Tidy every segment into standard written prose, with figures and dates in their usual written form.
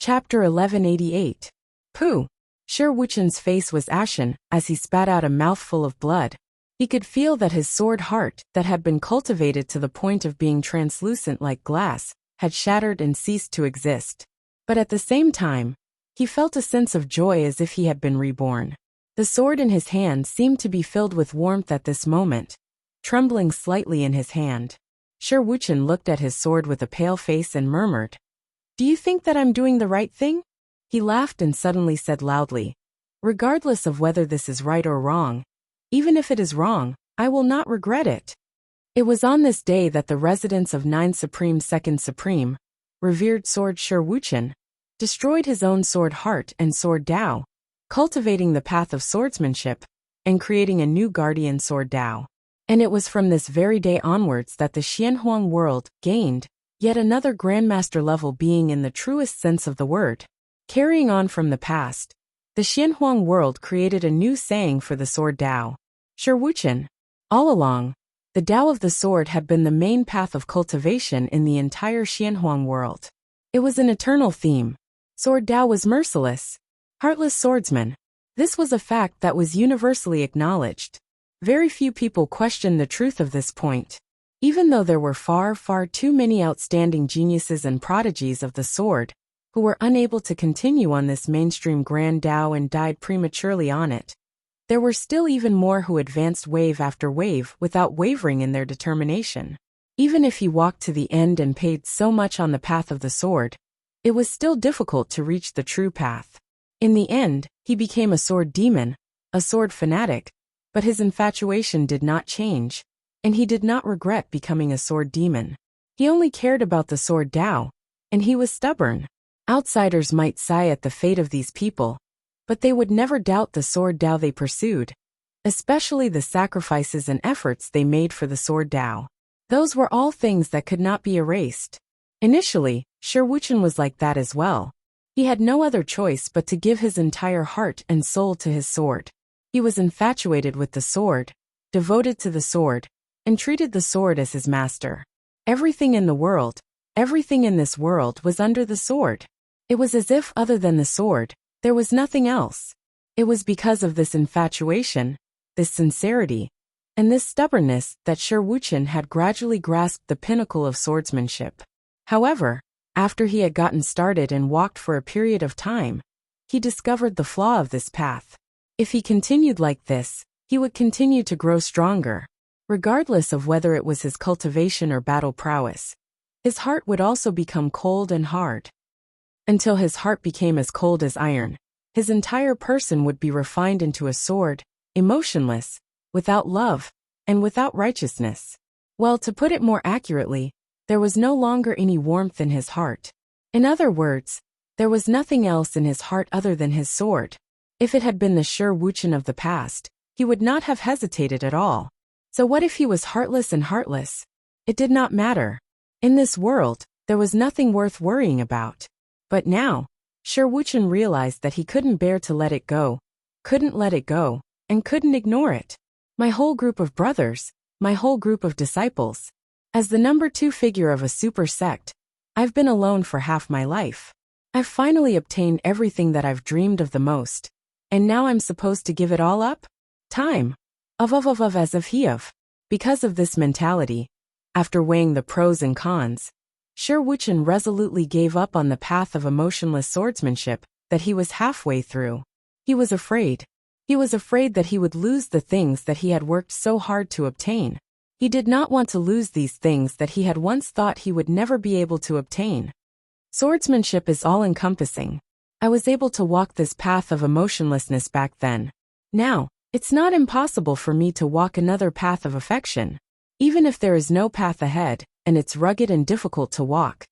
Chapter 1188. Pooh! Sher Wuchen's face was ashen as he spat out a mouthful of blood. He could feel that his sword heart, that had been cultivated to the point of being translucent like glass, had shattered and ceased to exist. But at the same time, he felt a sense of joy as if he had been reborn. The sword in his hand seemed to be filled with warmth at this moment, trembling slightly in his hand. Sher Wuchen looked at his sword with a pale face and murmured, "Do you think that I'm doing the right thing?" He laughed and suddenly said loudly, "Regardless of whether this is right or wrong, even if it is wrong, I will not regret it." It was on this day that the residents of 9 Supreme 2nd Supreme, revered sword Sher Wuchen, destroyed his own sword heart and sword Tao, cultivating the path of swordsmanship, and creating a new guardian sword Tao. And it was from this very day onwards that the Xianhuang world gained yet another Grandmaster level being in the truest sense of the word. Carrying on from the past, the Xianhuang world created a new saying for the sword Tao. Sher Wuchen. All along, the Tao of the sword had been the main path of cultivation in the entire Xianhuang world. It was an eternal theme. Sword Tao was merciless, heartless swordsman. This was a fact that was universally acknowledged. Very few people questioned the truth of this point. Even though there were far, far too many outstanding geniuses and prodigies of the sword, who were unable to continue on this mainstream grand Tao and died prematurely on it, there were still even more who advanced wave after wave without wavering in their determination. Even if he walked to the end and paid so much on the path of the sword, it was still difficult to reach the true path. In the end, he became a sword demon, a sword fanatic, but his infatuation did not change, and he did not regret becoming a sword demon. He only cared about the sword Tao, and he was stubborn. Outsiders might sigh at the fate of these people, but they would never doubt the sword Tao they pursued, especially the sacrifices and efforts they made for the sword Tao. Those were all things that could not be erased. Initially, Sher Wuchen was like that as well. He had no other choice but to give his entire heart and soul to his sword. He was infatuated with the sword, devoted to the sword, and treated the sword as his master. Everything in the world, everything in this world was under the sword. It was as if other than the sword, there was nothing else. It was because of this infatuation, this sincerity, and this stubbornness that Sher Wuchen had gradually grasped the pinnacle of swordsmanship. However, after he had gotten started and walked for a period of time, he discovered the flaw of this path. If he continued like this, he would continue to grow stronger. Regardless of whether it was his cultivation or battle prowess, his heart would also become cold and hard. Until his heart became as cold as iron, his entire person would be refined into a sword, emotionless, without love, and without righteousness. Well, to put it more accurately, there was no longer any warmth in his heart. In other words, there was nothing else in his heart other than his sword. If it had been the Sher Wuchen of the past, he would not have hesitated at all. So what if he was heartless and heartless? It did not matter. In this world, there was nothing worth worrying about. But now, Sher Wuchen realized that he couldn't bear to let it go, and couldn't ignore it. My whole group of brothers, my whole group of disciples. As the number 2 figure of a super sect, I've been alone for half my life. I've finally obtained everything that I've dreamed of the most, and now I'm supposed to give it all up? Time. As of he of. Because of this mentality, after weighing the pros and cons, Sher Wuchen resolutely gave up on the path of emotionless swordsmanship that he was halfway through. He was afraid. He was afraid that he would lose the things that he had worked so hard to obtain. He did not want to lose these things that he had once thought he would never be able to obtain. Swordsmanship is all-encompassing. I was able to walk this path of emotionlessness back then. Now, it's not impossible for me to walk another path of affection. Even if there is no path ahead, and it's rugged and difficult to walk,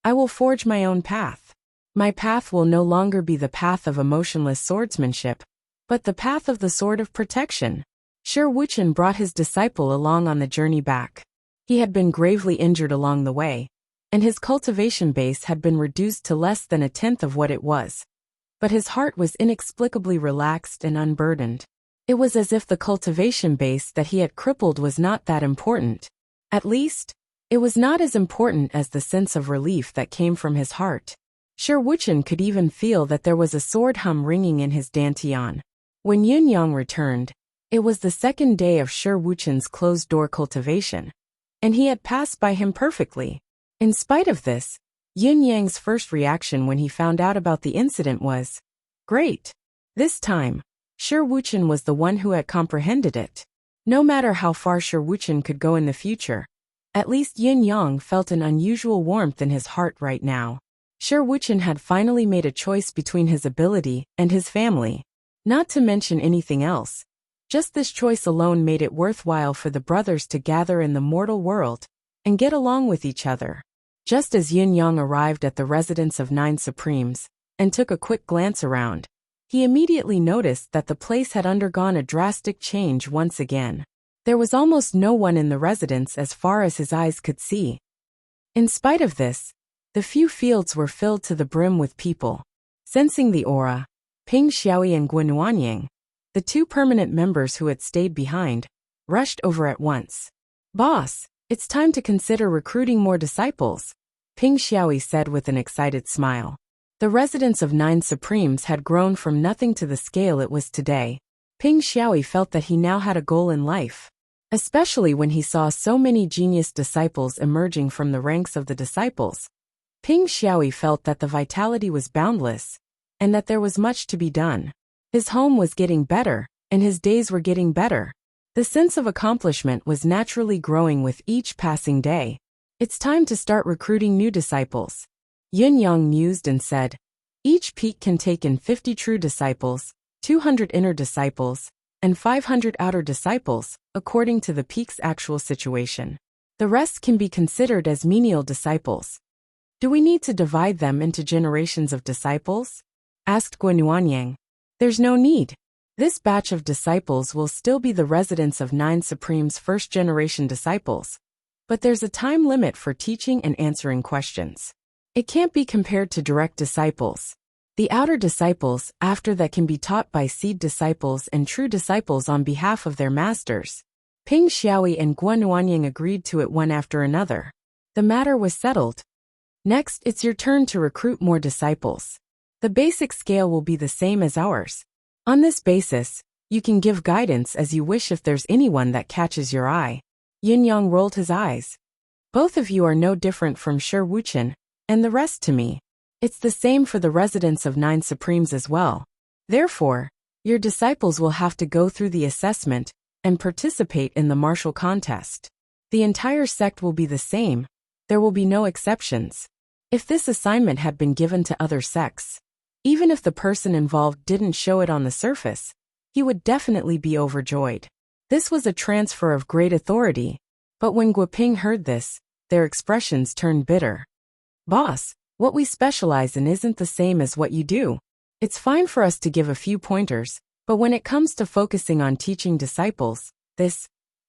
I will forge my own path. My path will no longer be the path of emotionless swordsmanship, but the path of the sword of protection. Sher Wuchen brought his disciple along on the journey back. He had been gravely injured along the way, and his cultivation base had been reduced to less than 1/10 of what it was. But his heart was inexplicably relaxed and unburdened. It was as if the cultivation base that he had crippled was not that important. At least, it was not as important as the sense of relief that came from his heart. Sure Wuchen could even feel that there was a sword hum ringing in his dantian. When Yun Yang returned, it was the second day of Sure Wuchen's closed-door cultivation, and he had passed by him perfectly. In spite of this, Yun Yang's first reaction when he found out about the incident was, "Great." This time, Sure Wuchen was the one who had comprehended it. No matter how far Sure Wuchen could go in the future, at least Yun Yang felt an unusual warmth in his heart right now. Sure Wuchen had finally made a choice between his ability and his family. Not to mention anything else. Just this choice alone made it worthwhile for the brothers to gather in the mortal world and get along with each other. Just as Yun Yang arrived at the residence of 9 Supremes and took a quick glance around, he immediately noticed that the place had undergone a drastic change once again. There was almost no one in the residence as far as his eyes could see. In spite of this, the few fields were filled to the brim with people. Sensing the aura, Ping Xiaoyi and Guanuanying, the 2 permanent members who had stayed behind, rushed over at once. "Boss, it's time to consider recruiting more disciples," Ping Xiaoyi said with an excited smile. The residence of 9 Supremes had grown from nothing to the scale it was today. Ping Xiaoyi felt that he now had a goal in life, especially when he saw so many genius disciples emerging from the ranks of the disciples. Ping Xiaoyi felt that the vitality was boundless, and that there was much to be done. His home was getting better, and his days were getting better. The sense of accomplishment was naturally growing with each passing day. It's time to start recruiting new disciples. Yun Yang mused and said, "Each peak can take in 50 true disciples, 200 inner disciples, and 500 outer disciples, according to the peak's actual situation. The rest can be considered as menial disciples." "Do we need to divide them into generations of disciples?" asked Guanuanyang. "There's no need. This batch of disciples will still be the residents of 9 Supremes' first-generation disciples. But there's a time limit for teaching and answering questions. It can't be compared to direct disciples. The outer disciples, after that, can be taught by seed disciples and true disciples on behalf of their masters." Ping Xiaoyi and Guanuanying agreed to it one after another. The matter was settled. "Next, it's your turn to recruit more disciples. The basic scale will be the same as ours. On this basis, you can give guidance as you wish if there's anyone that catches your eye." Yun Yang rolled his eyes. "Both of you are no different from Sure Wuchen and the rest to me. It's the same for the residents of 9 Supremes as well. Therefore, your disciples will have to go through the assessment and participate in the martial contest. The entire sect will be the same. There will be no exceptions. If this assignment had been given to other sects, even if the person involved didn't show it on the surface, he would definitely be overjoyed. This was a transfer of great authority, but when Guoping heard this, their expressions turned bitter. "Boss, what we specialize in isn't the same as what you do. It's fine for us to give a few pointers, but when it comes to focusing on teaching disciples, this..."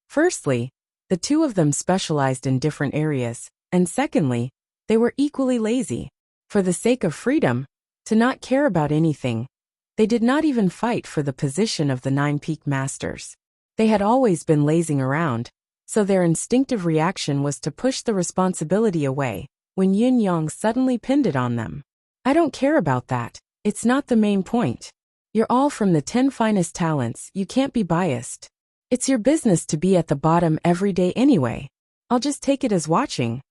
Firstly, the 2 of them specialized in different areas, and secondly, they were equally lazy. For the sake of freedom, to not care about anything, they did not even fight for the position of the 9 peak masters. They had always been lazing around, so their instinctive reaction was to push the responsibility away when Yun Yang suddenly pinned it on them. "I don't care about that. It's not the main point. You're all from the 10 finest talents, you can't be biased. It's your business to be at the bottom every day anyway. I'll just take it as watching."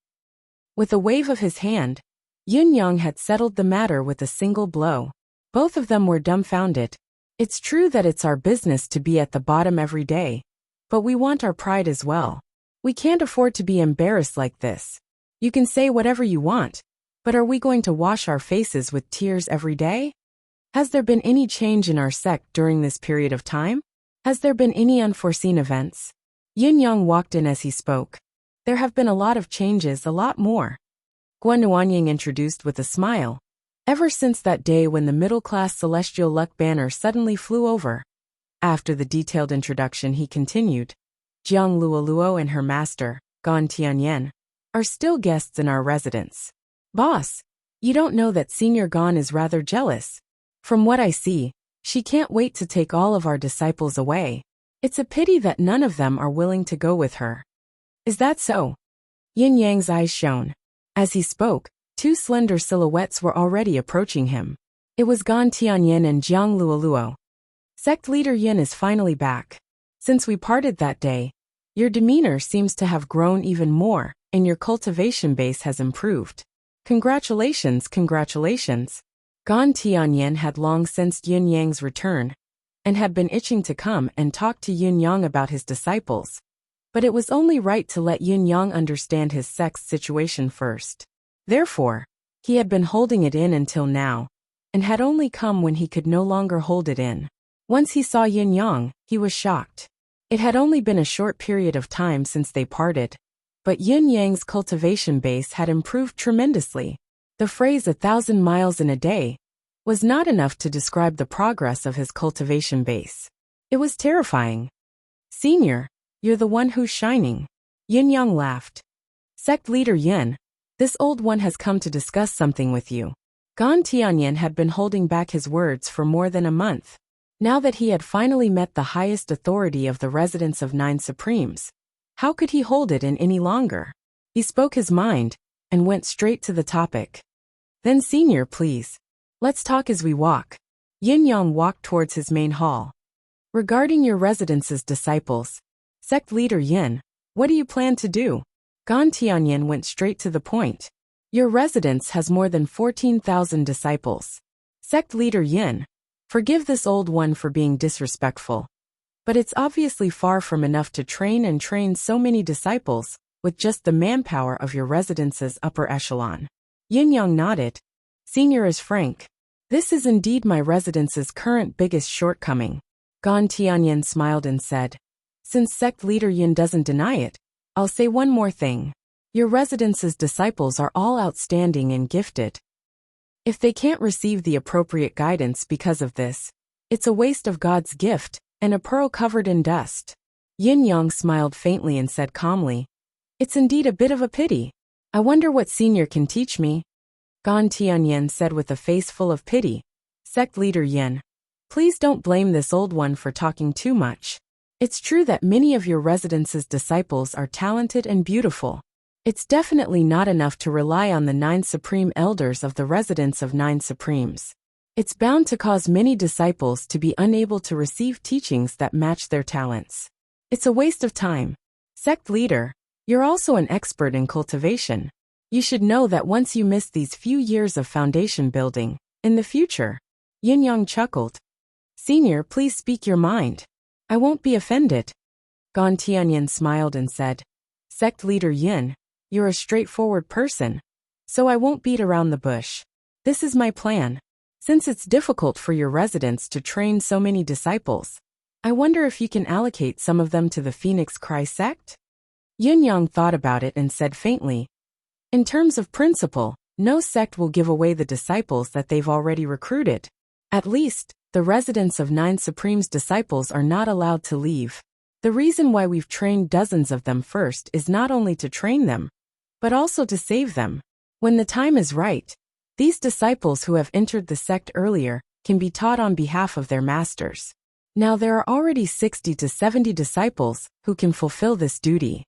With a wave of his hand, Yun Yang had settled the matter with a single blow. Both of them were dumbfounded. "It's true that it's our business to be at the bottom every day, but we want our pride as well. We can't afford to be embarrassed like this. You can say whatever you want, but are we going to wash our faces with tears every day? Has there been any change in our sect during this period of time? Has there been any unforeseen events?" Yun Yang walked in as he spoke. "There have been a lot of changes, a lot more," Guanuanying introduced with a smile. "Ever since that day when the middle-class celestial luck banner suddenly flew over." After the detailed introduction, he continued, "Jiang Luoluo and her master, Gan Tianyan, are still guests in our residence. Boss, you don't know that Senior Gan is rather jealous. From what I see, she can't wait to take all of our disciples away. It's a pity that none of them are willing to go with her." "Is that so?" Yin Yang's eyes shone. As he spoke, Two slender silhouettes were already approaching him. It was Gan Tianyin and Jiang Luoluo. Sect leader Yin is finally back. Since we parted that day, your demeanor seems to have grown even more, and your cultivation base has improved. Congratulations, congratulations. Gan Tianyin had long sensed Yin Yang's return, and had been itching to come and talk to Yin Yang about his disciples. But it was only right to let Yin Yang understand his sect's situation first. Therefore, he had been holding it in until now, and had only come when he could no longer hold it in. Once he saw Yin Yang, he was shocked. It had only been a short period of time since they parted, but Yin Yang's cultivation base had improved tremendously. The phrase 1,000 miles in a day was not enough to describe the progress of his cultivation base. It was terrifying. Senior, you're the one who's shining. Yin Yang laughed. Sect leader Yin, this old one has come to discuss something with you. Gan Tianyin had been holding back his words for more than a month. Now that he had finally met the highest authority of the residents of Nine Supremes, how could he hold it in any longer? He spoke his mind, and went straight to the topic. Then senior, please. Let's talk as we walk. Yin Yang walked towards his main hall. Regarding your residence's disciples, sect leader Yin, what do you plan to do? Gan Tianyin went straight to the point. Your residence has more than 14,000 disciples. Sect leader Yin, forgive this old one for being disrespectful, but it's obviously far from enough to train so many disciples with just the manpower of your residence's upper echelon. Yin Yang nodded. Senior is frank. This is indeed my residence's current biggest shortcoming. Gan Tianyin smiled and said, since sect leader Yin doesn't deny it, I'll say one more thing. Your residence's disciples are all outstanding and gifted. If they can't receive the appropriate guidance because of this, it's a waste of God's gift, and a pearl covered in dust. Yin Yang smiled faintly and said calmly, it's indeed a bit of a pity. I wonder what senior can teach me. Gan Tianyin said with a face full of pity, sect leader Yin, please don't blame this old one for talking too much. It's true that many of your residence's disciples are talented and beautiful. It's definitely not enough to rely on the 9 supreme elders of the residence of 9 supremes. It's bound to cause many disciples to be unable to receive teachings that match their talents. It's a waste of time. Sect leader, you're also an expert in cultivation. You should know that once you miss these few years of foundation building, in the future. Yin Yang chuckled. Senior, please speak your mind. I won't be offended. Gan Tianyin smiled and said, sect leader Yin, you're a straightforward person, so I won't beat around the bush. This is my plan. Since it's difficult for your residents to train so many disciples, I wonder if you can allocate some of them to the Phoenix Cry sect? Yin Yang thought about it and said faintly, in terms of principle, no sect will give away the disciples that they've already recruited. At least, the residents of 9 Supremes' disciples are not allowed to leave. The reason why we've trained dozens of them first is not only to train them, but also to save them. When the time is right, these disciples who have entered the sect earlier can be taught on behalf of their masters. Now there are already 60 to 70 disciples who can fulfill this duty.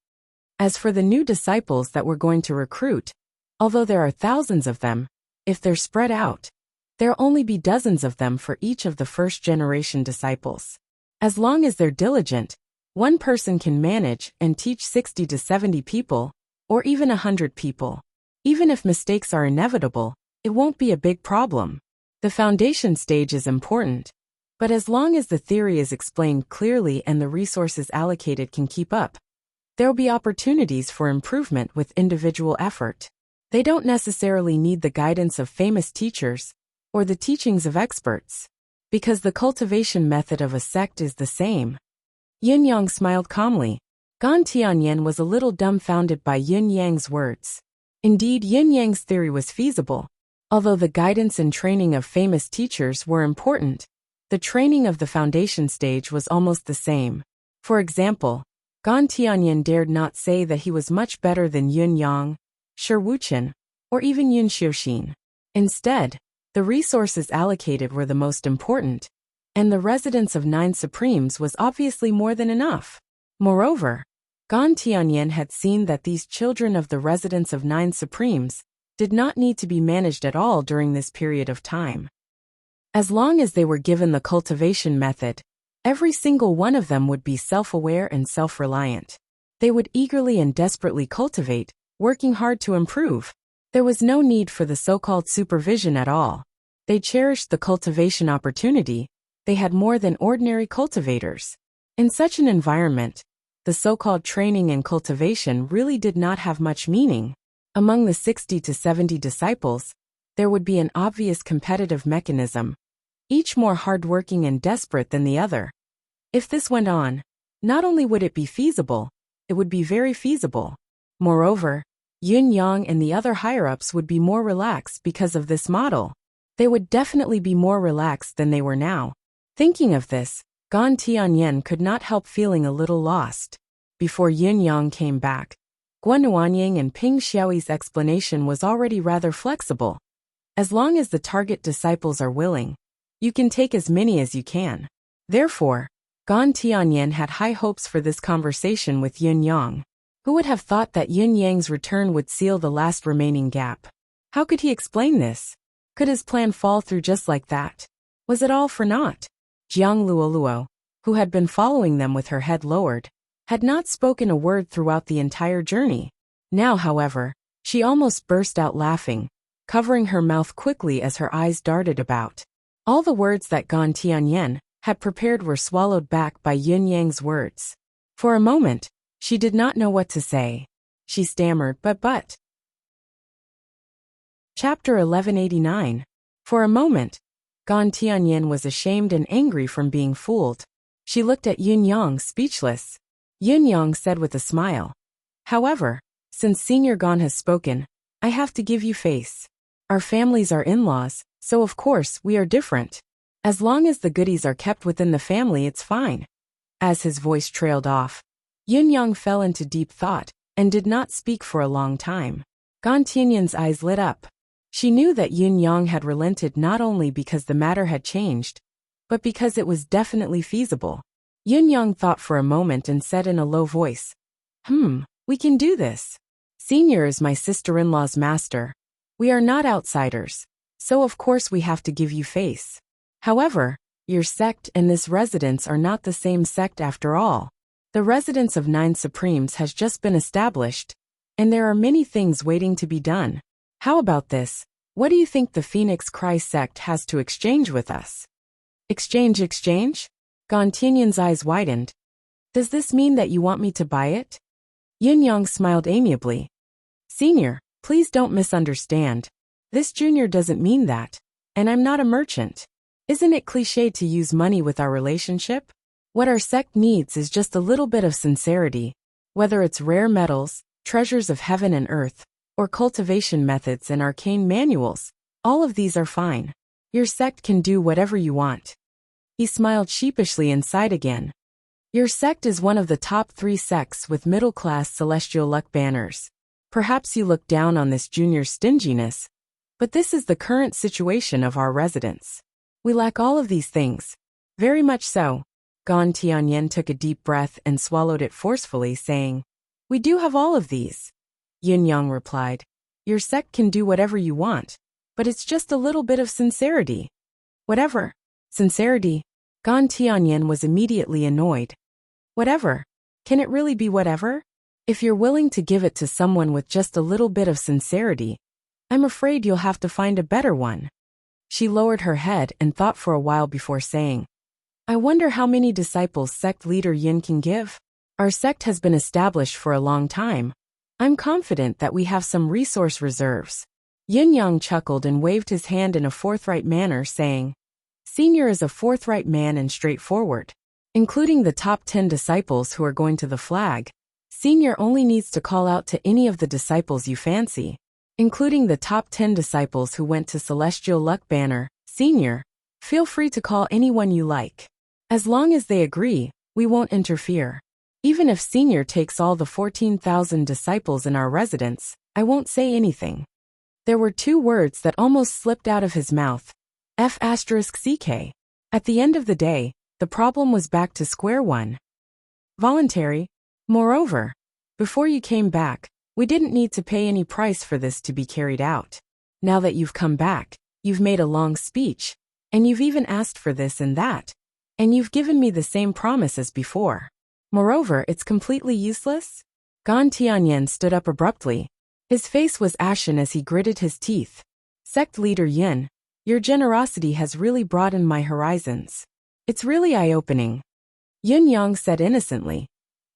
As for the new disciples that we're going to recruit, although there are thousands of them, if they're spread out, there'll only be dozens of them for each of the first-generation disciples. As long as they're diligent, one person can manage and teach 60 to 70 people, or even 100 people. Even if mistakes are inevitable, it won't be a big problem. The foundation stage is important, but as long as the theory is explained clearly and the resources allocated can keep up, there'll be opportunities for improvement with individual effort. They don't necessarily need the guidance of famous teachers, or the teachings of experts, because the cultivation method of a sect is the same. Yin Yang smiled calmly. Gan Tianyin was a little dumbfounded by Yin Yang's words. Indeed, Yin Yang's theory was feasible. Although the guidance and training of famous teachers were important, the training of the foundation stage was almost the same. For example, Gan Tianyin dared not say that he was much better than Yun Yang, Shi Wuchen, or even Yun Xiuxin. Instead, the resources allocated were the most important, and the residence of 9 Supremes was obviously more than enough. Moreover, Gan Tianyin had seen that these children of the residence of 9 Supremes did not need to be managed at all during this period of time. As long as they were given the cultivation method, every single one of them would be self-aware and self-reliant. They would eagerly and desperately cultivate, working hard to improve. There was no need for the so-called supervision at all. They cherished the cultivation opportunity. They had more than ordinary cultivators. In such an environment, the so-called training and cultivation really did not have much meaning. Among the 60 to 70 disciples, there would be an obvious competitive mechanism, each more hardworking and desperate than the other. If this went on, not only would it be feasible, it would be very feasible. Moreover, Yun Yang and the other higher-ups would be more relaxed because of this model. They would definitely be more relaxed than they were now. Thinking of this, Gan Tianyan could not help feeling a little lost. Before Yun Yang came back, Guan Nuanying and Ping Xiaoyi's explanation was already rather flexible. As long as the target disciples are willing, you can take as many as you can. Therefore, Gan Tianyan had high hopes for this conversation with Yun Yang. Who would have thought that Yun Yang's return would seal the last remaining gap? How could he explain this? Could his plan fall through just like that? Was it all for naught? Jiang Luoluo, who had been following them with her head lowered, had not spoken a word throughout the entire journey. Now, however, she almost burst out laughing, covering her mouth quickly as her eyes darted about. All the words that Gan Tianyan had prepared were swallowed back by Yun Yang's words. For a moment, she did not know what to say. She stammered, but. Chapter 1189. For a moment, Gan Tianyan was ashamed and angry from being fooled. She looked at Yun Yang speechless. Yun Yang said with a smile, "However, since Senior Gan has spoken, I have to give you face. Our families are in-laws, so of course we are different. As long as the goodies are kept within the family, it's fine." As his voice trailed off, Yun Yang fell into deep thought and did not speak for a long time. Gan Tianyan's eyes lit up. She knew that Yun Yang had relented not only because the matter had changed, but because it was definitely feasible. Yun Yang thought for a moment and said in a low voice, "We can do this. Senior is my sister-in-law's master. We are not outsiders, so of course we have to give you face. However, your sect and this residence are not the same sect after all. The residence of 9 Supremes has just been established, and there are many things waiting to be done. How about this? What do you think the Phoenix Cry sect has to exchange with us?" Exchange? Gan Tianyan's eyes widened. "Does this mean that you want me to buy it?" Yun Yang smiled amiably. "Senior, please don't misunderstand. This junior doesn't mean that, and I'm not a merchant. Isn't it cliché to use money with our relationship? What our sect needs is just a little bit of sincerity. Whether it's rare metals, treasures of heaven and earth, or cultivation methods and arcane manuals, all of these are fine. Your sect can do whatever you want." He smiled sheepishly and sighed again. "Your sect is one of the top 3 sects with middle-class celestial luck banners. Perhaps you look down on this junior's stinginess, but this is the current situation of our residence. We lack all of these things. Very much so." Gan Tianyan took a deep breath and swallowed it forcefully, saying, "We do have all of these." Yun Yang replied, "Your sect can do whatever you want, but it's just a little bit of sincerity." "Whatever? Sincerity?" Gan Tianyan was immediately annoyed. "Whatever? Can it really be whatever? If you're willing to give it to someone with just a little bit of sincerity, I'm afraid you'll have to find a better one." She lowered her head and thought for a while before saying, "I wonder how many disciples sect leader Yin can give? Our sect has been established for a long time. I'm confident that we have some resource reserves." Yun Yang chuckled and waved his hand in a forthright manner, saying, "Senior is a forthright man and straightforward. Including the top 10 disciples who are going to the flag, Senior only needs to call out to any of the disciples you fancy. Including the top 10 disciples who went to Celestial Luck Banner, Senior, feel free to call anyone you like. As long as they agree, we won't interfere. Even if Senior takes all the 14,000 disciples in our residence, I won't say anything." There were 2 words that almost slipped out of his mouth. F***CK. At the end of the day, the problem was back to square one. Voluntary. Moreover, before you came back, We didn't need to pay any price for this to be carried out. Now that you've come back, you've made a long speech, and you've even asked for this and that, and you've given me the same promise as before. Moreover, it's completely useless? Gan Tianyan stood up abruptly. His face was ashen as he gritted his teeth. Sect leader Yin, your generosity has really broadened my horizons. It's really eye-opening. Yin Yang said innocently.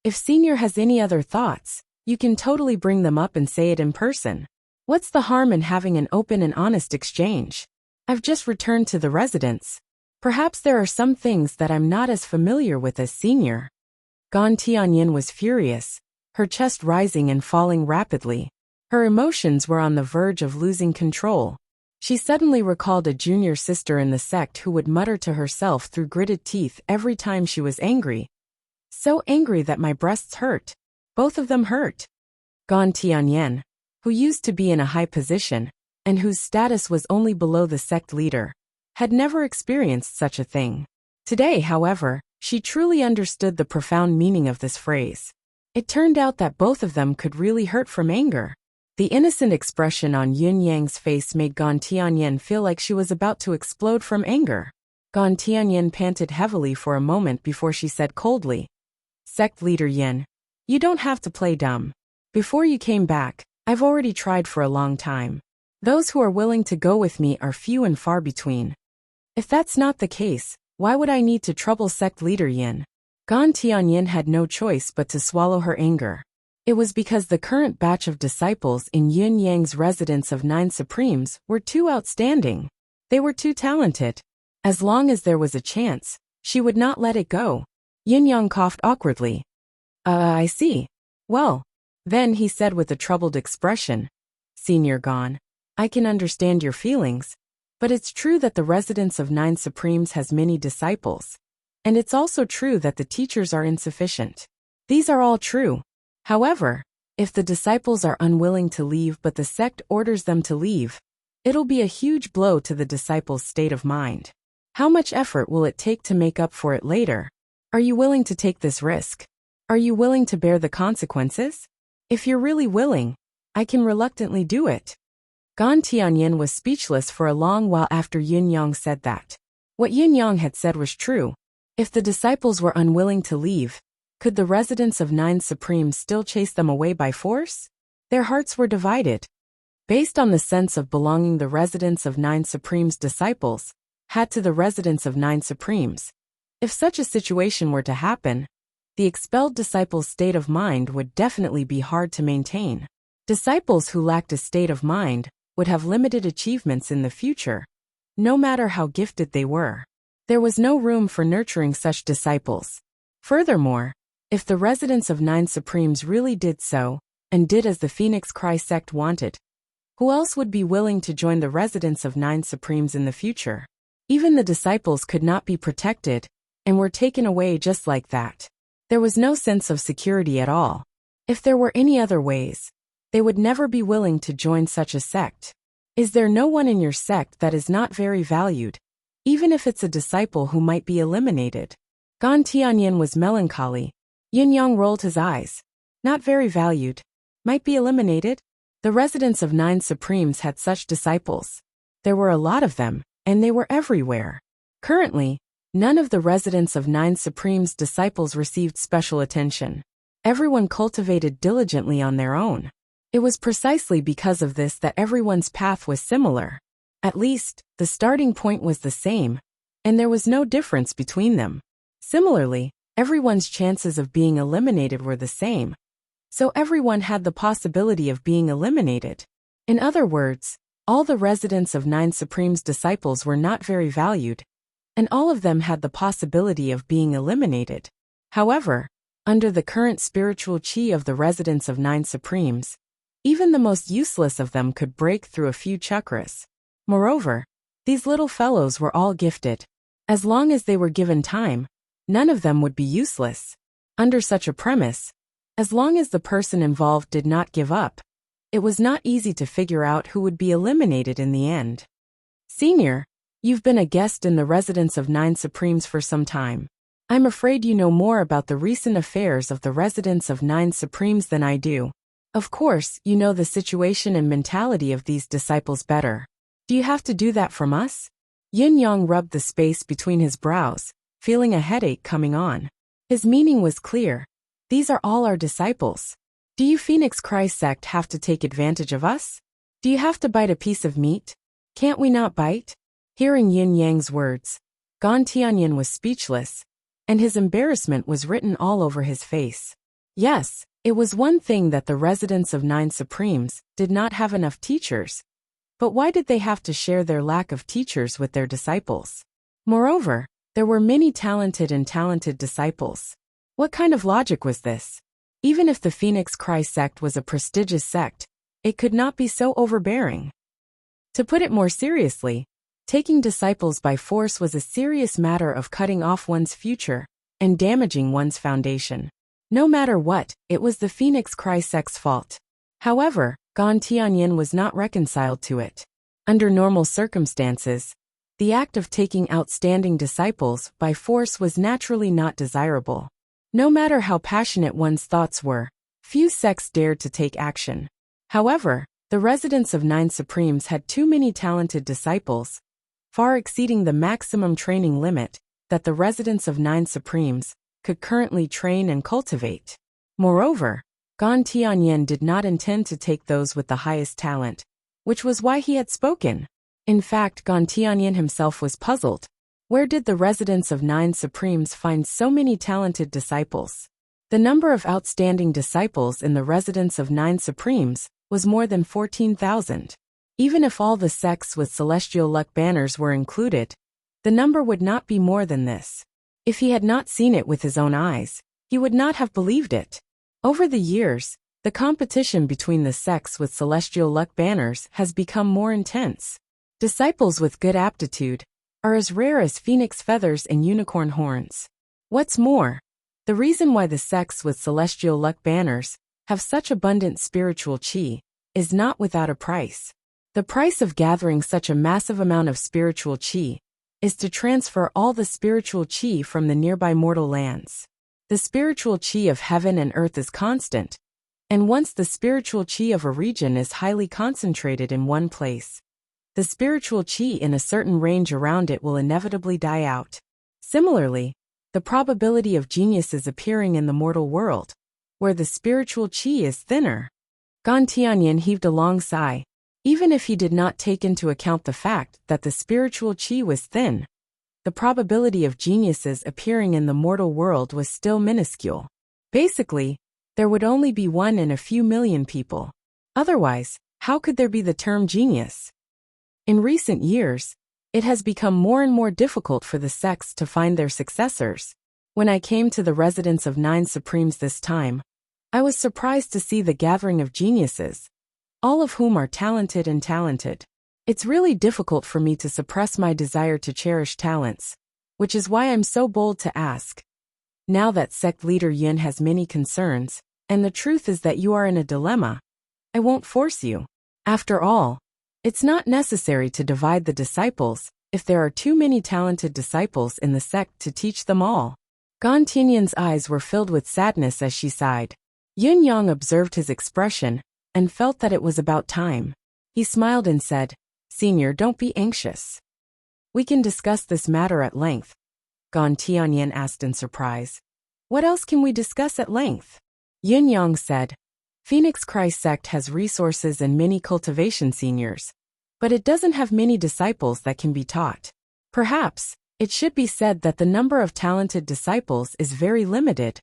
If Senior has any other thoughts, you can totally bring them up and say it in person. What's the harm in having an open and honest exchange? I've just returned to the residence. Perhaps there are some things that I'm not as familiar with as Senior. Gan Tianyin was furious, her chest rising and falling rapidly. Her emotions were on the verge of losing control. She suddenly recalled a junior sister in the sect who would mutter to herself through gritted teeth every time she was angry. So angry that my breasts hurt. Both of them hurt. Gan Tianyin, who used to be in a high position, and whose status was only below the sect leader, had never experienced such a thing. Today, however, she truly understood the profound meaning of this phrase. It turned out that both of them could really hurt from anger. The innocent expression on Yun Yang's face made Gan Tianyin feel like she was about to explode from anger. Gan Tianyin panted heavily for a moment before she said coldly, Sect leader Yin, you don't have to play dumb. Before you came back, I've already tried for a long time. Those who are willing to go with me are few and far between. If that's not the case, why would I need to trouble sect leader Yin? Gan Tianyin had no choice but to swallow her anger. It was because the current batch of disciples in Yun Yang's residence of 9 Supremes were too outstanding. They were too talented. As long as there was a chance, she would not let it go. Yin Yang coughed awkwardly. I see. Well, then he said with a troubled expression, Senior Gan, I can understand your feelings, but it's true that the residence of 9 Supremes has many disciples. And it's also true that the teachers are insufficient. These are all true. However, if the disciples are unwilling to leave but the sect orders them to leave, it'll be a huge blow to the disciples' state of mind. How much effort will it take to make up for it later? Are you willing to take this risk? Are you willing to bear the consequences? If you're really willing, I can reluctantly do it. Gan Tianyin was speechless for a long while after Yin Yang said that. What Yin Yang had said was true. If the disciples were unwilling to leave, could the residents of 9 Supremes still chase them away by force? Their hearts were divided. Based on the sense of belonging the residents of 9 Supremes disciples had to the residents of 9 Supremes. If such a situation were to happen, the expelled disciples' state of mind would definitely be hard to maintain. Disciples who lacked a state of mind would have limited achievements in the future, no matter how gifted they were. There was no room for nurturing such disciples. Furthermore, if the residents of 9 Supremes really did so, and did as the Phoenix Cry sect wanted, who else would be willing to join the residents of 9 Supremes in the future? Even the disciples could not be protected, and were taken away just like that. There was no sense of security at all. If there were any other ways, they would never be willing to join such a sect. Is there no one in your sect that is not very valued, even if it's a disciple who might be eliminated? Gan Tianyin was melancholy. Yin Yang rolled his eyes. Not very valued. Might be eliminated? The residents of 9 Supremes had such disciples. There were a lot of them, and they were everywhere. Currently, none of the residents of 9 Supremes disciples received special attention. Everyone cultivated diligently on their own. It was precisely because of this that everyone's path was similar. At least, the starting point was the same, and there was no difference between them. Similarly, everyone's chances of being eliminated were the same. So everyone had the possibility of being eliminated. In other words, all the residents of 9 Supremes disciples were not very valued, and all of them had the possibility of being eliminated. However, under the current spiritual chi of the residents of 9 Supremes, even the most useless of them could break through a few chakras. Moreover, these little fellows were all gifted. As long as they were given time, none of them would be useless. Under such a premise, as long as the person involved did not give up, it was not easy to figure out who would be eliminated in the end. Senior, you've been a guest in the residence of 9 Supremes for some time. I'm afraid you know more about the recent affairs of the residents of 9 Supremes than I do. Of course, you know the situation and mentality of these disciples better. Do you have to do that from us? Yin Yang rubbed the space between his brows, feeling a headache coming on. His meaning was clear. These are all our disciples. Do you Phoenix Christ sect have to take advantage of us? Do you have to bite a piece of meat? Can't we not bite? Hearing Yin Yang's words, Gan Tianyin was speechless, and his embarrassment was written all over his face. Yes, it was one thing that the residents of Nine Supremes did not have enough teachers, but why did they have to share their lack of teachers with their disciples? Moreover, there were many talented disciples. What kind of logic was this? Even if the Phoenix Christ sect was a prestigious sect, it could not be so overbearing. To put it more seriously, taking disciples by force was a serious matter of cutting off one's future and damaging one's foundation. No matter what, it was the Phoenix Christ sect's fault. However, Gan Tianyin was not reconciled to it. Under normal circumstances, the act of taking outstanding disciples by force was naturally not desirable. No matter how passionate one's thoughts were, few sects dared to take action. However, the residents of Nine Supremes had too many talented disciples, far exceeding the maximum training limit that the residents of Nine Supremes could currently train and cultivate. Moreover, Gan Tianyin did not intend to take those with the highest talent, which was why he had spoken. In fact, Gan Tianyin himself was puzzled. Where did the residents of Nine Supremes find so many talented disciples? The number of outstanding disciples in the residents of Nine Supremes was more than 14,000. Even if all the sects with celestial luck banners were included, the number would not be more than this. If he had not seen it with his own eyes, he would not have believed it. Over the years, the competition between the sects with celestial luck banners has become more intense. Disciples with good aptitude are as rare as phoenix feathers and unicorn horns. What's more, the reason why the sects with celestial luck banners have such abundant spiritual chi is not without a price. The price of gathering such a massive amount of spiritual chi is to transfer all the spiritual chi from the nearby mortal lands. The spiritual chi of heaven and earth is constant, and once the spiritual chi of a region is highly concentrated in one place, the spiritual chi in a certain range around it will inevitably die out. Similarly, the probability of geniuses appearing in the mortal world, where the spiritual chi is thinner. Gan Tianyin heaved a long sigh. Even if he did not take into account the fact that the spiritual chi was thin, the probability of geniuses appearing in the mortal world was still minuscule. Basically, there would only be one in a few million people. Otherwise, how could there be the term genius? In recent years, it has become more and more difficult for the sects to find their successors. When I came to the residence of Nine Supremes this time, I was surprised to see the gathering of geniuses, all of whom are talented. It's really difficult for me to suppress my desire to cherish talents, which is why I'm so bold to ask. Now that sect leader Yin has many concerns, and the truth is that you are in a dilemma, I won't force you. After all, it's not necessary to divide the disciples if there are too many talented disciples in the sect to teach them all. Gan Tianyin's eyes were filled with sadness as she sighed. Yin Yang observed his expression and felt that it was about time. He smiled and said, "Senior, don't be anxious. We can discuss this matter at length." Gan Tianyin asked in surprise. "What else can we discuss at length?" Yin Yang said, "Phoenix Christ sect has resources and many cultivation seniors, but it doesn't have many disciples that can be taught. Perhaps, it should be said that the number of talented disciples is very limited,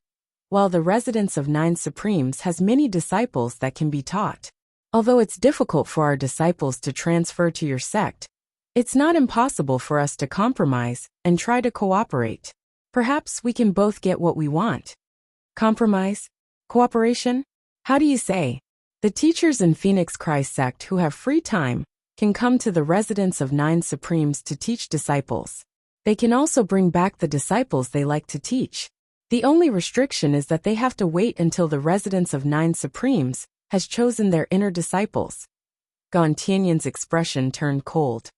while the residence of Nine Supremes has many disciples that can be taught. Although it's difficult for our disciples to transfer to your sect, it's not impossible for us to compromise and try to cooperate. Perhaps we can both get what we want." Compromise? Cooperation? How do you say? The teachers in Phoenix Christ sect who have free time can come to the residence of Nine Supremes to teach disciples. They can also bring back the disciples they like to teach. The only restriction is that they have to wait until the residence of Nine Supremes has chosen their inner disciples. Gan Tianyin's expression turned cold.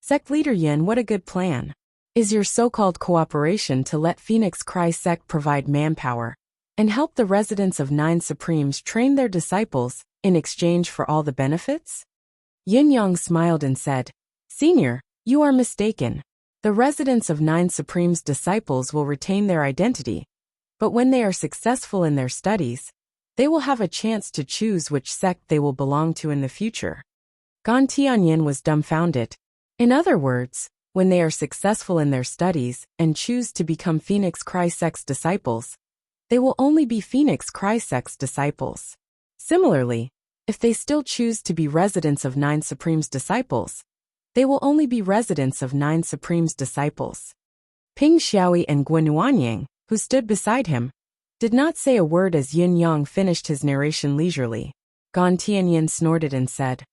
"Sect leader Yin, what a good plan. Is your so-called cooperation to let Phoenix Christ sect provide manpower and help the residents of Nine Supremes train their disciples in exchange for all the benefits? Yin Yang smiled and said, Senior, you are mistaken. The residents of Nine Supremes' disciples will retain their identity, but when they are successful in their studies, they will have a chance to choose which sect they will belong to in the future. Gan Tianyin was dumbfounded. In other words, when they are successful in their studies and choose to become Phoenix Cry sect's disciples, they will only be Phoenix Cry sect's disciples. Similarly, if they still choose to be residents of Nine Supremes' disciples, they will only be residents of Nine Supremes' disciples. Ping Xiaoyi and Guanuanyang, who stood beside him, did not say a word as Yin Yang finished his narration leisurely. Gan Tianyin snorted and said,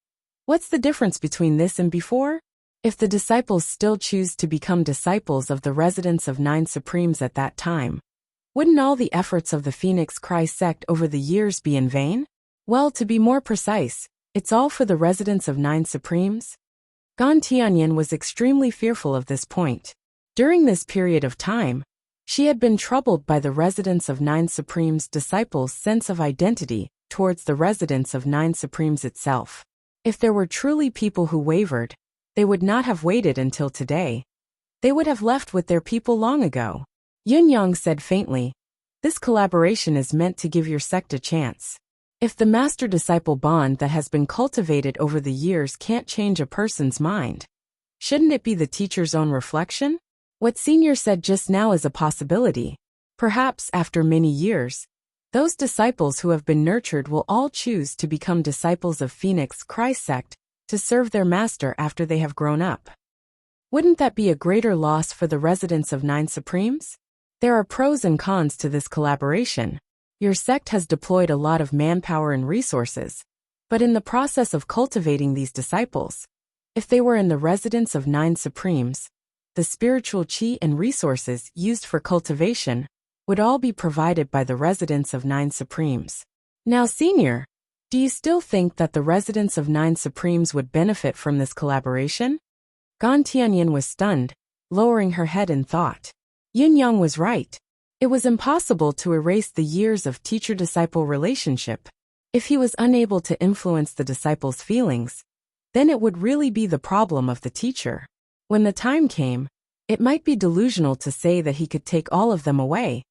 What's the difference between this and before? If the disciples still choose to become disciples of the residents of Nine Supremes at that time, wouldn't all the efforts of the Phoenix Cry sect over the years be in vain? Well, to be more precise, it's all for the residents of Nine Supremes. Gan Tianyin was extremely fearful of this point. During this period of time, she had been troubled by the residents of Nine Supremes' disciples' sense of identity towards the residents of Nine Supremes itself. If there were truly people who wavered, they would not have waited until today. They would have left with their people long ago. Yin Yang said faintly, This collaboration is meant to give your sect a chance. If the master-disciple bond that has been cultivated over the years can't change a person's mind, shouldn't it be the teacher's own reflection? What Senior said just now is a possibility. Perhaps after many years, those disciples who have been nurtured will all choose to become disciples of Phoenix Cry sect to serve their master after they have grown up. Wouldn't that be a greater loss for the residents of Nine Supremes? There are pros and cons to this collaboration. Your sect has deployed a lot of manpower and resources, but in the process of cultivating these disciples, if they were in the residence of Nine Supremes, the spiritual chi and resources used for cultivation would all be provided by the residents of Nine Supremes. Now, Senior, do you still think that the residents of Nine Supremes would benefit from this collaboration? Gan Tianyin was stunned, lowering her head in thought. Yin Yang was right. It was impossible to erase the years of teacher-disciple relationship. If he was unable to influence the disciples' feelings, then it would really be the problem of the teacher. When the time came, it might be delusional to say that he could take all of them away,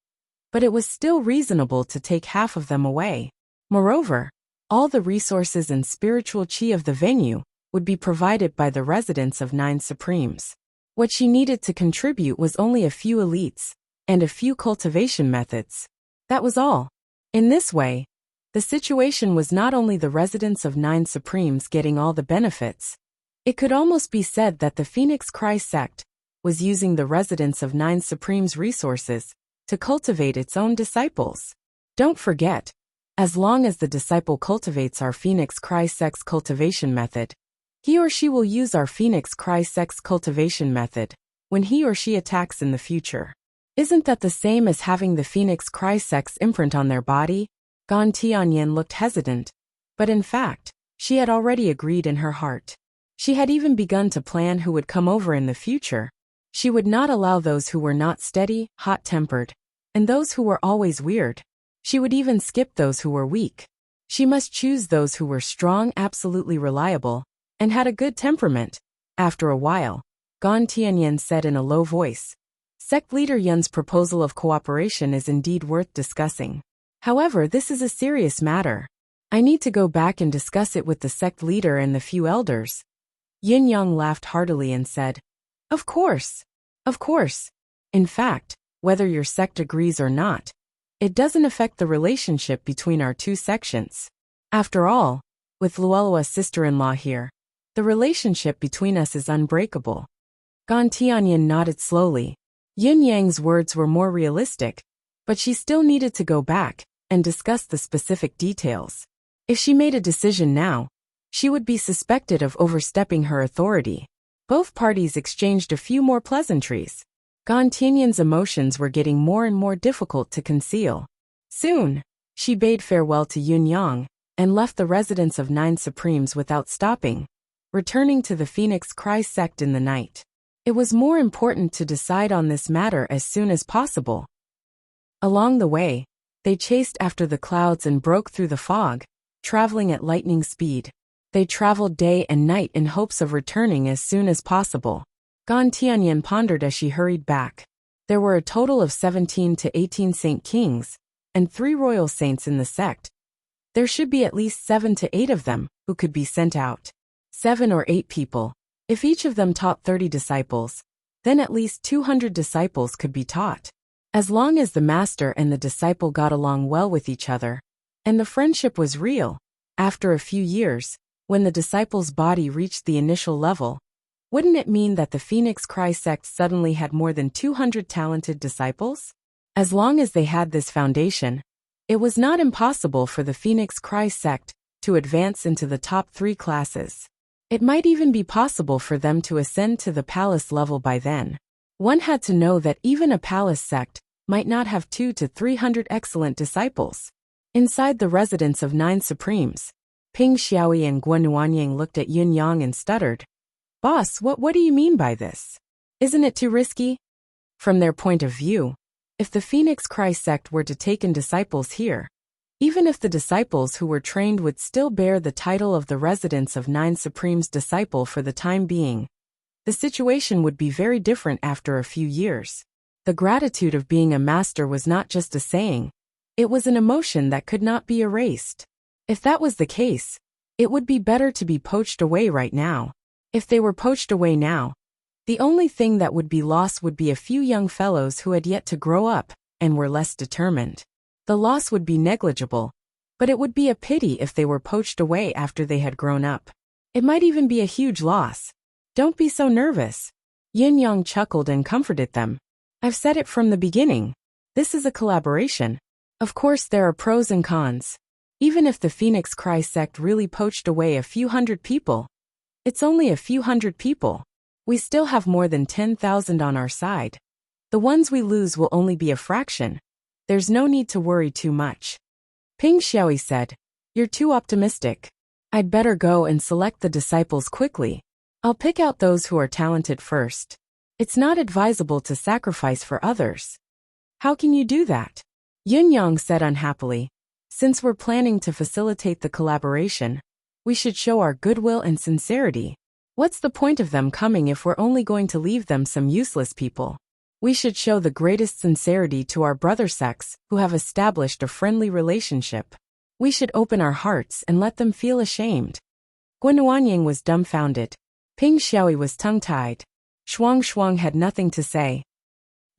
but it was still reasonable to take half of them away. Moreover, all the resources and spiritual chi of the venue would be provided by the residents of Nine Supremes. What she needed to contribute was only a few elites and a few cultivation methods. That was all. In this way, the situation was not only the residents of Nine Supremes getting all the benefits, it could almost be said that the Phoenix Cry sect was using the residents of Nine Supremes' resources to cultivate its own disciples. Don't forget, as long as the disciple cultivates our Phoenix Cry sect's cultivation method, he or she will use our Phoenix Cry sect's cultivation method when he or she attacks in the future. Isn't that the same as having the Phoenix Cry sect's imprint on their body? Gan Tianyin looked hesitant, but in fact, she had already agreed in her heart. She had even begun to plan who would come over in the future. She would not allow those who were not steady, hot-tempered, and those who were always weird. She would even skip those who were weak. She must choose those who were strong, absolutely reliable, and had a good temperament. After a while, Gan Tianyin said in a low voice, Sect leader Yun's proposal of cooperation is indeed worth discussing. However, this is a serious matter. I need to go back and discuss it with the sect leader and the few elders. Yin Yang laughed heartily and said, Of course. Of course. In fact, whether your sect agrees or not, it doesn't affect the relationship between our two sections. After all, with Luelua's sister-in-law here, the relationship between us is unbreakable. Gan Tianyin nodded slowly. Yin Yang's words were more realistic, but she still needed to go back and discuss the specific details. If she made a decision now, she would be suspected of overstepping her authority. Both parties exchanged a few more pleasantries. Gan Tianyin's emotions were getting more and more difficult to conceal. Soon, she bade farewell to Yin Yang and left the residence of Nine Supremes without stopping, returning to the Phoenix Cry sect in the night. It was more important to decide on this matter as soon as possible. Along the way, They chased after the clouds and broke through the fog, traveling at lightning speed. They traveled day and night in hopes of returning as soon as possible. Gan Tianyan pondered as she hurried back. There were a total of 17 to 18 saint kings, and 3 royal saints in the sect. There should be at least 7 to 8 of them, who could be sent out. 7 or 8 people. If each of them taught 30 disciples, then at least 200 disciples could be taught. As long as the master and the disciple got along well with each other, and the friendship was real, after a few years, when the disciple's body reached the initial level, wouldn't it mean that the Phoenix Cry sect suddenly had more than 200 talented disciples? As long as they had this foundation, it was not impossible for the Phoenix Cry sect to advance into the top 3 classes. It might even be possible for them to ascend to the palace level by then. One had to know that even a palace sect might not have 200 to 300 excellent disciples. Inside the residence of 9 supremes, Ping Xiaoyi and Guan Nuanying looked at Yun Yang and stuttered. "Boss, what do you mean by this? Isn't it too risky?" From their point of view, if the Phoenix Cry sect were to take in disciples here, even if the disciples who were trained would still bear the title of the residence of 9 supremes disciple for the time being, the situation would be very different after a few years. The gratitude of being a master was not just a saying, it was an emotion that could not be erased. If that was the case, it would be better to be poached away right now. If they were poached away now, the only thing that would be lost would be a few young fellows who had yet to grow up and were less determined. The loss would be negligible, but it would be a pity if they were poached away after they had grown up. It might even be a huge loss. "Don't be so nervous." Yin Yang chuckled and comforted them. "I've said it from the beginning. This is a collaboration. Of course there are pros and cons. Even if the Phoenix Cry sect really poached away a few hundred people, it's only a few hundred people. We still have more than 10,000 on our side. The ones we lose will only be a fraction. There's no need to worry too much." Ping Xiaoyi said, "You're too optimistic. I'd better go and select the disciples quickly. I'll pick out those who are talented first. It's not advisable to sacrifice for others." "How can you do that?" Yun Yang said unhappily. "Since we're planning to facilitate the collaboration, we should show our goodwill and sincerity. What's the point of them coming if we're only going to leave them some useless people? We should show the greatest sincerity to our brother sects who have established a friendly relationship. We should open our hearts and let them feel ashamed." Guan Nuanying was dumbfounded. Ping Xiaoyi was tongue-tied. Shuang had nothing to say.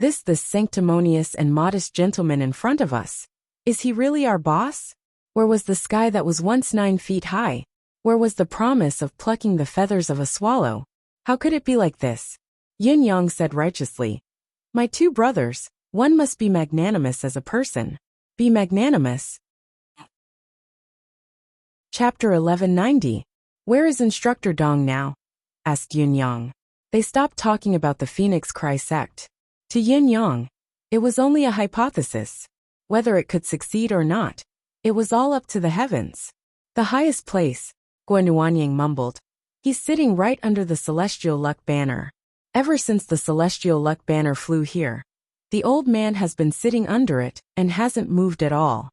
This sanctimonious and modest gentleman in front of us. Is he really our boss? Where was the sky that was once 9 feet high? Where was the promise of plucking the feathers of a swallow? How could it be like this? Yin Yang said righteously. "My 2 brothers, one must be magnanimous as a person." Be magnanimous. Chapter 1190. "Where is Instructor Dong now?" asked Yin Yang. They stopped talking about the Phoenix Cry sect. To Yin Yang, it was only a hypothesis. Whether it could succeed or not, it was all up to the heavens. "The highest place," Guan Nuanying mumbled. "He's sitting right under the celestial luck banner. Ever since the celestial luck banner flew here, the old man has been sitting under it and hasn't moved at all.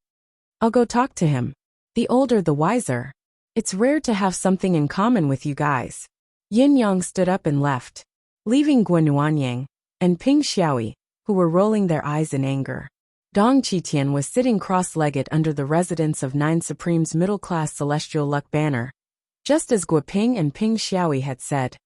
I'll go talk to him. The older the wiser. It's rare to have something in common with you guys." Yin Yang stood up and left, leaving Guan Nuanying and Ping Xiaoyi, who were rolling their eyes in anger. Dong Qitian was sitting cross-legged under the residence of 9 Supreme's middle-class celestial luck banner, just as Guo Ping and Ping Xiaoyi had said,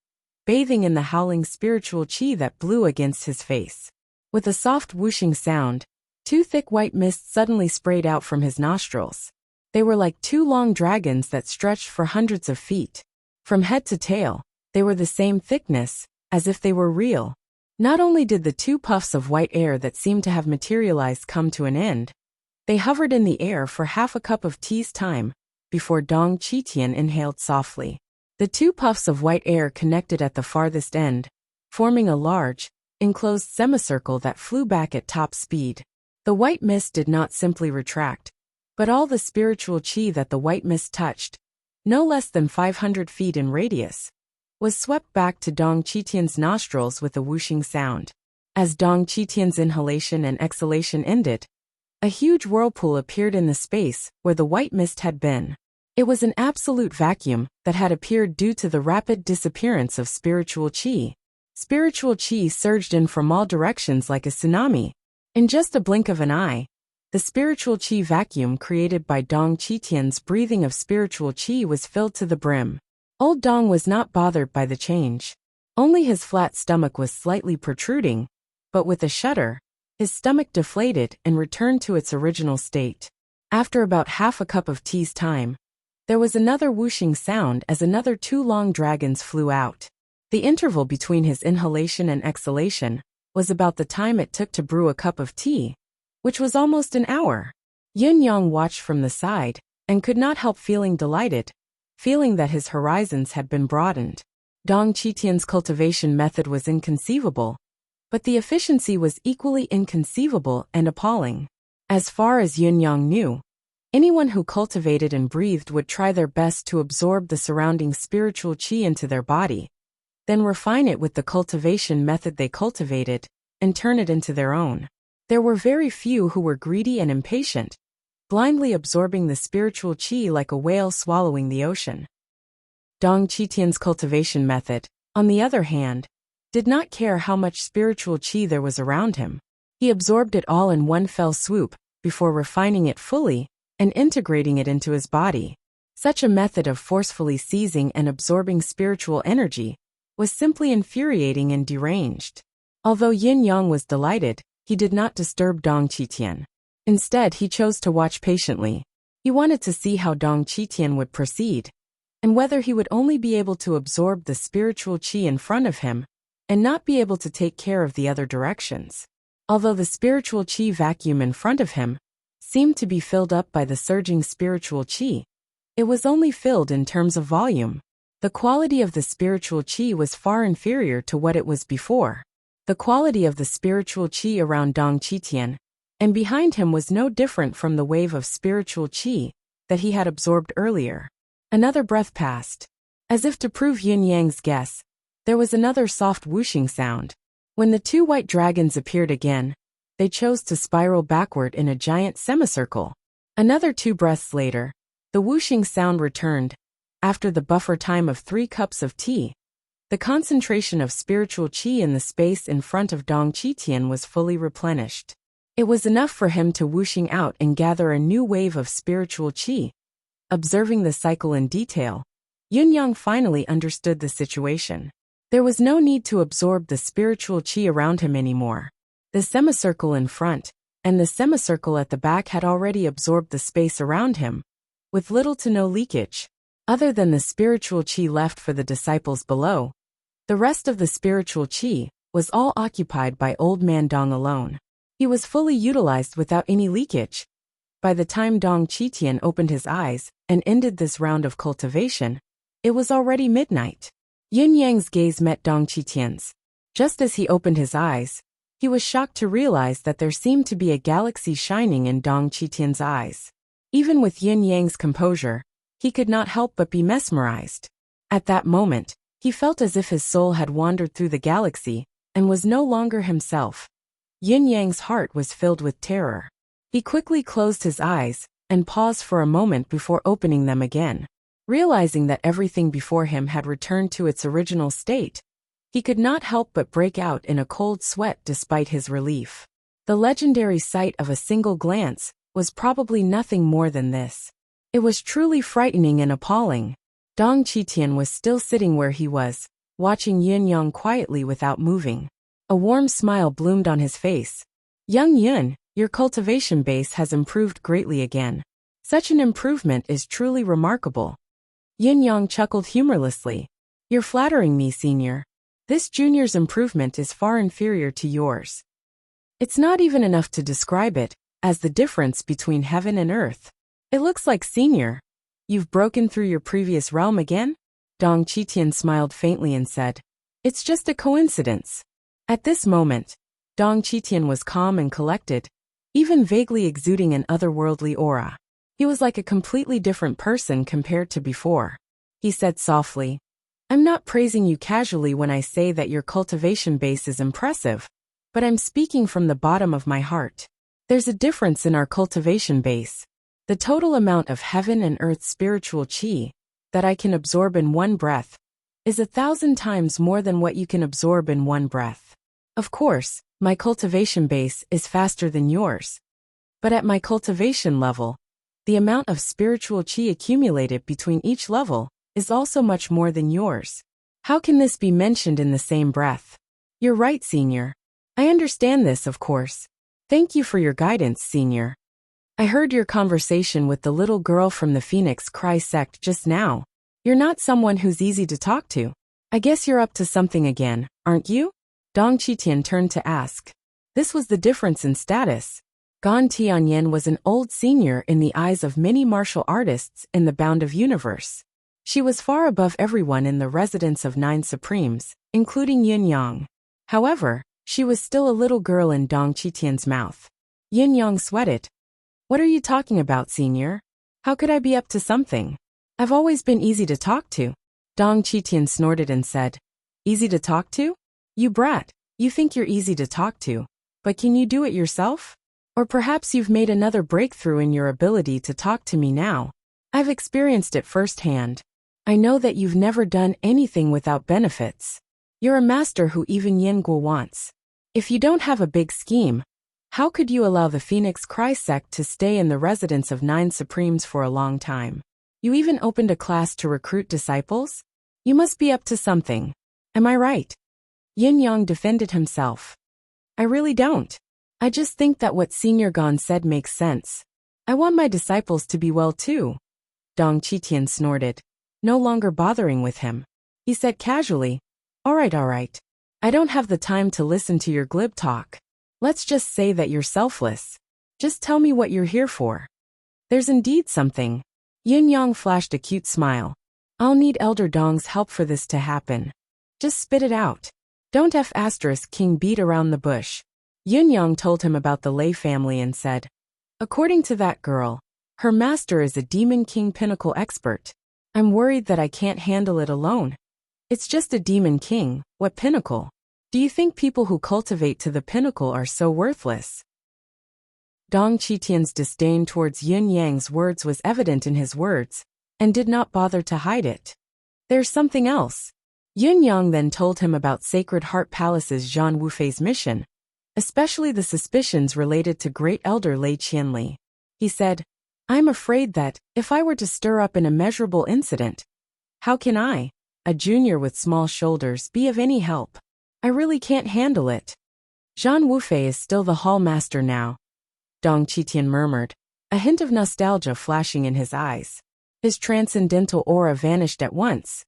bathing in the howling spiritual qi that blew against his face. With a soft whooshing sound, 2 thick white mists suddenly sprayed out from his nostrils. They were like 2 long dragons that stretched for hundreds of feet. From head to tail, they were the same thickness, as if they were real. Not only did the 2 puffs of white air that seemed to have materialized come to an end, they hovered in the air for half a cup of tea's time, before Dong Qitian inhaled softly. The 2 puffs of white air connected at the farthest end, forming a large, enclosed semicircle that flew back at top speed. The white mist did not simply retract, but all the spiritual qi that the white mist touched, no less than 500 feet in radius, was swept back to Dong Qitian's nostrils with a whooshing sound. As Dong Qitian's inhalation and exhalation ended, A huge whirlpool appeared in the space where the white mist had been. It was an absolute vacuum that had appeared due to the rapid disappearance of spiritual qi. Spiritual qi surged in from all directions like a tsunami. In just a blink of an eye, the spiritual qi vacuum created by Dong Qitian's breathing of spiritual qi was filled to the brim. Old Dong was not bothered by the change. Only his flat stomach was slightly protruding, but with a shudder, his stomach deflated and returned to its original state. After about half a cup of tea's time, there was another whooshing sound as another 2 long dragons flew out. The interval between his inhalation and exhalation was about the time it took to brew a cup of tea, which was almost an hour. Yin Yang watched from the side and could not help feeling delighted, feeling that his horizons had been broadened. Dong Qitian's cultivation method was inconceivable, but the efficiency was equally inconceivable and appalling. As far as Yin Yang knew, anyone who cultivated and breathed would try their best to absorb the surrounding spiritual qi into their body, then refine it with the cultivation method they cultivated, and turn it into their own. There were very few who were greedy and impatient, blindly absorbing the spiritual qi like a whale swallowing the ocean. Dong Qitian's cultivation method, on the other hand, did not care how much spiritual qi there was around him. He absorbed it all in one fell swoop, before refining it fully and integrating it into his body. Such a method of forcefully seizing and absorbing spiritual energy was simply infuriating and deranged. Although Yin Yang was delighted, he did not disturb Dong Qitian. Instead, he chose to watch patiently. He wanted to see how Dong Qitian would proceed, and whether he would only be able to absorb the spiritual qi in front of him and not be able to take care of the other directions. Although the spiritual qi vacuum in front of him seemed to be filled up by the surging spiritual qi, it was only filled in terms of volume. The quality of the spiritual qi was far inferior to what it was before. The quality of the spiritual qi around Dong Qitian and behind him was no different from the wave of spiritual qi that he had absorbed earlier. Another breath passed. As if to prove Yin Yang's guess, there was another soft whooshing sound. When the 2 white dragons appeared again, they chose to spiral backward in a giant semicircle. Another 2 breaths later, the whooshing sound returned. After the buffer time of 3 cups of tea, the concentration of spiritual qi in the space in front of Dong Qitian was fully replenished. It was enough for him to whooshing out and gather a new wave of spiritual qi. Observing the cycle in detail, Yin Yang finally understood the situation. There was no need to absorb the spiritual qi around him anymore. The semicircle in front and the semicircle at the back had already absorbed the space around him, with little to no leakage. Other than the spiritual qi left for the disciples below, the rest of the spiritual qi was all occupied by Old Man Dong alone. He was fully utilized without any leakage. By the time Dong Qitian opened his eyes and ended this round of cultivation, it was already midnight. Yin Yang's gaze met Dong Qitian's. Just as he opened his eyes, he was shocked to realize that there seemed to be a galaxy shining in Dong Qitian's eyes. Even with Yin Yang's composure, he could not help but be mesmerized. At that moment, he felt as if his soul had wandered through the galaxy and was no longer himself. Yin Yang's heart was filled with terror. He quickly closed his eyes and paused for a moment before opening them again. Realizing that everything before him had returned to its original state, he could not help but break out in a cold sweat despite his relief. The legendary sight of a single glance was probably nothing more than this. It was truly frightening and appalling. Dong Qitian was still sitting where he was, watching Yin Yang quietly without moving. A warm smile bloomed on his face. "Young Yun, your cultivation base has improved greatly again. Such an improvement is truly remarkable." Yin Yang chuckled humorlessly. "You're flattering me, senior. This junior's improvement is far inferior to yours. It's not even enough to describe it as the difference between heaven and earth. It looks like, senior, you've broken through your previous realm again?" Dong Qitian smiled faintly and said, "It's just a coincidence." At this moment, Dong Qitian was calm and collected, even vaguely exuding an otherworldly aura. He was like a completely different person compared to before. He said softly, "I'm not praising you casually when I say that your cultivation base is impressive, but I'm speaking from the bottom of my heart. There's a difference in our cultivation base. The total amount of heaven and earth's spiritual chi that I can absorb in one breath is 1,000 times more than what you can absorb in one breath. Of course, my cultivation base is faster than yours. But at my cultivation level, the amount of spiritual chi accumulated between each level is also much more than yours. How can this be mentioned in the same breath? You're right, Senior. I understand this, of course. Thank you for your guidance, Senior. I heard your conversation with the little girl from the Phoenix Cry sect just now. You're not someone who's easy to talk to. I guess you're up to something again, aren't you? Dong Qitian turned to ask. This was the difference in status. Gan Tianyan was an old senior in the eyes of many martial artists in the Bound of Universe. She was far above everyone in the residence of 9 Supremes, including Yin Yang. However, she was still a little girl in Dong Qitian's mouth. Yin Yang sweated. What are you talking about, Senior? How could I be up to something? I've always been easy to talk to. Dong Qitian snorted and said, Easy to talk to? You brat, you think you're easy to talk to, but can you do it yourself? Or perhaps you've made another breakthrough in your ability to talk to me now. I've experienced it firsthand. I know that you've never done anything without benefits. You're a master who even Yin Guo wants. If you don't have a big scheme, how could you allow the Phoenix Cry sect to stay in the residence of 9 Supremes for a long time? You even opened a class to recruit disciples? You must be up to something. Am I right? Yin Yang defended himself. I really don't. I just think that what Senior Gan said makes sense. I want my disciples to be well too. Dong Qitian snorted, no longer bothering with him. He said casually, All right. I don't have the time to listen to your glib talk. Let's just say that you're selfless. Just tell me what you're here for. There's indeed something. Yin Yang flashed a cute smile. I'll need Elder Dong's help for this to happen. Just spit it out. Don't King beat around the bush. Yin Yang told him about the Lei family and said, According to that girl, her master is a Demon King Pinnacle expert. I'm worried that I can't handle it alone. It's just a Demon King, what pinnacle? Do you think people who cultivate to the pinnacle are so worthless? Dong Qitian's disdain towards Yin Yang's words was evident in his words, and did not bother to hide it. There's something else. Yin Yang then told him about Sacred Heart Palace's Zhan Wufei's mission, especially the suspicions related to Great Elder Lei Qianli. He said, I'm afraid that, if I were to stir up an immeasurable incident, how can I, a junior with small shoulders, be of any help? I really can't handle it. Zhan Wufei is still the hall master now, Dong Qitian murmured, a hint of nostalgia flashing in his eyes. His transcendental aura vanished at once,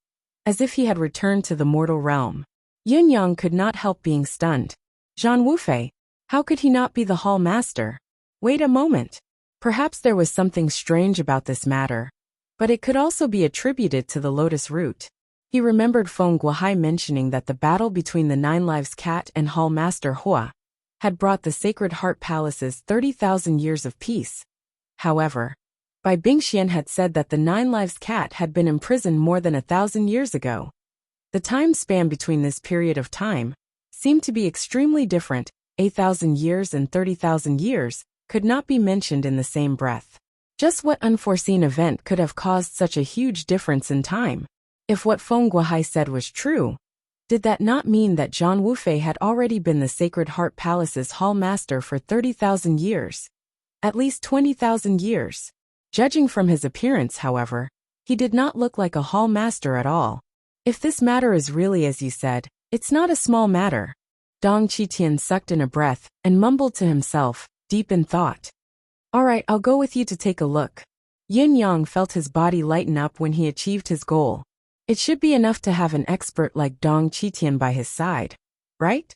as if he had returned to the mortal realm. Yin Yang could not help being stunned. Zhan Wufei, how could he not be the hall master? Wait a moment. Perhaps there was something strange about this matter, but it could also be attributed to the lotus root. He remembered Feng Guohai mentioning that the battle between the 9 Lives Cat and Hall Master Hua had brought the Sacred Heart Palace's 30,000 years of peace. However, Bai Bingxian had said that the 9 Lives Cat had been imprisoned more than 1,000 years ago. The time span between this period of time seemed to be extremely different. 8,000 years and 30,000 years could not be mentioned in the same breath. Just what unforeseen event could have caused such a huge difference in time? If what Feng Guohai said was true, did that not mean that Zhan Wufei had already been the Sacred Heart Palace's hall master for 30,000 years? At least 20,000 years. Judging from his appearance, however, he did not look like a hall master at all. If this matter is really as you said, it's not a small matter. Dong Qitian sucked in a breath and mumbled to himself, deep in thought. All right, I'll go with you to take a look. Yin Yang felt his body lighten up when he achieved his goal. It should be enough to have an expert like Dong Qitian by his side, right?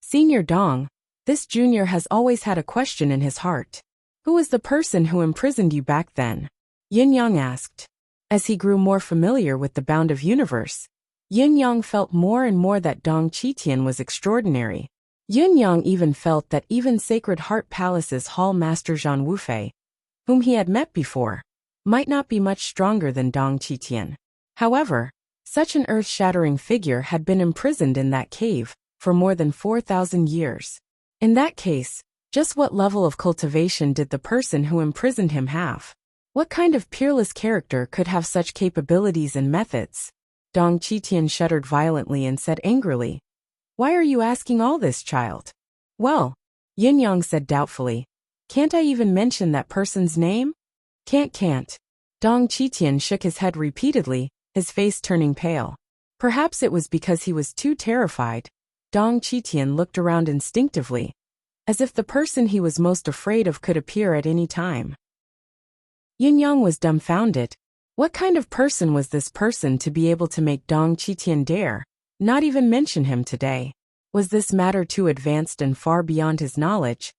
Senior Dong, this junior has always had a question in his heart. Who was the person who imprisoned you back then? Yin Yang asked. As he grew more familiar with the Bound of Universe, Yin Yang felt more and more that Dong Qitian was extraordinary. Yin Yang even felt that even Sacred Heart Palace's hall master Zhan Wufei, whom he had met before, might not be much stronger than Dong Qitian. However, such an earth-shattering figure had been imprisoned in that cave for more than 4,000 years. In that case, Just what level of cultivation did the person who imprisoned him have? What kind of peerless character could have such capabilities and methods? Dong Qitian shuddered violently and said angrily, "Why are you asking all this, child?" "Well," Yin Yang said doubtfully, "can't I even mention that person's name?" Can't. Dong Qitian shook his head repeatedly, his face turning pale. Perhaps it was because he was too terrified. Dong Qitian looked around instinctively, as if the person he was most afraid of could appear at any time. Yin Yang was dumbfounded. What kind of person was this person to be able to make Dong Qitian dare not even mention him today? Was this matter too advanced and far beyond his knowledge?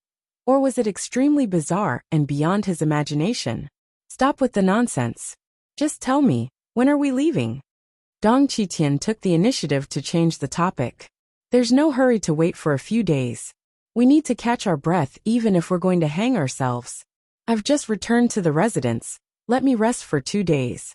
Or was it extremely bizarre and beyond his imagination? Stop with the nonsense. Just tell me, when are we leaving? Dong Qitian took the initiative to change the topic. There's no hurry to wait for a few days. We need to catch our breath even if we're going to hang ourselves. I've just returned to the residence. Let me rest for 2 days.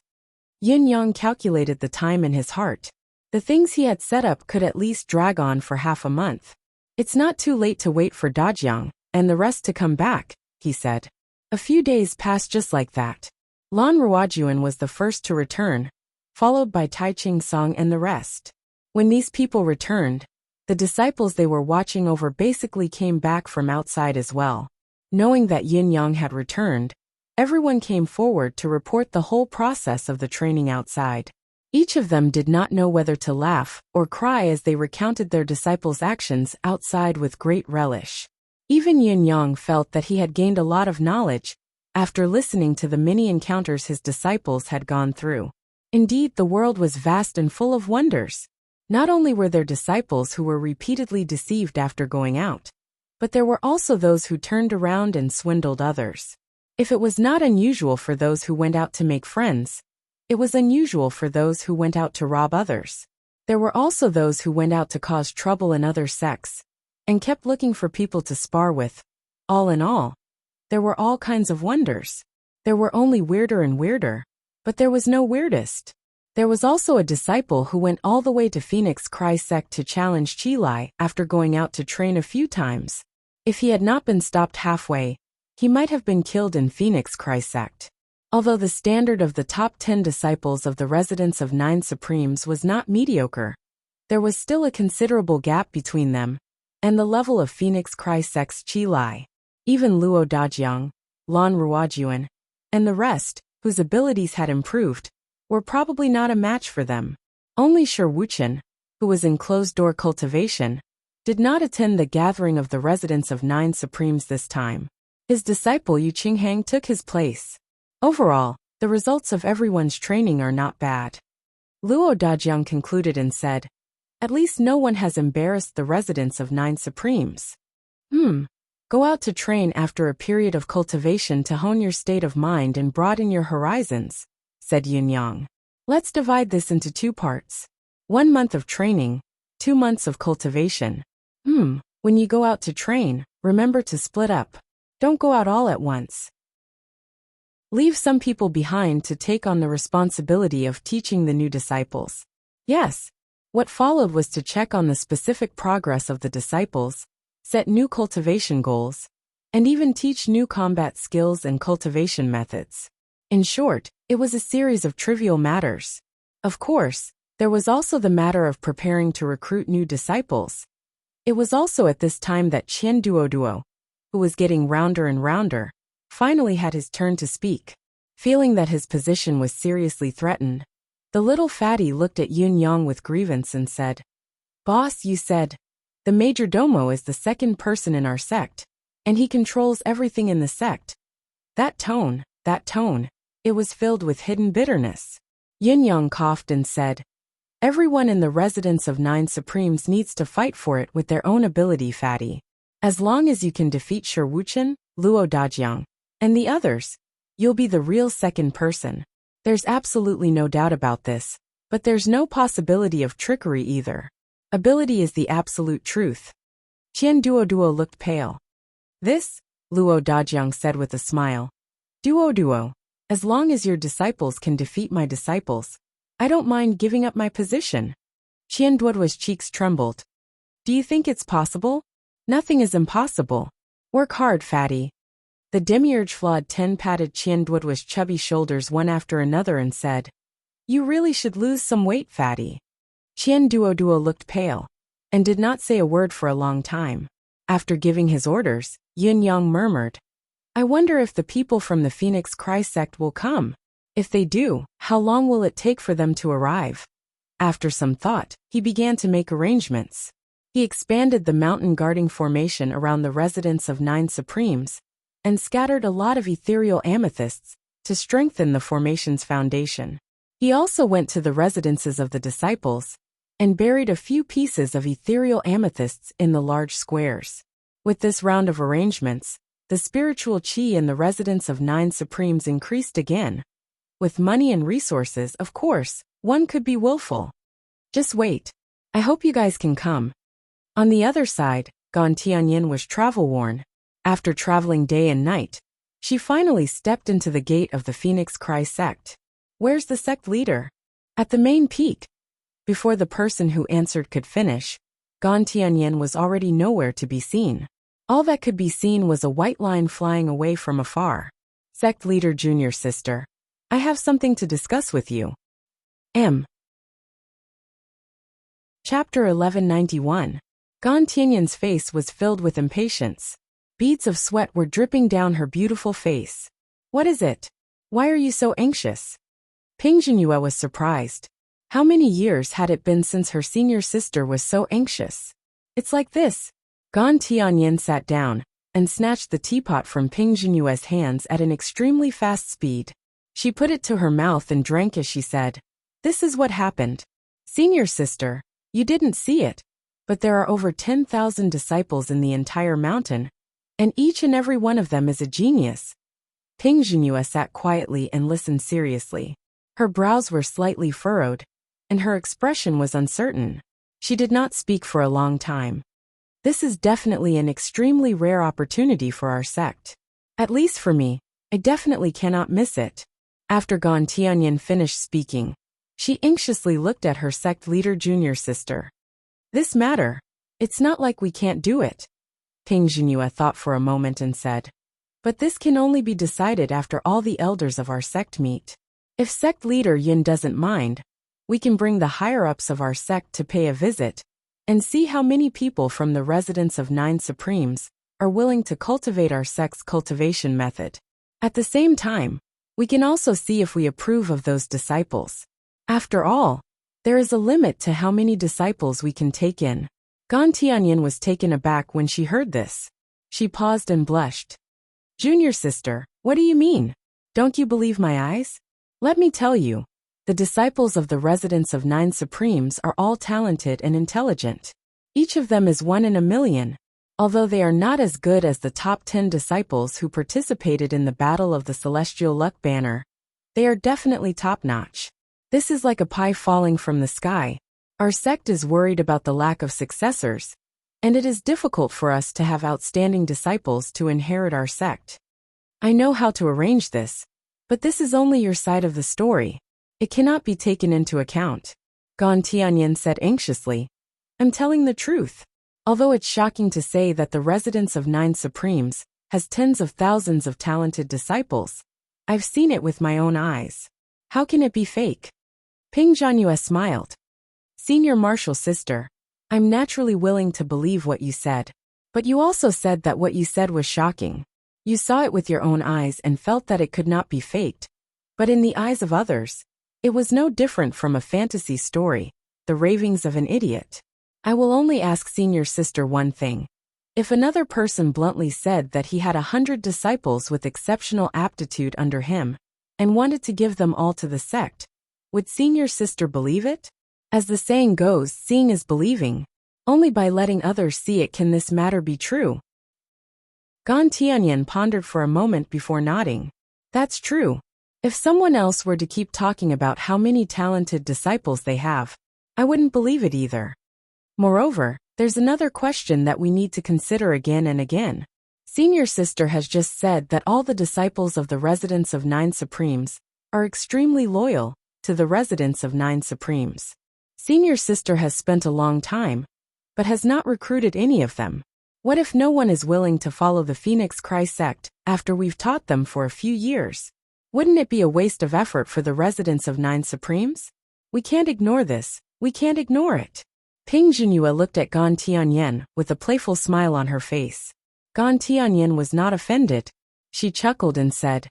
Yin Yang calculated the time in his heart. The things he had set up could at least drag on for half a month. It's not too late to wait for Dajiang and the rest to come back, he said. A few days passed just like that. Lan Ruojuan was the first to return, followed by Tai Ching Song and the rest. When these people returned, the disciples they were watching over basically came back from outside as well. Knowing that Yin Yang had returned, everyone came forward to report the whole process of the training outside. Each of them did not know whether to laugh or cry as they recounted their disciples' actions outside with great relish. Even Yin Yang felt that he had gained a lot of knowledge after listening to the many encounters his disciples had gone through. Indeed, the world was vast and full of wonders. Not only were there disciples who were repeatedly deceived after going out, but there were also those who turned around and swindled others. If it was not unusual for those who went out to make friends, it was unusual for those who went out to rob others. There were also those who went out to cause trouble in other sects, and kept looking for people to spar with. All in all, there were all kinds of wonders. There were only weirder and weirder, but there was no weirdest. There was also a disciple who went all the way to Phoenix Cry sect to challenge Chi Lai after going out to train a few times. If he had not been stopped halfway, he might have been killed in Phoenix Cry sect. Although the standard of the top 10 disciples of the residents of 9 Supremes was not mediocre, there was still a considerable gap between them and the level of Phoenix Cry sect's Chi Lai. Even Luo Dajiang, Lan Ruojuan, and the rest, whose abilities had improved, were probably not a match for them. Only Shi Wuchen, who was in closed-door cultivation, did not attend the gathering of the residents of 9 Supremes this time. His disciple Yu Qinghang took his place. Overall, the results of everyone's training are not bad. Luo Dajiang concluded and said, "At least no one has embarrassed the residents of 9 Supremes." Go out to train after a period of cultivation to hone your state of mind and broaden your horizons, said Yin Yang. Let's divide this into 2 parts. 1 month of training, 2 months of cultivation. When you go out to train, remember to split up. Don't go out all at once. Leave some people behind to take on the responsibility of teaching the new disciples. Yes, what followed was to check on the specific progress of the disciples, set new cultivation goals, and even teach new combat skills and cultivation methods. In short, it was a series of trivial matters. Of course, there was also the matter of preparing to recruit new disciples. It was also at this time that Qian Duoduo, who was getting rounder and rounder, finally had his turn to speak. Feeling that his position was seriously threatened, the little fatty looked at Yun Yang with grievance and said, "Boss, you said, the major domo is the second person in our sect, and he controls everything in the sect." That tone, it was filled with hidden bitterness. Yun Yang coughed and said, "Everyone in the residence of 9 Supremes needs to fight for it with their own ability, fatty. As long as you can defeat Shi Wuchen, Luo Dajiang, and the others, you'll be the real second person. There's absolutely no doubt about this, but there's no possibility of trickery either. Ability is the absolute truth." Qian Duoduo looked pale. "This," Luo Dajiang said with a smile. "Duoduo, as long as your disciples can defeat my disciples, I don't mind giving up my position." Qian Duoduo's cheeks trembled. "Do you think it's possible?" "Nothing is impossible. Work hard, fatty. The demiurge flawed Ten patted Chien Duodwa's chubby shoulders one after another and said, You really should lose some weight, fatty. Chien Duoduo looked pale and did not say a word for a long time. After giving his orders, Yin Yang murmured, I wonder if the people from the Phoenix Cry sect will come. If they do, how long will it take for them to arrive? After some thought, he began to make arrangements. He expanded the mountain guarding formation around the residence of 9 Supremes and scattered a lot of ethereal amethysts to strengthen the formation's foundation. He also went to the residences of the disciples and buried a few pieces of ethereal amethysts in the large squares. With this round of arrangements, the spiritual chi in the residence of 9 Supremes increased again. With money and resources, of course, one could be willful. Just wait. I hope you guys can come. On the other side, Gan Tianyin was travel-worn. After traveling day and night, she finally stepped into the gate of the Phoenix Cry sect. Where's the sect leader? At the main peak. Before the person who answered could finish, Gan Tianyin was already nowhere to be seen. All that could be seen was a white line flying away from afar. Sect leader, junior sister. I have something to discuss with you. Chapter 1191. Gan Tianyin's face was filled with impatience. Beads of sweat were dripping down her beautiful face. What is it? Why are you so anxious? Ping Jinyue was surprised. How many years had it been since her senior sister was so anxious? It's like this. Gan Tianyin sat down and snatched the teapot from Ping Jinyue's hands at an extremely fast speed. She put it to her mouth and drank as she said, This is what happened. Senior sister, you didn't see it, but there are over 10,000 disciples in the entire mountain, and each and every one of them is a genius. Ping Jinyue sat quietly and listened seriously. Her brows were slightly furrowed, and her expression was uncertain. She did not speak for a long time. This is definitely an extremely rare opportunity for our sect. At least for me, I definitely cannot miss it. After Gan Tianyin finished speaking, she anxiously looked at her sect leader junior sister. This matter, it's not like we can't do it. Ping Jinyue thought for a moment and said, But this can only be decided after all the elders of our sect meet. If sect leader Yin doesn't mind, we can bring the higher-ups of our sect to pay a visit and see how many people from the residence of 9 Supremes are willing to cultivate our sect's cultivation method. At the same time, we can also see if we approve of those disciples. After all, there is a limit to how many disciples we can take in. Gan Tianyin was taken aback when she heard this. She paused and blushed. Junior sister, what do you mean? Don't you believe my eyes? Let me tell you. The disciples of the residence of 9 Supremes are all talented and intelligent. Each of them is 1 in a million. Although they are not as good as the top 10 disciples who participated in the Battle of the Celestial Luck Banner, they are definitely top-notch. This is like a pie falling from the sky. Our sect is worried about the lack of successors, and it is difficult for us to have outstanding disciples to inherit our sect. I know how to arrange this, but this is only your side of the story. It cannot be taken into account. Gan Tianyin said anxiously, I'm telling the truth. Although it's shocking to say that the residence of 9 Supremes has tens of thousands of talented disciples, I've seen it with my own eyes. How can it be fake? Ping Jinyue smiled. Senior martial sister, I'm naturally willing to believe what you said. But you also said that what you said was shocking. You saw it with your own eyes and felt that it could not be faked. But in the eyes of others, it was no different from a fantasy story, the ravings of an idiot. I will only ask senior sister one thing. If another person bluntly said that he had 100 disciples with exceptional aptitude under him, and wanted to give them all to the sect, would senior sister believe it? As the saying goes, seeing is believing. Only by letting others see it can this matter be true. Gan Tianyin pondered for a moment before nodding. That's true. If someone else were to keep talking about how many talented disciples they have, I wouldn't believe it either. Moreover, there's another question that we need to consider again and again. Senior sister has just said that all the disciples of the residence of 9 Supremes are extremely loyal to the residence of 9 Supremes. Senior sister has spent a long time, but has not recruited any of them. What if no one is willing to follow the Phoenix Cry sect after we've taught them for a few years? Wouldn't it be a waste of effort for the residents of Nine Supremes? We can't ignore this. We can't ignore it. Ping Junhua looked at Gan Tianyan with a playful smile on her face. Gan Tianyan was not offended. She chuckled and said,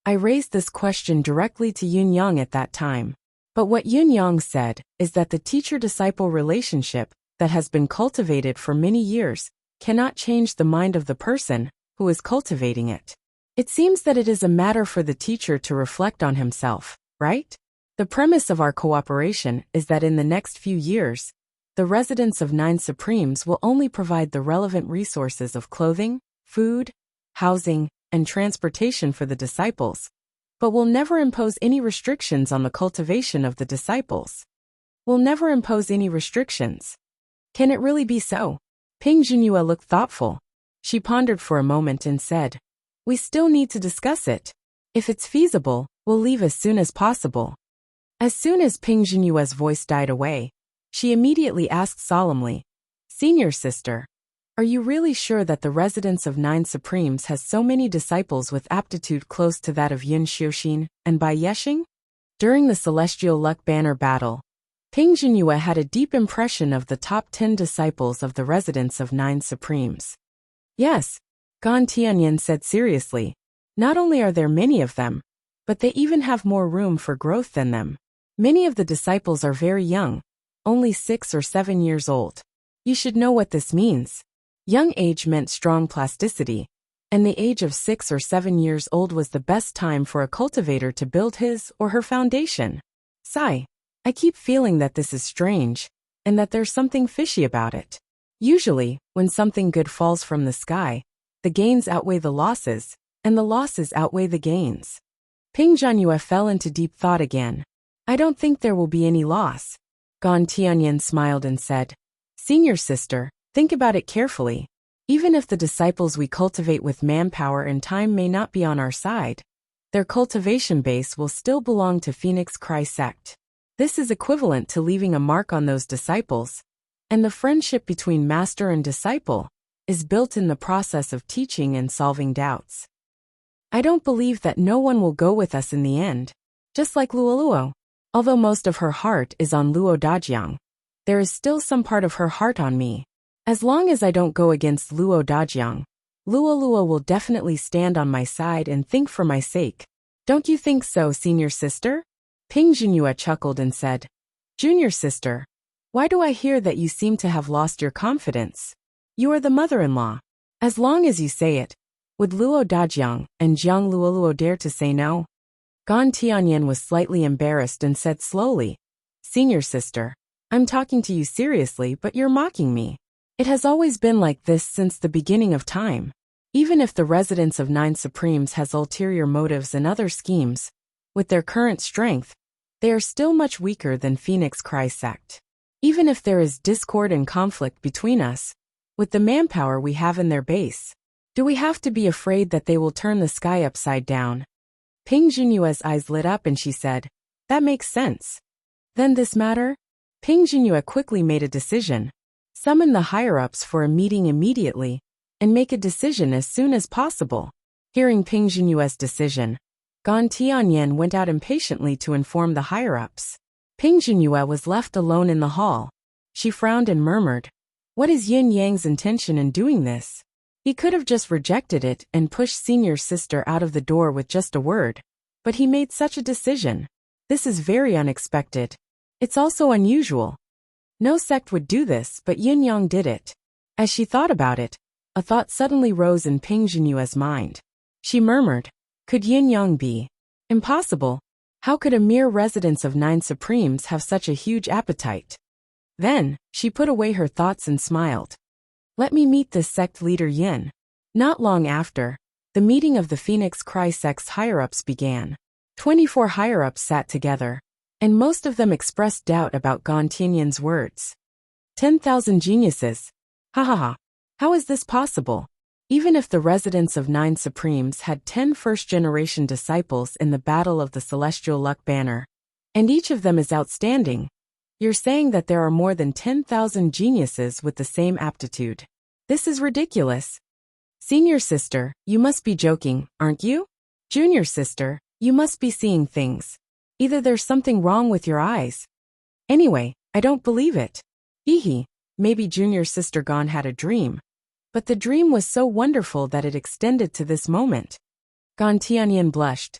I raised this question directly to Yun Yang at that time. But what Yun Yang said is that the teacher-disciple relationship that has been cultivated for many years cannot change the mind of the person who is cultivating it. It seems that it is a matter for the teacher to reflect on himself, right? The premise of our cooperation is that in the next few years, the residents of Nine Supremes will only provide the relevant resources of clothing, food, housing, and transportation for the disciples, but will never impose any restrictions on the cultivation of the disciples. Will never impose any restrictions. Can it really be so? Ping Junhua looked thoughtful. She pondered for a moment and said, We still need to discuss it. If it's feasible, we'll leave as soon as possible. As soon as Ping Junhua's voice died away, she immediately asked solemnly, Senior sister, are you really sure that the residence of Nine Supremes has so many disciples with aptitude close to that of Yun Xiuxin and Bai Yexing? During the Celestial Luck Banner battle, Ping Junhua had a deep impression of the top 10 disciples of the residence of Nine Supremes. Yes, Gan Tianyan said seriously. Not only are there many of them, but they even have more room for growth than them. Many of the disciples are very young, only 6 or 7 years old. You should know what this means. Young age meant strong plasticity, and the age of 6 or 7 years old was the best time for a cultivator to build his or her foundation. Sigh. I keep feeling that this is strange, and that there's something fishy about it. Usually, when something good falls from the sky, the gains outweigh the losses, and the losses outweigh the gains. Ping Junhua fell into deep thought again. I don't think there will be any loss. Gan Tianyan smiled and said, Senior sister, think about it carefully. Even if the disciples we cultivate with manpower and time may not be on our side, their cultivation base will still belong to Phoenix Cry sect. This is equivalent to leaving a mark on those disciples, and the friendship between master and disciple is built in the process of teaching and solving doubts. I don't believe that no one will go with us in the end, just like Luoluo. Although most of her heart is on Luo Dajiang, there is still some part of her heart on me. As long as I don't go against Luo Dajiang, Luoluo will definitely stand on my side and think for my sake. Don't you think so, senior sister? Ping Junhua chuckled and said, Junior sister, why do I hear that you seem to have lost your confidence? You are the mother-in-law. As long as you say it, would Luo Dajiang and Jiang Luoluo dare to say no? Gan Tianyan was slightly embarrassed and said slowly, Senior sister, I'm talking to you seriously, but you're mocking me. It has always been like this since the beginning of time. Even if the residence of Nine Supremes has ulterior motives and other schemes, with their current strength, they are still much weaker than Phoenix Cry sect. Even if there is discord and conflict between us, with the manpower we have in their base, do we have to be afraid that they will turn the sky upside down? Ping Junhua's eyes lit up and she said, That makes sense. Then this matter? Ping Junhua quickly made a decision. Summon the higher-ups for a meeting immediately, and make a decision as soon as possible. Hearing Ping Junhua's decision, Gan Tianyan went out impatiently to inform the higher-ups. Ping Junhua was left alone in the hall. She frowned and murmured, What is Yin Yang's intention in doing this? He could have just rejected it and pushed senior sister out of the door with just a word. But he made such a decision. This is very unexpected. It's also unusual. No sect would do this, but Yin Yang did it. As she thought about it, a thought suddenly rose in Ping Junhua's mind. She murmured, Could Yin Yang be? Impossible. How could a mere residence of Nine Supremes have such a huge appetite? Then, she put away her thoughts and smiled. Let me meet this sect leader Yin. Not long after, the meeting of the Phoenix Cry sect's higher-ups began. 24 higher-ups sat together, and most of them expressed doubt about Gan Tianyan's words. 10,000 geniuses. Ha ha ha. How is this possible? Even if the residents of Nine Supremes had 10 first-generation disciples in the Battle of the Celestial Luck Banner, and each of them is outstanding, you're saying that there are more than 10,000 geniuses with the same aptitude. This is ridiculous. Senior sister, you must be joking, aren't you? Junior sister, you must be seeing things. Either there's something wrong with your eyes. Anyway, I don't believe it. Hee, maybe junior sister Gon had a dream. But the dream was so wonderful that it extended to this moment. Gon Tianyin blushed.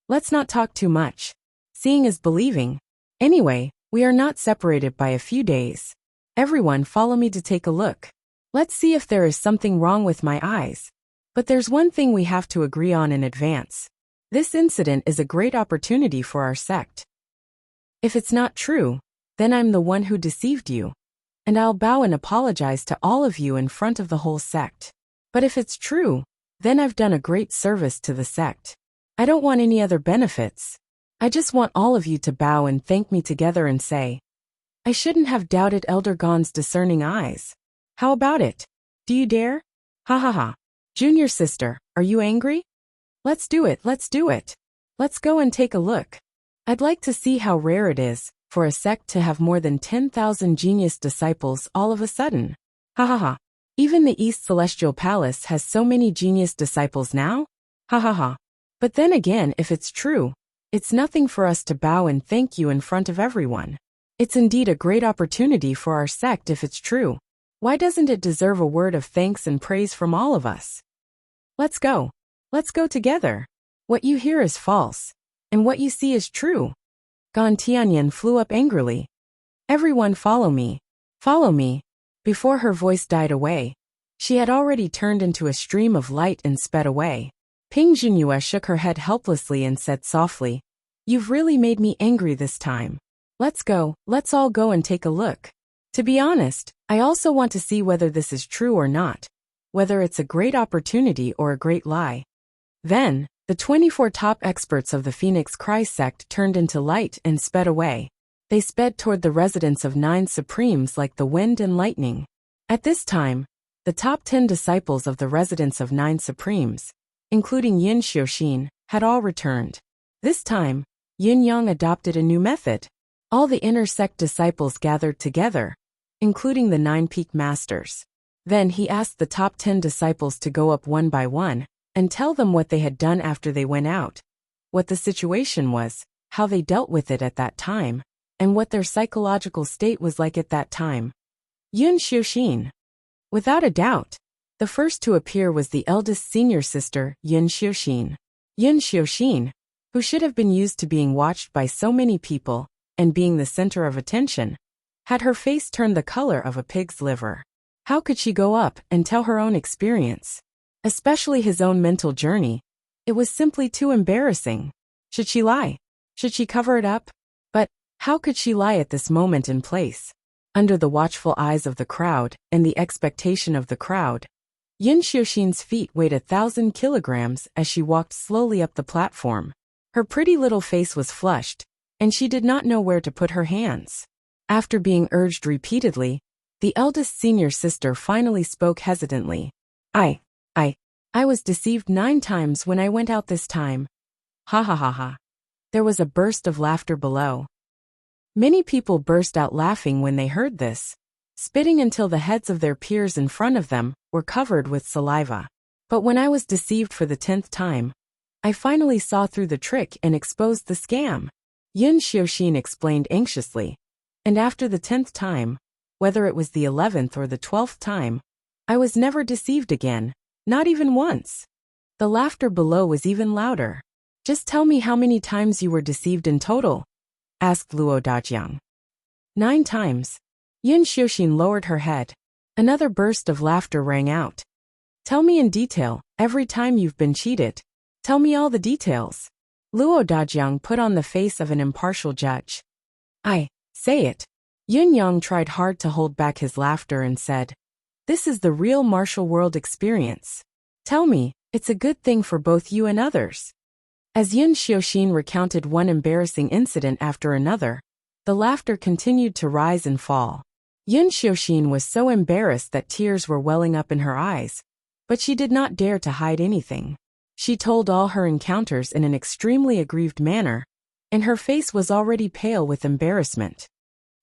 Let's not talk too much. Seeing is believing. Anyway, we are not separated by a few days. Everyone follow me to take a look. Let's see if there is something wrong with my eyes. But there's one thing we have to agree on in advance. This incident is a great opportunity for our sect. If it's not true, then I'm the one who deceived you. And I'll bow and apologize to all of you in front of the whole sect. But if it's true, then I've done a great service to the sect. I don't want any other benefits. I just want all of you to bow and thank me together and say, I shouldn't have doubted Elder Gon's discerning eyes. How about it? Do you dare? Ha ha ha. Junior sister, are you angry? Let's do it, let's do it. Let's go and take a look. I'd like to see how rare it is for a sect to have more than 10,000 genius disciples all of a sudden. Ha ha ha. Even the East Celestial Palace has so many genius disciples now? Ha ha ha. But then again, if it's true, it's nothing for us to bow and thank you in front of everyone. It's indeed a great opportunity for our sect if it's true. Why doesn't it deserve a word of thanks and praise from all of us? Let's go. Let's go together. What you hear is false, and what you see is true. Gon Tianyin flew up angrily. Everyone follow me. Follow me. Before her voice died away, she had already turned into a stream of light and sped away. Ping Junhua shook her head helplessly and said softly, You've really made me angry this time. Let's go, let's all go and take a look. To be honest, I also want to see whether this is true or not, whether it's a great opportunity or a great lie. Then, the 24 top experts of the Phoenix Cry sect turned into light and sped away. They sped toward the residence of 9 supremes like the wind and lightning. At this time, the top 10 disciples of the residence of 9 supremes, including Yin Xiuxin, had all returned. This time, Yin Yang adopted a new method. All the inner sect disciples gathered together, including the 9 peak masters. Then he asked the top 10 disciples to go up one by one and tell them what they had done after they went out, what the situation was, how they dealt with it at that time, and what their psychological state was like at that time. Yin Xiuxin. Without a doubt, the first to appear was the eldest senior sister, Yin Xiuxin. Yin Xiuxin, who should have been used to being watched by so many people and being the center of attention, had her face turned the color of a pig's liver. How could she go up and tell her own experience? Especially his own mental journey. It was simply too embarrassing. Should she lie? Should she cover it up? But how could she lie at this moment and place? Under the watchful eyes of the crowd and the expectation of the crowd, Yin Xiuxin's feet weighed 1,000 kilograms as she walked slowly up the platform. Her pretty little face was flushed, and she did not know where to put her hands. After being urged repeatedly, the eldest senior sister finally spoke hesitantly. I was deceived 9 times when I went out this time. Ha ha ha ha. There was a burst of laughter below. Many people burst out laughing when they heard this, spitting until the heads of their peers in front of them were covered with saliva. But when I was deceived for the 10th time, I finally saw through the trick and exposed the scam. Yin Xiuxin explained anxiously. And after the 10th time, whether it was the 11th or the 12th time, I was never deceived again, not even once. The laughter below was even louder. Just tell me how many times you were deceived in total, asked Luo Dajiang. 9 times. Yin Xiuxin lowered her head. Another burst of laughter rang out. Tell me in detail, every time you've been cheated. Tell me all the details. Luo Dajiang put on the face of an impartial judge. Say it. Yin Yang tried hard to hold back his laughter and said, This is the real martial world experience. Tell me, it's a good thing for both you and others. As Yin Xiuxin recounted one embarrassing incident after another, the laughter continued to rise and fall. Yin Xiuxin was so embarrassed that tears were welling up in her eyes, but she did not dare to hide anything. She told all her encounters in an extremely aggrieved manner, and her face was already pale with embarrassment.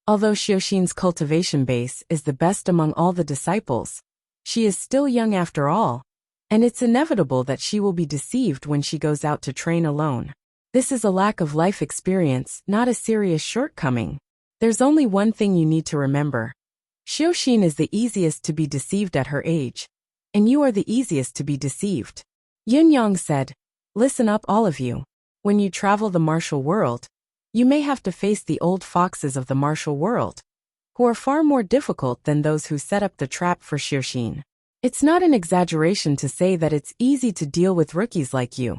Although Xiuxin's cultivation base is the best among all the disciples, She is still young after all, and it's inevitable that she will be deceived when she goes out to train alone. This is a lack of life experience, not a serious shortcoming. There's only one thing you need to remember. Xiuxin is the easiest to be deceived at her age, and you are the easiest to be deceived. Yin Yang said, "Listen up, all of you. When you travel the martial world, you may have to face the old foxes of the martial world, who are far more difficult than those who set up the trap for Xiuxin. It's not an exaggeration to say that it's easy to deal with rookies like you.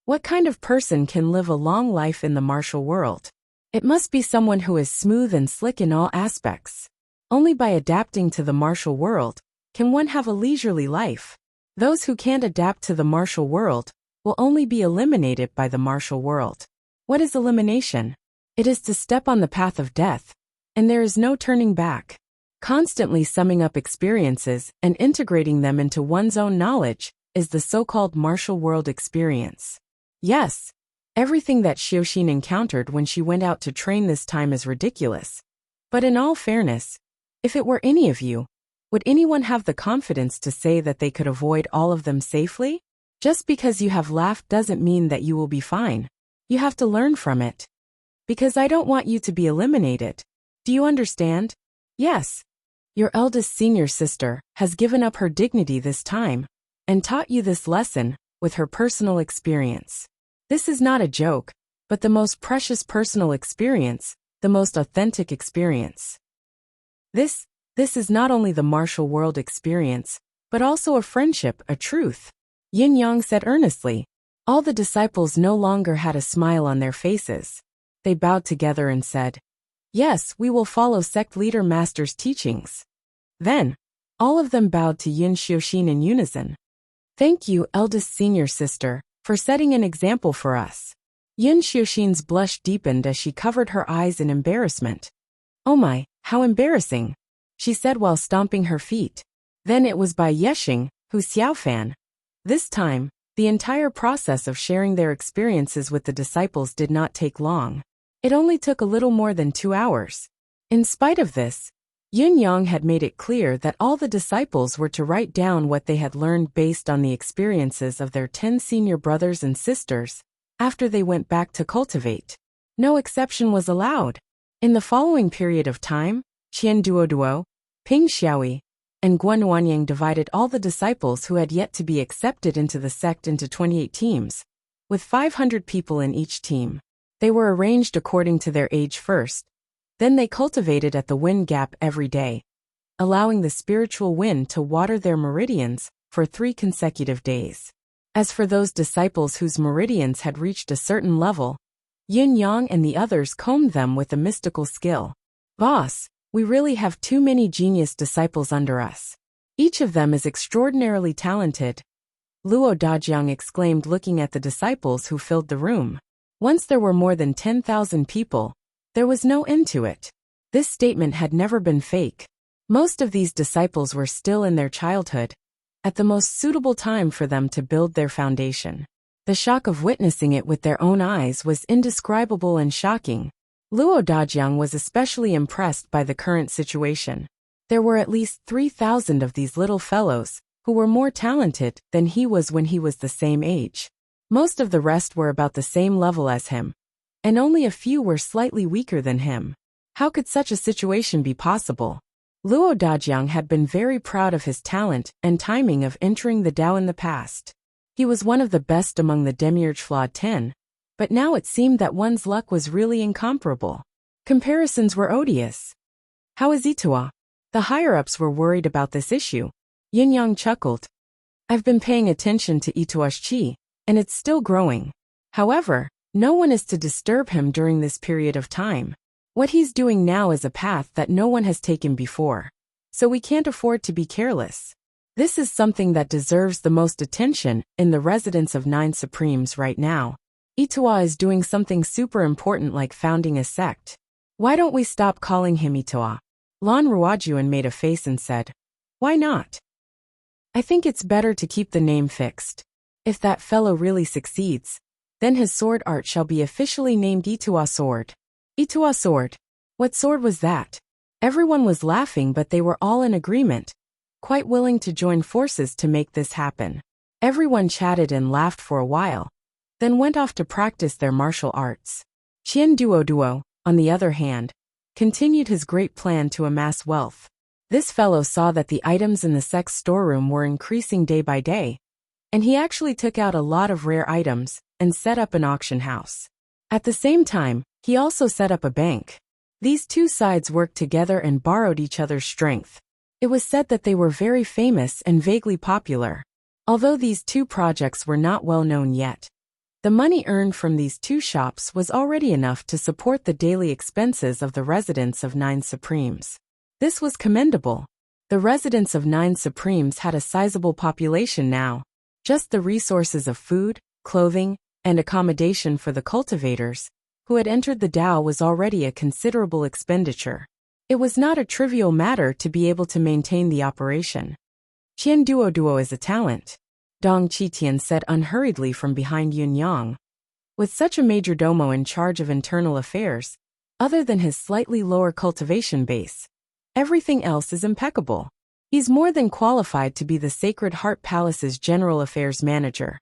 What kind of person can live a long life in the martial world? It must be someone who is smooth and slick in all aspects. Only by adapting to the martial world can one have a leisurely life. Those who can't adapt to the martial world will only be eliminated by the martial world." What is elimination? It is to step on the path of death, and there is no turning back. Constantly summing up experiences and integrating them into one's own knowledge is the so-called martial world experience. Yes, everything that Xiuxin encountered when she went out to train this time is ridiculous. But in all fairness, if it were any of you, would anyone have the confidence to say that they could avoid all of them safely? Just because you have laughed doesn't mean that you will be fine. You have to learn from it. Because I don't want you to be eliminated. Do you understand? Yes. Your eldest senior sister has given up her dignity this time and taught you this lesson with her personal experience. This is not a joke, but the most precious personal experience, the most authentic experience. This is not only the martial world experience, but also a friendship, a truth. Yin Yang said earnestly. All the disciples no longer had a smile on their faces. They bowed together and said, "Yes, we will follow sect leader master's teachings." Then, all of them bowed to Yin Xiuxin in unison. "Thank you, eldest senior sister, for setting an example for us." Yin Xiuxin's blush deepened as she covered her eyes in embarrassment. "Oh my, how embarrassing," she said while stomping her feet. Then it was by Yexing, who Xiaofan. This time, the entire process of sharing their experiences with the disciples did not take long. It only took a little more than 2 hours. In spite of this, Yin Yang had made it clear that all the disciples were to write down what they had learned based on the experiences of their 10 senior brothers and sisters after they went back to cultivate. No exception was allowed. In the following period of time, Qian Duoduo, Ping Xiaoyi, and Guan Wanyang divided all the disciples who had yet to be accepted into the sect into 28 teams, with 500 people in each team. They were arranged according to their age first. Then they cultivated at the wind gap every day, allowing the spiritual wind to water their meridians for 3 consecutive days. As for those disciples whose meridians had reached a certain level, Yin Yang and the others combed them with a mystical skill. "Boss, we really have too many genius disciples under us. Each of them is extraordinarily talented," Luo Dajiang exclaimed, looking at the disciples who filled the room. Once there were more than 10,000 people, there was no end to it. This statement had never been fake. Most of these disciples were still in their childhood, at the most suitable time for them to build their foundation. The shock of witnessing it with their own eyes was indescribable and shocking. Luo Dajiang was especially impressed by the current situation. There were at least 3,000 of these little fellows, who were more talented than he was when he was the same age. Most of the rest were about the same level as him, and only a few were slightly weaker than him. How could such a situation be possible? Luo Dajiang had been very proud of his talent and timing of entering the Tao in the past. He was one of the best among the Demiurge Flawed 10, but now it seemed that one's luck was really incomparable. Comparisons were odious. "How is Ituwa?" The higher-ups were worried about this issue. Yin Yang chuckled. "I've been paying attention to Ituwa's chi, and it's still growing. However, no one is to disturb him during this period of time. What he's doing now is a path that no one has taken before. So we can't afford to be careless. This is something that deserves the most attention in the residence of 9 Supremes right now. Ituwa is doing something super important like founding a sect. Why don't we stop calling him Ituwa?" Lan Ruojuan made a face and said, "Why not? I think it's better to keep the name fixed. If that fellow really succeeds, then his sword art shall be officially named Ituwa Sword." "Ituwa Sword? What sword was that?" Everyone was laughing, but they were all in agreement. quite willing to join forces to make this happen. Everyone chatted and laughed for a while, then went off to practice their martial arts. Qian Duoduo, on the other hand, continued his great plan to amass wealth. This fellow saw that the items in the sect's storeroom were increasing day by day, and he actually took out a lot of rare items and set up an auction house. At the same time, he also set up a bank. These two sides worked together and borrowed each other's strength. It was said that they were very famous and vaguely popular. Although these two projects were not well known yet, the money earned from these two shops was already enough to support the daily expenses of the residents of Nine Supremes. This was commendable. The residents of Nine Supremes had a sizable population now. Just the resources of food, clothing, and accommodation for the cultivators who had entered the Dao was already a considerable expenditure. It was not a trivial matter to be able to maintain the operation. Qian Duoduo is a talent, Dong Qitian said unhurriedly from behind Yun Yang. With such a majordomo in charge of internal affairs, other than his slightly lower cultivation base, everything else is impeccable. He's more than qualified to be the Sacred Heart Palace's general affairs manager.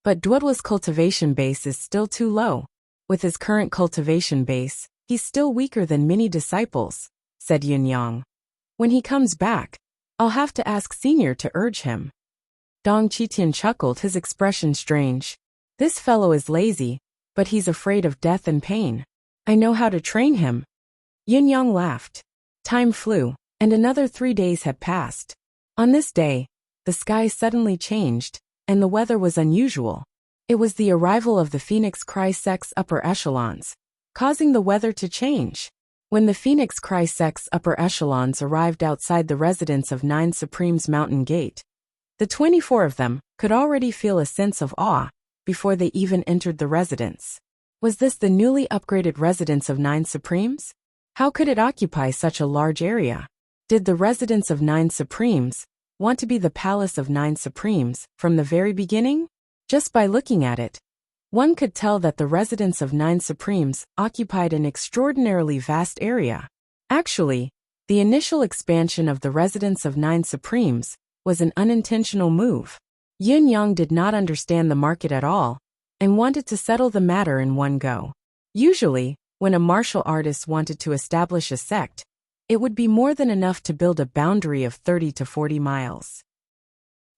But Duoduo's cultivation base is still too low. With his current cultivation base, he's still weaker than many disciples, said Yun Yang. When he comes back, I'll have to ask Senior to urge him. Dong Qitian chuckled, his expression strange. This fellow is lazy, but he's afraid of death and pain. I know how to train him. Yun Yang laughed. Time flew, and another 3 days had passed. On this day, the sky suddenly changed, and the weather was unusual. It was the arrival of the Phoenix Cry sect's upper echelons, causing the weather to change. When the Phoenix Cry sect's upper echelons arrived outside the residence of Nine Supremes Mountain Gate, the 24 of them could already feel a sense of awe before they even entered the residence. Was this the newly upgraded residence of Nine Supremes? How could it occupy such a large area? Did the residence of Nine Supremes want to be the Palace of Nine Supremes from the very beginning? Just by looking at it, one could tell that the residence of Nine Supremes occupied an extraordinarily vast area. Actually, the initial expansion of the residence of Nine Supremes was an unintentional move. Yun Yang did not understand the market at all and wanted to settle the matter in one go. Usually, when a martial artist wanted to establish a sect, it would be more than enough to build a boundary of 30 to 40 miles.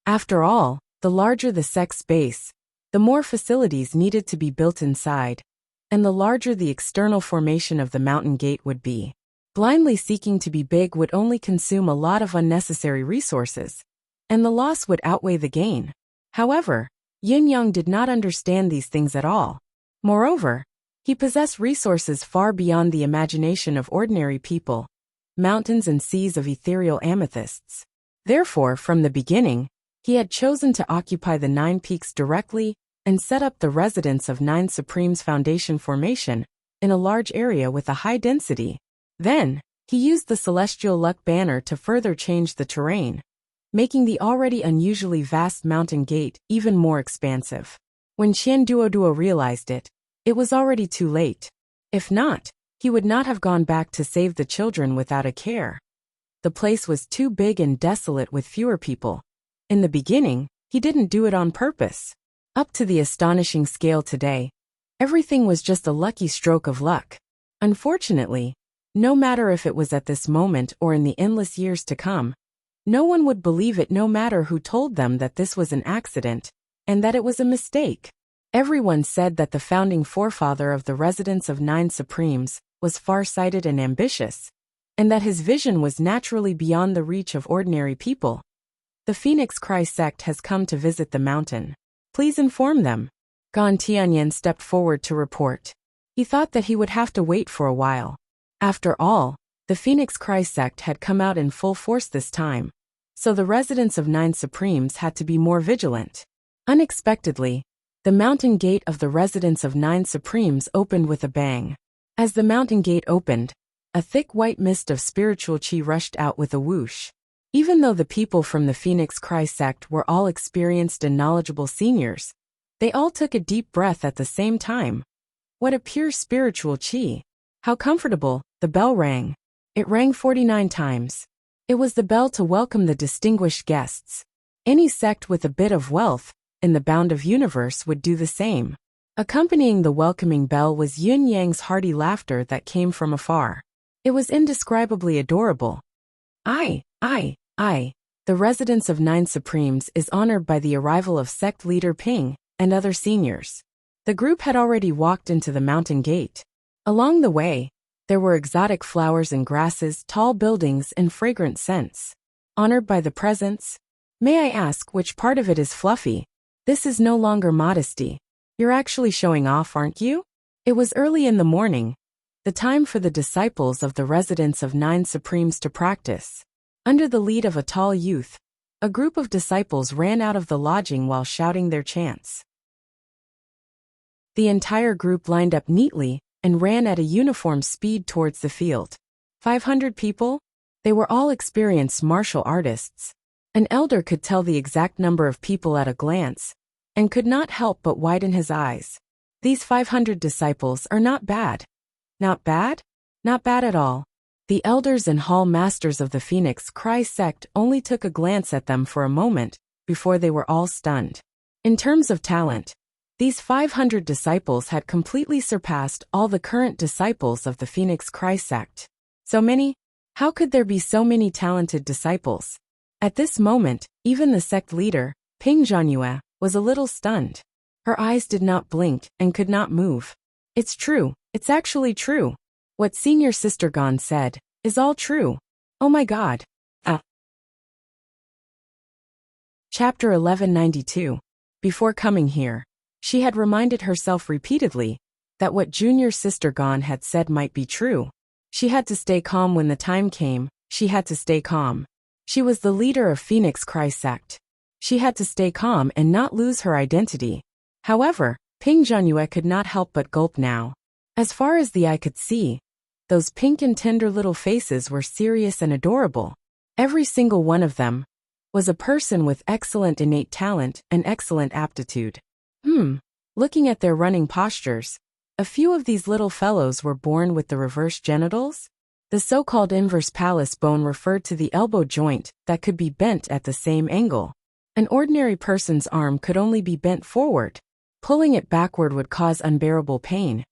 After all, the larger the sect's base, the more facilities needed to be built inside, and the larger the external formation of the mountain gate would be. Blindly seeking to be big would only consume a lot of unnecessary resources, and the loss would outweigh the gain. However, Yun Yang did not understand these things at all. Moreover, he possessed resources far beyond the imagination of ordinary people, mountains and seas of ethereal amethysts. Therefore, from the beginning, he had chosen to occupy the 9 peaks directly and set up the residence of Nine Supremes Foundation formation in a large area with a high density. Then, he used the Celestial Luck banner to further change the terrain, making the already unusually vast mountain gate even more expansive. When Qian Duoduo realized it, it was already too late. If not, he would not have gone back to save the children without a care. The place was too big and desolate with fewer people. In the beginning, he didn't do it on purpose. Up to the astonishing scale today, everything was just a lucky stroke of luck. Unfortunately, no matter if it was at this moment or in the endless years to come, no one would believe it no matter who told them that this was an accident and that it was a mistake. Everyone said that the founding forefather of the residence of Nine Supremes was far-sighted and ambitious, and that his vision was naturally beyond the reach of ordinary people. The Phoenix Cry sect has come to visit the mountain. Please inform them. Gan Tianyan stepped forward to report. He thought that he would have to wait for a while. After all, the Phoenix Cry sect had come out in full force this time, so the residents of Nine Supremes had to be more vigilant. Unexpectedly, the mountain gate of the residence of Nine Supremes opened with a bang. As the mountain gate opened, a thick white mist of spiritual qi rushed out with a whoosh. Even though the people from the Phoenix Cry sect were all experienced and knowledgeable seniors, they all took a deep breath at the same time. What a pure spiritual qi! How comfortable! The bell rang. It rang 49 times. It was the bell to welcome the distinguished guests. Any sect with a bit of wealth in the bound of universe would do the same. Accompanying the welcoming bell was Yun Yang's hearty laughter that came from afar. It was indescribably adorable. I. The residence of 9 Supremes is honored by the arrival of sect leader Ping and other seniors. The group had already walked into the mountain gate. Along the way, there were exotic flowers and grasses, tall buildings, and fragrant scents. Honored by the presence? May I ask which part of it is fluffy? This is no longer modesty. You're actually showing off, aren't you? It was early in the morning, the time for the disciples of the residence of 9 Supremes to practice. Under the lead of a tall youth, a group of disciples ran out of the lodging while shouting their chants. The entire group lined up neatly and ran at a uniform speed towards the field. 500 people? They were all experienced martial artists. An elder could tell the exact number of people at a glance, and could not help but widen his eyes. These 500 disciples are not bad. Not bad? Not bad at all. The elders and hall masters of the Phoenix Cry sect only took a glance at them for a moment before they were all stunned. In terms of talent, these 500 disciples had completely surpassed all the current disciples of the Phoenix Cry sect. So many? How could there be so many talented disciples? At this moment, even the sect leader, Ping Zhanyue, was a little stunned. Her eyes did not blink and could not move. It's true. It's actually true. What Senior Sister Gon said is all true. Oh my God. Chapter 1192. Before coming here, she had reminded herself repeatedly that what Junior Sister Gon had said might be true. She had to stay calm when the time came. She had to stay calm. She was the leader of Phoenix Cry sect. She had to stay calm and not lose her identity. However, Ping Zhanyue could not help but gulp now. As far as the eye could see, those pink and tender little faces were serious and adorable. Every single one of them was a person with excellent innate talent and excellent aptitude. Looking at their running postures, a few of these little fellows were born with the reverse genitals. The so-called inverse pallus bone referred to the elbow joint that could be bent at the same angle. An ordinary person's arm could only be bent forward. Pulling it backward would cause unbearable pain.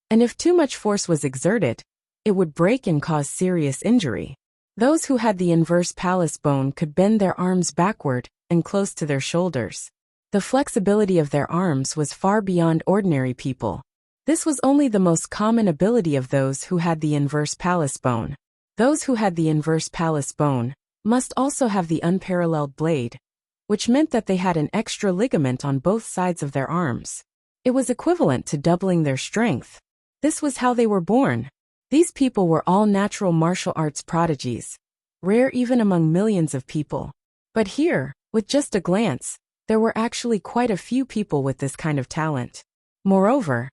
And if too much force was exerted, it would break and cause serious injury. Those who had the inverse pallus bone could bend their arms backward and close to their shoulders. The flexibility of their arms was far beyond ordinary people. This was only the most common ability of those who had the inverse pallus bone. Those who had the inverse pallus bone must also have the unparalleled blade, which meant that they had an extra ligament on both sides of their arms. It was equivalent to doubling their strength. This was how they were born. These people were all natural martial arts prodigies, rare even among millions of people. But here, with just a glance, there were actually quite a few people with this kind of talent. Moreover,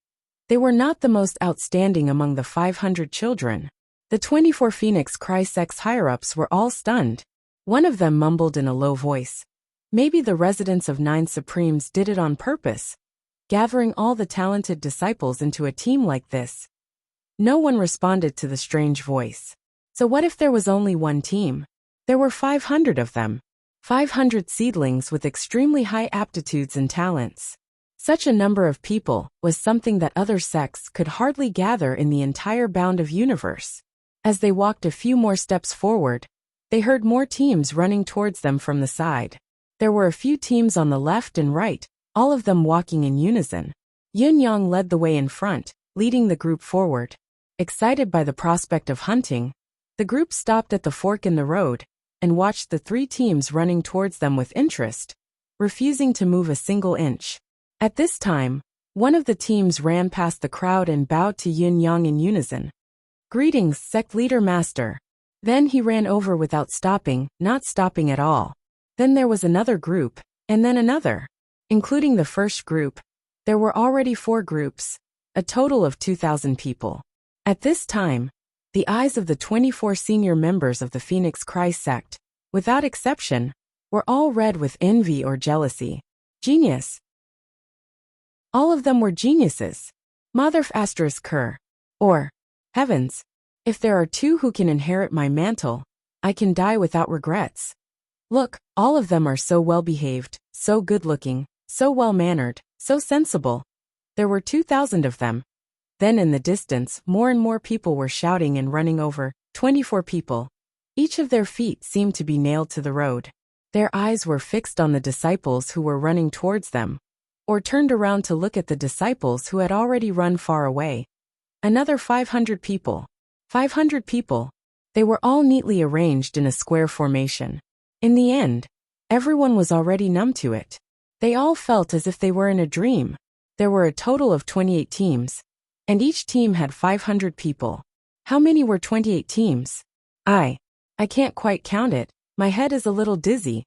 they were not the most outstanding among the 500 children. The 24 Phoenix Cry sect's higher-ups were all stunned. One of them mumbled in a low voice. Maybe the residents of 9 Supremes did it on purpose, gathering all the talented disciples into a team like this. No one responded to the strange voice. So what if there was only one team? There were 500 of them. 500 seedlings with extremely high aptitudes and talents. Such a number of people was something that other sects could hardly gather in the entire bound of universe. As they walked a few more steps forward, they heard more teams running towards them from the side. There were a few teams on the left and right, all of them walking in unison. Yun Yang led the way in front, leading the group forward. Excited by the prospect of hunting, the group stopped at the fork in the road and watched the 3 teams running towards them with interest, refusing to move a single inch. At this time, one of the teams ran past the crowd and bowed to Yun Yang in unison. "Greetings, sect leader master." Then he ran over without stopping, not stopping at all. Then there was another group, and then another. Including the first group, there were already 4 groups, a total of 2,000 people. At this time, the eyes of the 24 senior members of the Phoenix Cry sect, without exception, were all red with envy or jealousy. Genius. All of them were geniuses. Mother Asterisk Kerr. Or, heavens, if there are 2 who can inherit my mantle, I can die without regrets. Look, all of them are so well-behaved, so good-looking, so well-mannered, so sensible. There were 2,000 of them. Then in the distance, more and more people were shouting and running over, 24 people. Each of their feet seemed to be nailed to the road. Their eyes were fixed on the disciples who were running towards them, or turned around to look at the disciples who had already run far away. Another 500 people. 500 people. They were all neatly arranged in a square formation. In the end, everyone was already numb to it. They all felt as if they were in a dream. There were a total of 28 teams, and each team had 500 people. How many were 28 teams? I can't quite count it. My head is a little dizzy.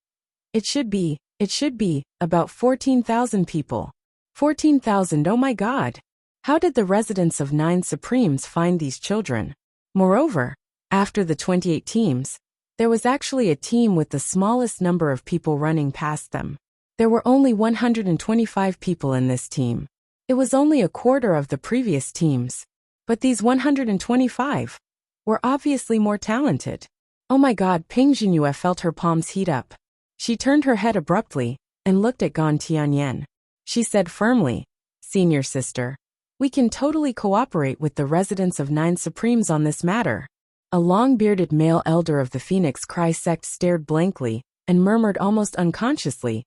It should be about 14,000 people. 14,000, oh my God! How did the residents of 9 Supremes find these children? Moreover, after the 28 teams, there was actually a team with the smallest number of people running past them. There were only 125 people in this team. It was only a quarter of the previous teams. But these 125 were obviously more talented. Oh my God, Ping Jinhua felt her palms heat up. She turned her head abruptly and looked at Gan Tianyan. She said firmly, "Senior sister, we can totally cooperate with the residents of 9 Supremes on this matter." A long-bearded male elder of the Phoenix Cry sect stared blankly and murmured almost unconsciously,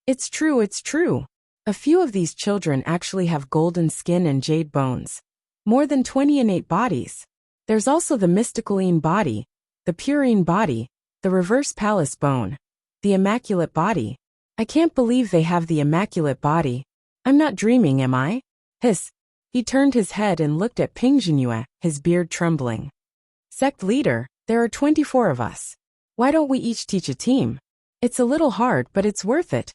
"It's true, it's true. A few of these children actually have golden skin and jade bones. More than 20 innate bodies. There's also the mysticaline body, the purine body, the reverse palace bone, the immaculate body. I can't believe they have the immaculate body. I'm not dreaming, am I?" Hiss. He turned his head and looked at Ping Jinhua, his beard trembling. "Sect leader, there are 24 of us. Why don't we each teach a team? It's a little hard, but it's worth it."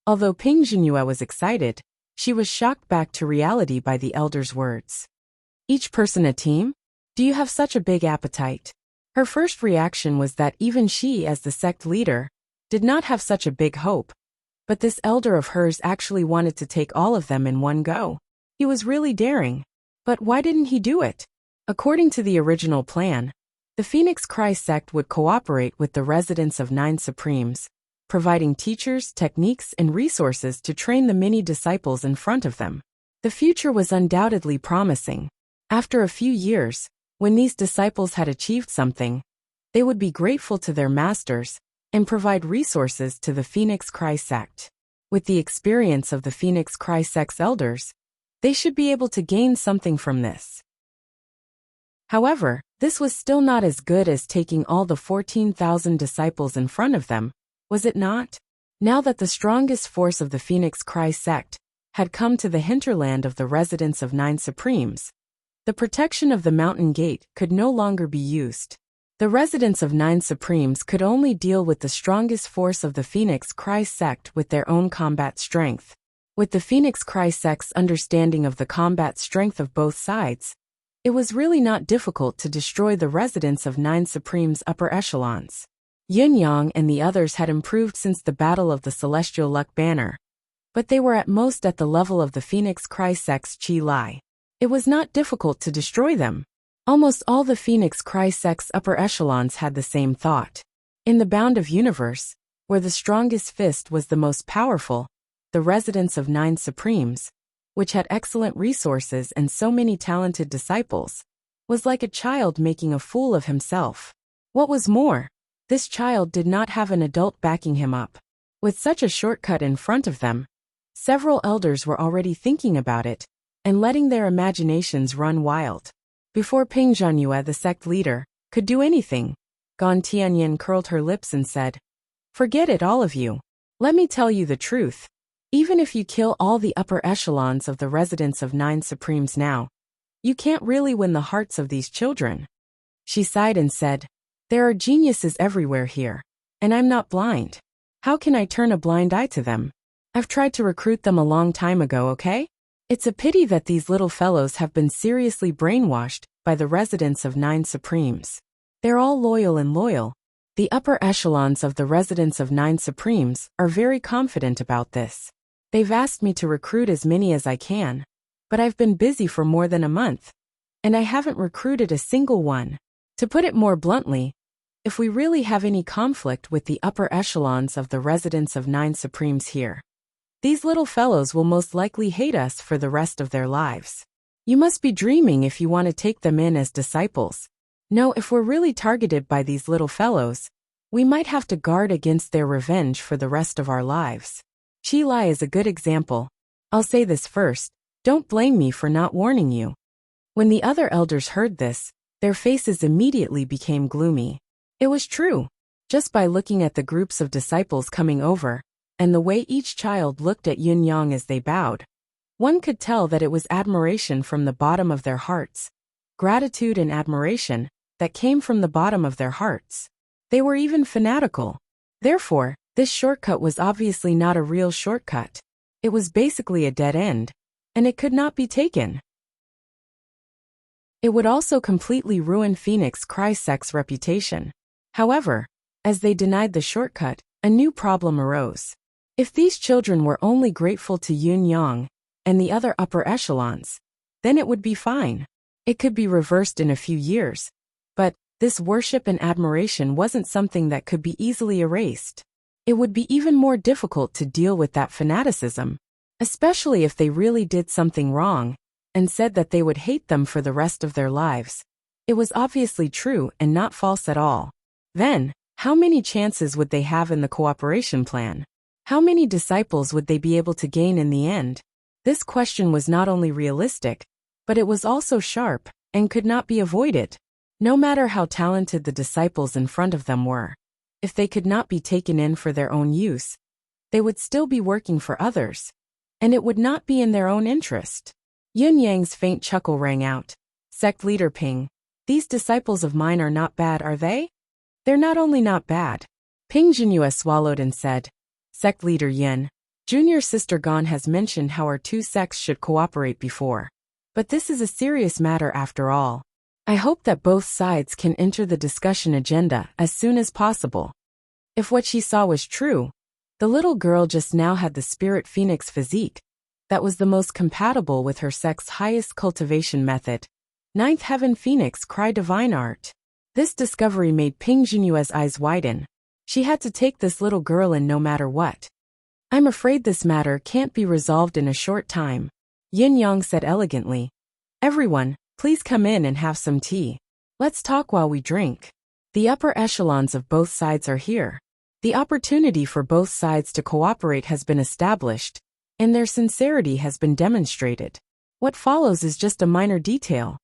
Although Ping Jinhua was excited, she was shocked back to reality by the elder's words. "Each person a team? Do you have such a big appetite?" Her first reaction was that even she, as the sect leader, did not have such a big hope. But this elder of hers actually wanted to take all of them in one go. He was really daring. But why didn't he do it? According to the original plan, the Phoenix Cry sect would cooperate with the residents of 9 Supremes, providing teachers, techniques, and resources to train the many disciples in front of them. The future was undoubtedly promising. After a few years, when these disciples had achieved something, they would be grateful to their masters and provide resources to the Phoenix Cry sect. With the experience of the Phoenix Cry sect's elders, they should be able to gain something from this. However, this was still not as good as taking all the 14,000 disciples in front of them, was it not? Now that the strongest force of the Phoenix Cry sect had come to the hinterland of the residents of 9 Supremes, the protection of the mountain gate could no longer be used. The residents of 9 Supremes could only deal with the strongest force of the Phoenix Cry sect with their own combat strength. With the Phoenix Cry sect's understanding of the combat strength of both sides, it was really not difficult to destroy the residents of 9 Supremes' upper echelons. Yin Yang and the others had improved since the Battle of the Celestial Luck Banner, but they were at most at the level of the Phoenix Cry sect's Qi Lai. It was not difficult to destroy them. Almost all the Phoenix Cry sect's upper echelons had the same thought. In the bound of universe, where the strongest fist was the most powerful, the residents of 9 Supremes, which had excellent resources and so many talented disciples, was like a child making a fool of himself. What was more, this child did not have an adult backing him up. With such a shortcut in front of them, several elders were already thinking about it and letting their imaginations run wild. Before Ping Jinhua, the sect leader, could do anything, Gan Tianyan curled her lips and said, "Forget it, all of you. Let me tell you the truth. Even if you kill all the upper echelons of the residents of 9 Supremes now, you can't really win the hearts of these children." She sighed and said, "There are geniuses everywhere here, and I'm not blind. How can I turn a blind eye to them? I've tried to recruit them a long time ago, okay? It's a pity that these little fellows have been seriously brainwashed by the residents of 9 Supremes. They're all loyal. The upper echelons of the residents of 9 Supremes are very confident about this. They've asked me to recruit as many as I can, but I've been busy for more than a month, and I haven't recruited a single one. To put it more bluntly, if we really have any conflict with the upper echelons of the residents of Nine Supremes here, these little fellows will most likely hate us for the rest of their lives. You must be dreaming if you want to take them in as disciples. No, if we're really targeted by these little fellows, we might have to guard against their revenge for the rest of our lives. Chi Lai is a good example. I'll say this first, don't blame me for not warning you. When the other elders heard this, their faces immediately became gloomy. It was true. Just by looking at the groups of disciples coming over, and the way each child looked at Yun Yang as they bowed, one could tell that it was admiration from the bottom of their hearts. Gratitude and admiration that came from the bottom of their hearts. They were even fanatical. Therefore, this shortcut was obviously not a real shortcut. It was basically a dead end, and it could not be taken. It would also completely ruin Phoenix Cry Sect's reputation. However, as they denied the shortcut, a new problem arose. If these children were only grateful to Yun Yang and the other upper echelons, then it would be fine. It could be reversed in a few years. But this worship and admiration wasn't something that could be easily erased. It would be even more difficult to deal with that fanaticism, especially if they really did something wrong and said that they would hate them for the rest of their lives. It was obviously true and not false at all. Then, how many chances would they have in the cooperation plan? How many disciples would they be able to gain in the end? This question was not only realistic, but it was also sharp and could not be avoided. No matter how talented the disciples in front of them were, if they could not be taken in for their own use, they would still be working for others, and it would not be in their own interest. Yun Yang's faint chuckle rang out. Sect leader Ping, these disciples of mine are not bad, are they? They're not only not bad. Ping Jinhua swallowed and said, Sect leader Yin, Junior Sister Gon has mentioned how our two sects should cooperate before. But this is a serious matter after all. I hope that both sides can enter the discussion agenda as soon as possible. If what she saw was true, the little girl just now had the spirit phoenix physique that was the most compatible with her sect's highest cultivation method, Ninth Heaven Phoenix Cry Divine Art. This discovery made Ping Jinua's eyes widen. She had to take this little girl in no matter what. I'm afraid this matter can't be resolved in a short time, Yin Yang said elegantly. Everyone, please come in and have some tea. Let's talk while we drink. The upper echelons of both sides are here. The opportunity for both sides to cooperate has been established, and their sincerity has been demonstrated. What follows is just a minor detail.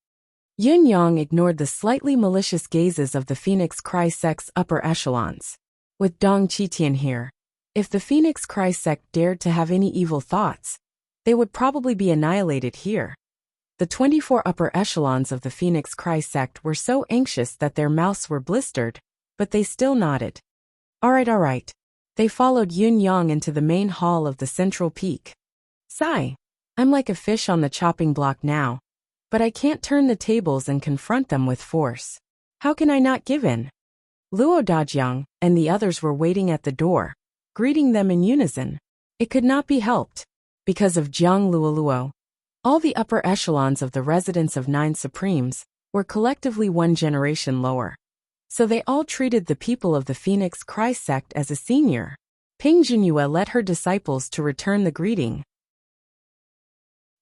Yun Yang ignored the slightly malicious gazes of the Phoenix Cry Sect's upper echelons. With Dong Qitian here, if the Phoenix Cry Sect dared to have any evil thoughts, they would probably be annihilated here. The 24 upper echelons of the Phoenix Cry Sect were so anxious that their mouths were blistered, but they still nodded. All right. They followed Yun Yang into the main hall of the central peak. Sigh. I'm like a fish on the chopping block now, but I can't turn the tables and confront them with force. How can I not give in? Luo Dajiang and the others were waiting at the door, greeting them in unison. It could not be helped. Because of Jiang Luoluo, all the upper echelons of the residents of Nine Supremes were collectively one generation lower. So they all treated the people of the Phoenix Cry Sect as a senior. Ping Jinhua led her disciples to return the greeting.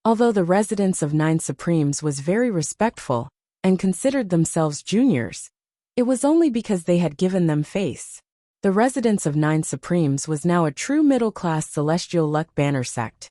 Although the residents of Nine Supremes was very respectful and considered themselves juniors, it was only because they had given them face. The residents of Nine Supremes was now a true middle-class celestial luck banner sect.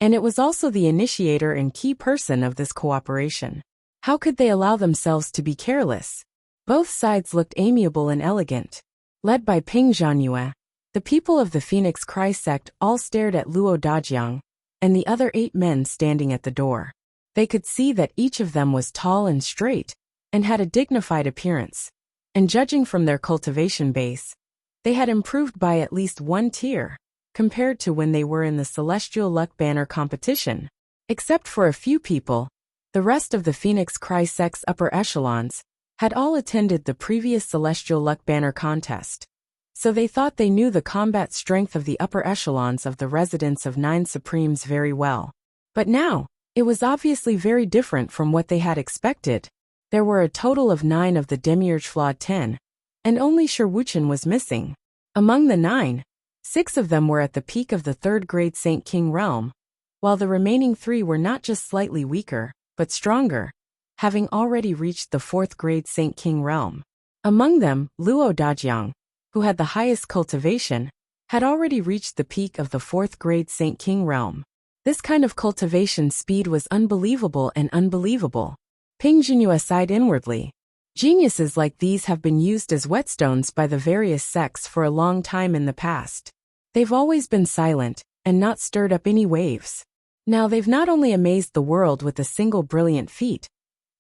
And it was also the initiator and key person of this cooperation. How could they allow themselves to be careless? Both sides looked amiable and elegant. Led by Ping Zhanyue, the people of the Phoenix Cry Sect all stared at Luo Dajiang and the other 8 men standing at the door. They could see that each of them was tall and straight and had a dignified appearance. And judging from their cultivation base, they had improved by at least 1 tier compared to when they were in the Celestial Luck Banner competition. Except for a few people, the rest of the Phoenix Cry Sect's upper echelons had all attended the previous Celestial Luck Banner contest. So they thought they knew the combat strength of the upper echelons of the residents of Nine Supremes very well. But now, it was obviously very different from what they had expected. There were a total of 9 of the Demiurge Flawed 10, and only Shi Wuchen was missing. Among the 9, 6 of them were at the peak of the 3rd grade Saint King realm, while the remaining 3 were not just slightly weaker, but stronger, having already reached the 4th grade Saint King realm. Among them, Luo Dajiang, who had the highest cultivation, had already reached the peak of the 4th grade Saint King realm. This kind of cultivation speed was unbelievable and unbelievable. Ping Zhenyue sighed inwardly. Geniuses like these have been used as whetstones by the various sects for a long time in the past. They've always been silent, and not stirred up any waves. Now they've not only amazed the world with a single brilliant feat,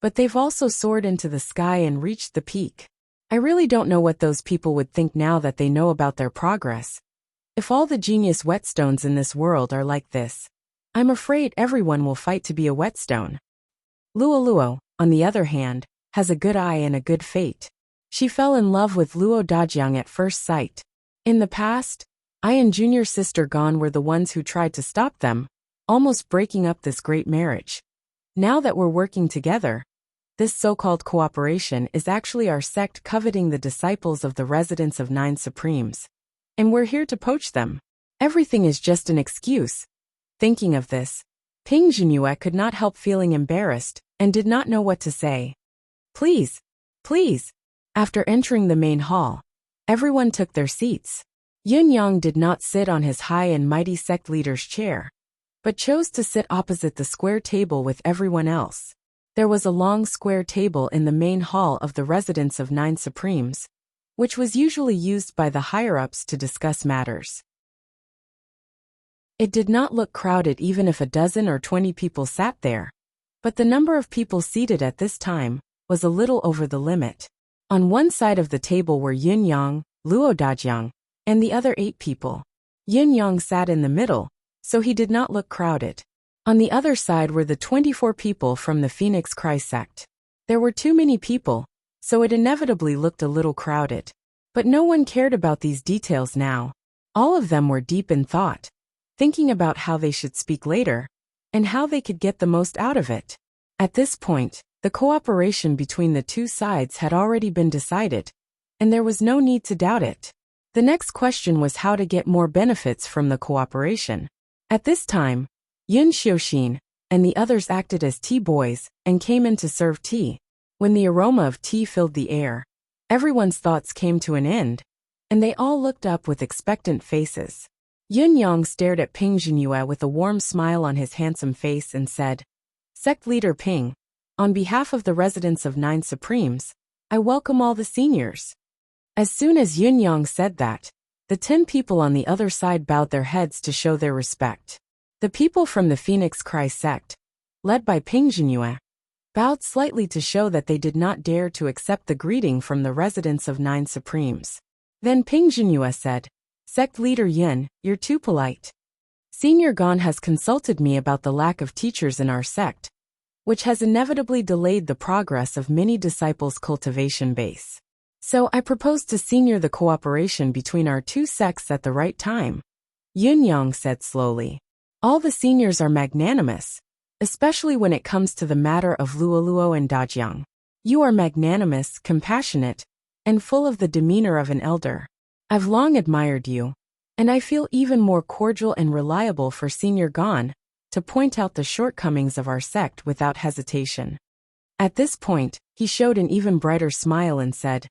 but they've also soared into the sky and reached the peak. I really don't know what those people would think now that they know about their progress. If all the genius whetstones in this world are like this, I'm afraid everyone will fight to be a whetstone. Luo, on the other hand, has a good eye and a good fate. She fell in love with Luo Dajiang at first sight. In the past, I and junior sister Gon were the ones who tried to stop them, almost breaking up this great marriage. Now that we're working together, this so-called cooperation is actually our sect coveting the disciples of the residents of 9 Supremes. And we're here to poach them. Everything is just an excuse. Thinking of this, Ping Zhenyue could not help feeling embarrassed and did not know what to say. Please. After entering the main hall, everyone took their seats. Yun Yang did not sit on his high and mighty sect leader's chair, but chose to sit opposite the square table with everyone else. There was a long square table in the main hall of the residence of 9 Supremes, which was usually used by the higher-ups to discuss matters. It did not look crowded even if a dozen or 20 people sat there, but the number of people seated at this time was a little over the limit. On one side of the table were Yun Yang, Luo Dajiang, and the other 8 people. Yun Yang sat in the middle, so he did not look crowded. On the other side were the 24 people from the Phoenix Cry sect. There were too many people, so it inevitably looked a little crowded. But no one cared about these details now. All of them were deep in thought, thinking about how they should speak later, and how they could get the most out of it. At this point, the cooperation between the 2 sides had already been decided, and there was no need to doubt it. The next question was how to get more benefits from the cooperation. At this time, Yun Xiuxin and the others acted as tea boys and came in to serve tea. When the aroma of tea filled the air, everyone's thoughts came to an end, and they all looked up with expectant faces. Yun Yang stared at Ping Zhenyue with a warm smile on his handsome face and said, "Sect leader Ping, on behalf of the residents of 9 Supremes, I welcome all the seniors." As soon as Yun Yang said that, the 10 people on the other side bowed their heads to show their respect. The people from the Phoenix Cry sect, led by Ping Zhenyue, bowed slightly to show that they did not dare to accept the greeting from the residents of 9 Supremes. Then Ping Zhenyue said, "Sect leader Yun, you're too polite. Senior Gon has consulted me about the lack of teachers in our sect, which has inevitably delayed the progress of many disciples' cultivation base. So I propose to senior the cooperation between our 2 sects at the right time." Yun Yang said slowly. All the seniors are magnanimous, especially when it comes to the matter of Luo and Dajiang. You are magnanimous, compassionate, and full of the demeanor of an elder. I've long admired you, and I feel even more cordial and reliable for Senior Gon to point out the shortcomings of our sect without hesitation. At this point, he showed an even brighter smile and said,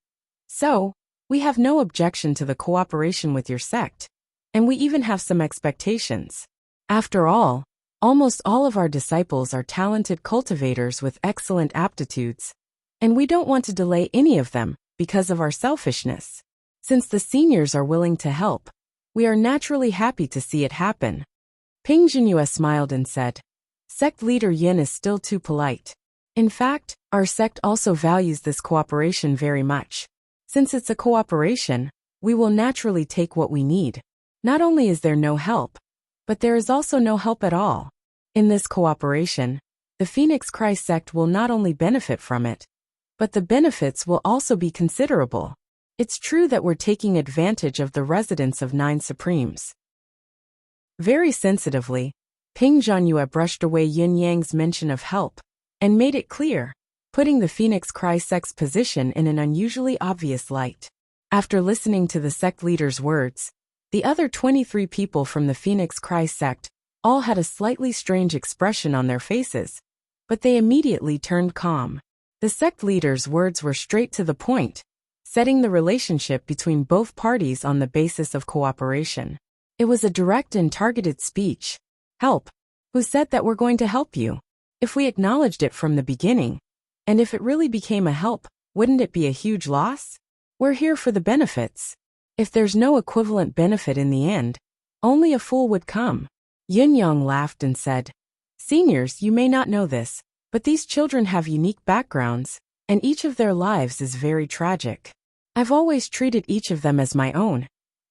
"So, we have no objection to the cooperation with your sect, and we even have some expectations. After all, almost all of our disciples are talented cultivators with excellent aptitudes, and we don't want to delay any of them because of our selfishness. Since the seniors are willing to help, we are naturally happy to see it happen." Ping Zhenyue smiled and said, "Sect leader Yin is still too polite. In fact, our sect also values this cooperation very much. Since it's a cooperation, we will naturally take what we need. Not only is there no help, but there is also no help at all. In this cooperation, the Phoenix Cry sect will not only benefit from it, but the benefits will also be considerable. It's true that we're taking advantage of the residents of 9 Supremes." Very sensitively, Ping Zhenyue brushed away Yin Yang's mention of help and made it clear, putting the Phoenix Cry sect's position in an unusually obvious light. After listening to the sect leader's words, the other 23 people from the Phoenix Cry sect all had a slightly strange expression on their faces, but they immediately turned calm. The sect leader's words were straight to the point, setting the relationship between both parties on the basis of cooperation. It was a direct and targeted speech. Help. Who said that we're going to help you? If we acknowledged it from the beginning, and if it really became a help, wouldn't it be a huge loss? We're here for the benefits. If there's no equivalent benefit in the end, only a fool would come. Yin Yang laughed and said, Seniors, you may not know this, but these children have unique backgrounds, and each of their lives is very tragic. I've always treated each of them as my own,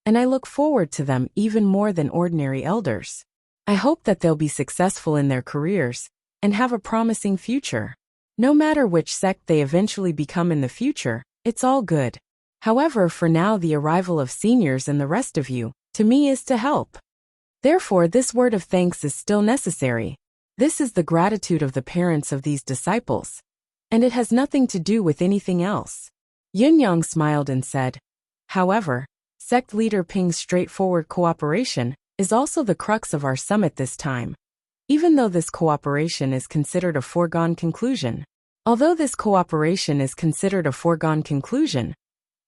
and I look forward to them even more than ordinary elders. I hope that they'll be successful in their careers and have a promising future. No matter which sect they eventually become in the future, it's all good. However, for now the arrival of seniors and the rest of you, to me, is to help. Therefore, this word of thanks is still necessary. This is the gratitude of the parents of these disciples, and it has nothing to do with anything else. Yin Yang smiled and said, However, sect leader Ping's straightforward cooperation is also the crux of our summit this time. Even though this cooperation is considered a foregone conclusion.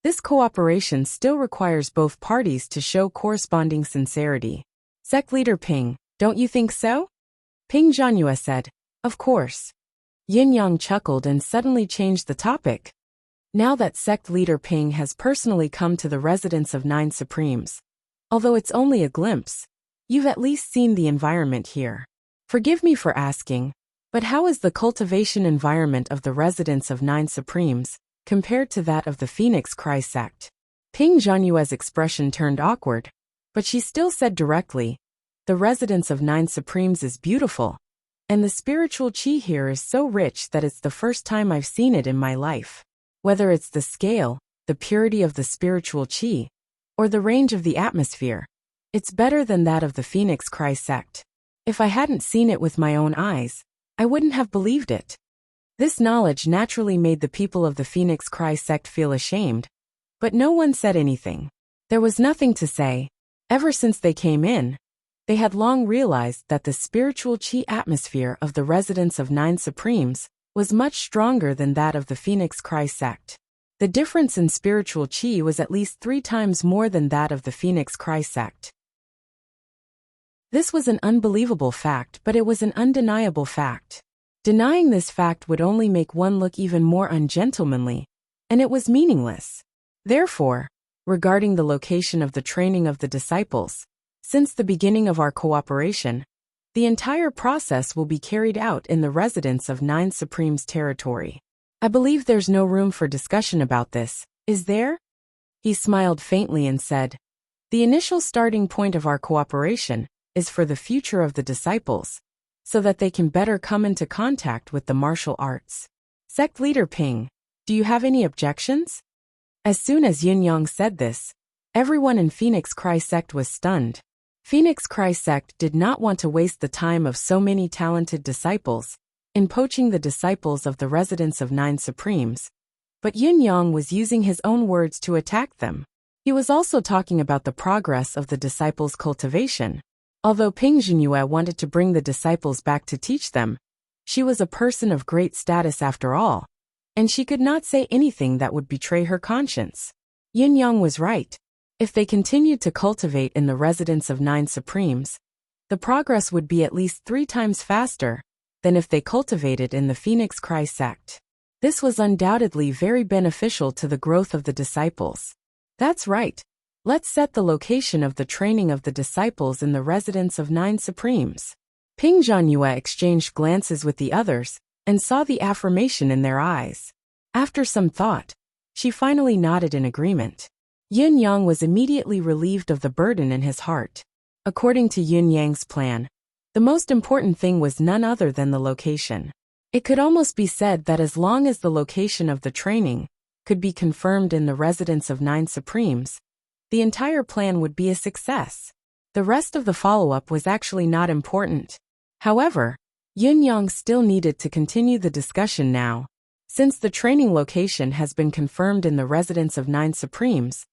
This cooperation still requires both parties to show corresponding sincerity. Sect leader Ping, don't you think so? Ping Zhanyue said, Of course. Yin Yang chuckled and suddenly changed the topic. Now that sect leader Ping has personally come to the residence of 9 Supremes, although it's only a glimpse, you've at least seen the environment here. Forgive me for asking, but how is the cultivation environment of the residence of 9 Supremes compared to that of the Phoenix Cry sect? Ping Zhanyue's expression turned awkward, but she still said directly, The residence of 9 Supremes is beautiful, and the spiritual chi here is so rich that it's the first time I've seen it in my life. Whether it's the scale, the purity of the spiritual chi, or the range of the atmosphere, it's better than that of the Phoenix Cry sect. If I hadn't seen it with my own eyes, I wouldn't have believed it. This knowledge naturally made the people of the Phoenix Cry sect feel ashamed, but no one said anything. There was nothing to say. Ever since they came in, they had long realized that the spiritual chi atmosphere of the residence of 9 Supremes was much stronger than that of the Phoenix Cry sect. The difference in spiritual chi was at least 3 times more than that of the Phoenix Cry sect. This was an unbelievable fact, but it was an undeniable fact. Denying this fact would only make one look even more ungentlemanly, and it was meaningless. Therefore, regarding the location of the training of the disciples, since the beginning of our cooperation, the entire process will be carried out in the residence of 9 Supremes territory. I believe there's no room for discussion about this, is there? He smiled faintly and said, The initial starting point of our cooperation is for the future of the disciples, so that they can better come into contact with the martial arts. Sect leader Ping, do you have any objections? As soon as Yin Yang said this, everyone in Phoenix Cry sect was stunned. Phoenix Cry sect did not want to waste the time of so many talented disciples in poaching the disciples of the residence of 9 Supremes, but Yin Yang was using his own words to attack them. He was also talking about the progress of the disciples' cultivation. Although Ping Zhanyue wanted to bring the disciples back to teach them, she was a person of great status after all, and she could not say anything that would betray her conscience. Yin Yang was right. If they continued to cultivate in the residence of 9 Supremes, the progress would be at least 3 times faster than if they cultivated in the Phoenix Cry sect. This was undoubtedly very beneficial to the growth of the disciples. That's right. Let's set the location of the training of the disciples in the residence of 9 Supremes. Ping Zhanyue exchanged glances with the others and saw the affirmation in their eyes. After some thought, she finally nodded in agreement. Yin Yang was immediately relieved of the burden in his heart. According to Yin Yang's plan, the most important thing was none other than the location. It could almost be said that as long as the location of the training could be confirmed in the residence of 9 Supremes, the entire plan would be a success. The rest of the follow-up was actually not important. However, Yin Yang still needed to continue the discussion now. Since the training location has been confirmed in the residence of 9 Supremes,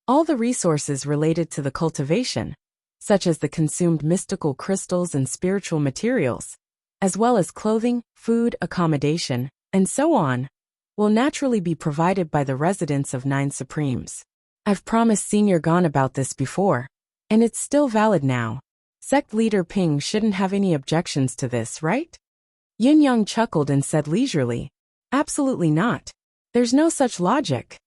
all the resources related to the cultivation, such as the consumed mystical crystals and spiritual materials, as well as clothing, food, accommodation, and so on, will naturally be provided by the residents of 9 Supremes. I've promised Senior Gon about this before, and it's still valid now. Sect leader Ping shouldn't have any objections to this, right? Yin Yang chuckled and said leisurely, absolutely not. There's no such logic.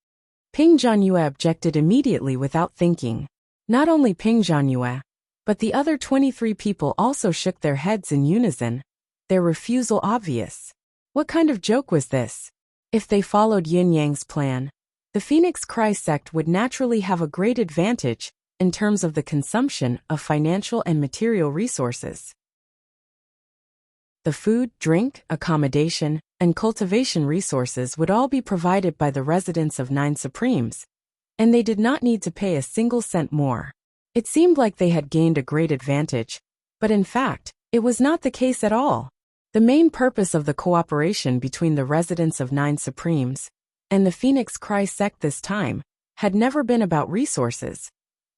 Ping Zhanyue objected immediately without thinking. Not only Ping Zhanyue, but the other 23 people also shook their heads in unison, their refusal obvious. What kind of joke was this? If they followed Yin Yang's plan, the Phoenix Cry sect would naturally have a great advantage in terms of the consumption of financial and material resources. The food, drink, accommodation, and cultivation resources would all be provided by the residents of 9 Supremes, and they did not need to pay a single cent more. It seemed like they had gained a great advantage, but in fact, it was not the case at all. The main purpose of the cooperation between the residents of 9 Supremes and the Phoenix Cry sect this time had never been about resources,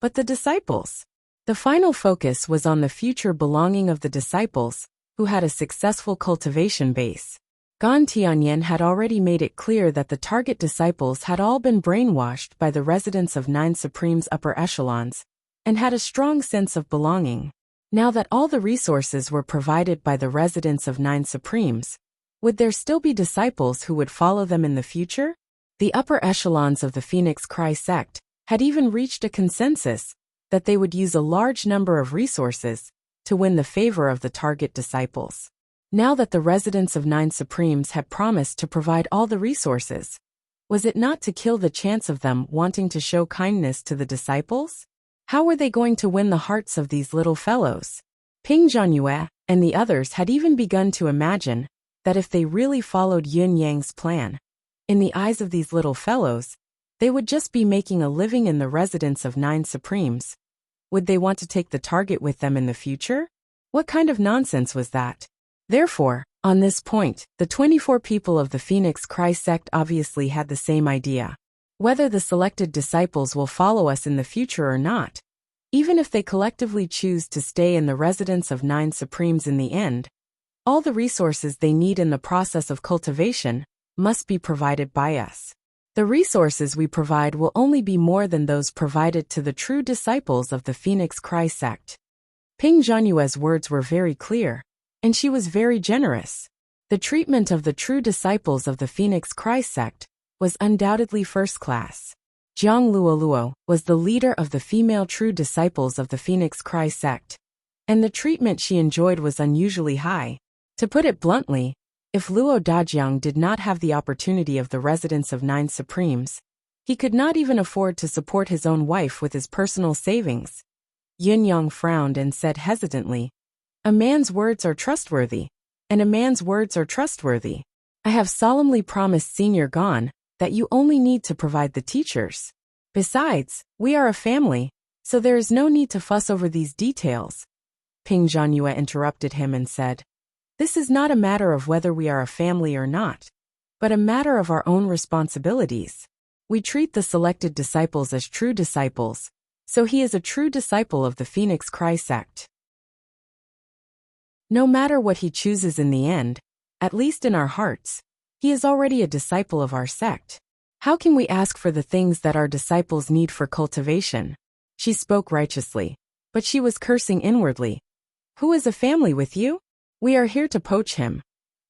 but the disciples. The final focus was on the future belonging of the disciples who had a successful cultivation base. Gan Tianyan had already made it clear that the target disciples had all been brainwashed by the residents of 9 Supremes' upper echelons and had a strong sense of belonging. Now that all the resources were provided by the residents of 9 Supremes, would there still be disciples who would follow them in the future? The upper echelons of the Phoenix Cry sect had even reached a consensus that they would use a large number of resources to win the favor of the target disciples. Now that the residents of 9 Supremes had promised to provide all the resources, was it not to kill the chance of them wanting to show kindness to the disciples? How were they going to win the hearts of these little fellows? Ping Zhanyue and the others had even begun to imagine that if they really followed Yin Yang's plan, in the eyes of these little fellows, they would just be making a living in the residence of 9 Supremes. Would they want to take the target with them in the future? What kind of nonsense was that? Therefore, on this point, the 24 people of the Phoenix Cry sect obviously had the same idea. Whether the selected disciples will follow us in the future or not, even if they collectively choose to stay in the residence of 9 Supremes in the end, all the resources they need in the process of cultivation must be provided by us. The resources we provide will only be more than those provided to the true disciples of the Phoenix Cry sect. Ping Zhanyue's words were very clear, and she was very generous. The treatment of the true disciples of the Phoenix Cry sect was undoubtedly first class. Jiang Luoluo was the leader of the female true disciples of the Phoenix Cry sect, and the treatment she enjoyed was unusually high. To put it bluntly, if Luo Dajiang did not have the opportunity of the residence of 9 Supremes, he could not even afford to support his own wife with his personal savings. Yin Yang frowned and said hesitantly, "A man's words are trustworthy, and a man's words are trustworthy. I have solemnly promised Senior Gon that you only need to provide the teachers. Besides, we are a family, so there is no need to fuss over these details." Ping Zhanyue interrupted him and said, "This is not a matter of whether we are a family or not, but a matter of our own responsibilities. We treat the selected disciples as true disciples, so he is a true disciple of the Phoenix Cry sect. No matter what he chooses in the end, at least in our hearts, he is already a disciple of our sect. How can we ask for the things that our disciples need for cultivation?" She spoke righteously, but she was cursing inwardly. Who is a family with you? We are here to poach him.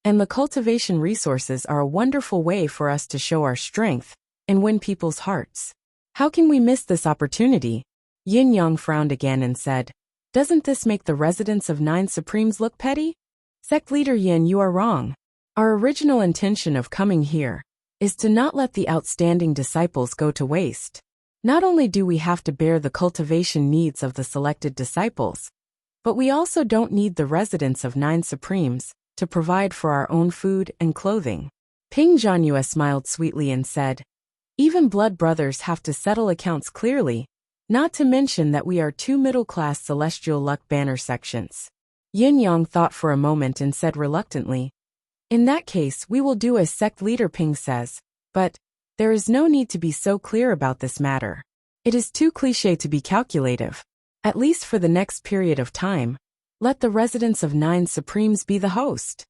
And the cultivation resources are a wonderful way for us to show our strength and win people's hearts. How can we miss this opportunity? Yin Yang frowned again and said, "Doesn't this make the residents of 9 Supremes look petty?" Sect leader Yin, you are wrong. Our original intention of coming here is to not let the outstanding disciples go to waste. Not only do we have to bear the cultivation needs of the selected disciples, but we also don't need the residents of 9 Supremes to provide for our own food and clothing. Ping Zhanyue smiled sweetly and said, "Even blood brothers have to settle accounts clearly, not to mention that we are two middle-class celestial luck banner sections." Yin Yang thought for a moment and said reluctantly, In that case, we will do as sect leader Ping says, but there is no need to be so clear about this matter. It is too cliché to be calculative. At least for the next period of time, let the residents of Nine Supremes be the host.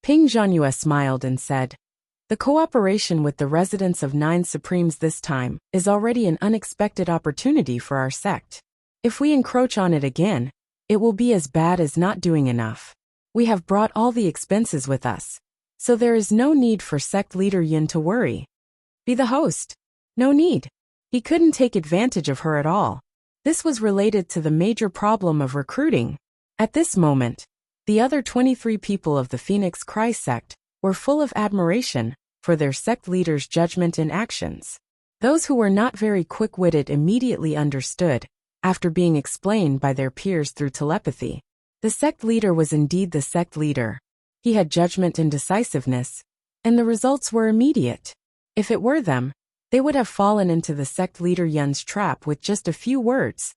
Ping Zhanyue smiled and said, the cooperation with the residents of Nine Supremes this time is already an unexpected opportunity for our sect. If we encroach on it again, it will be as bad as not doing enough. We have brought all the expenses with us, so there is no need for sect leader Yin to worry. Be the host. No need. He couldn't take advantage of her at all. This was related to the major problem of recruiting. At this moment, the other 23 people of the Phoenix Cry sect were full of admiration for their sect leader's judgment and actions. Those who were not very quick-witted immediately understood, after being explained by their peers through telepathy. The sect leader was indeed the sect leader. He had judgment and decisiveness, and the results were immediate. If it were them, they would have fallen into the sect leader Yun's trap with just a few words.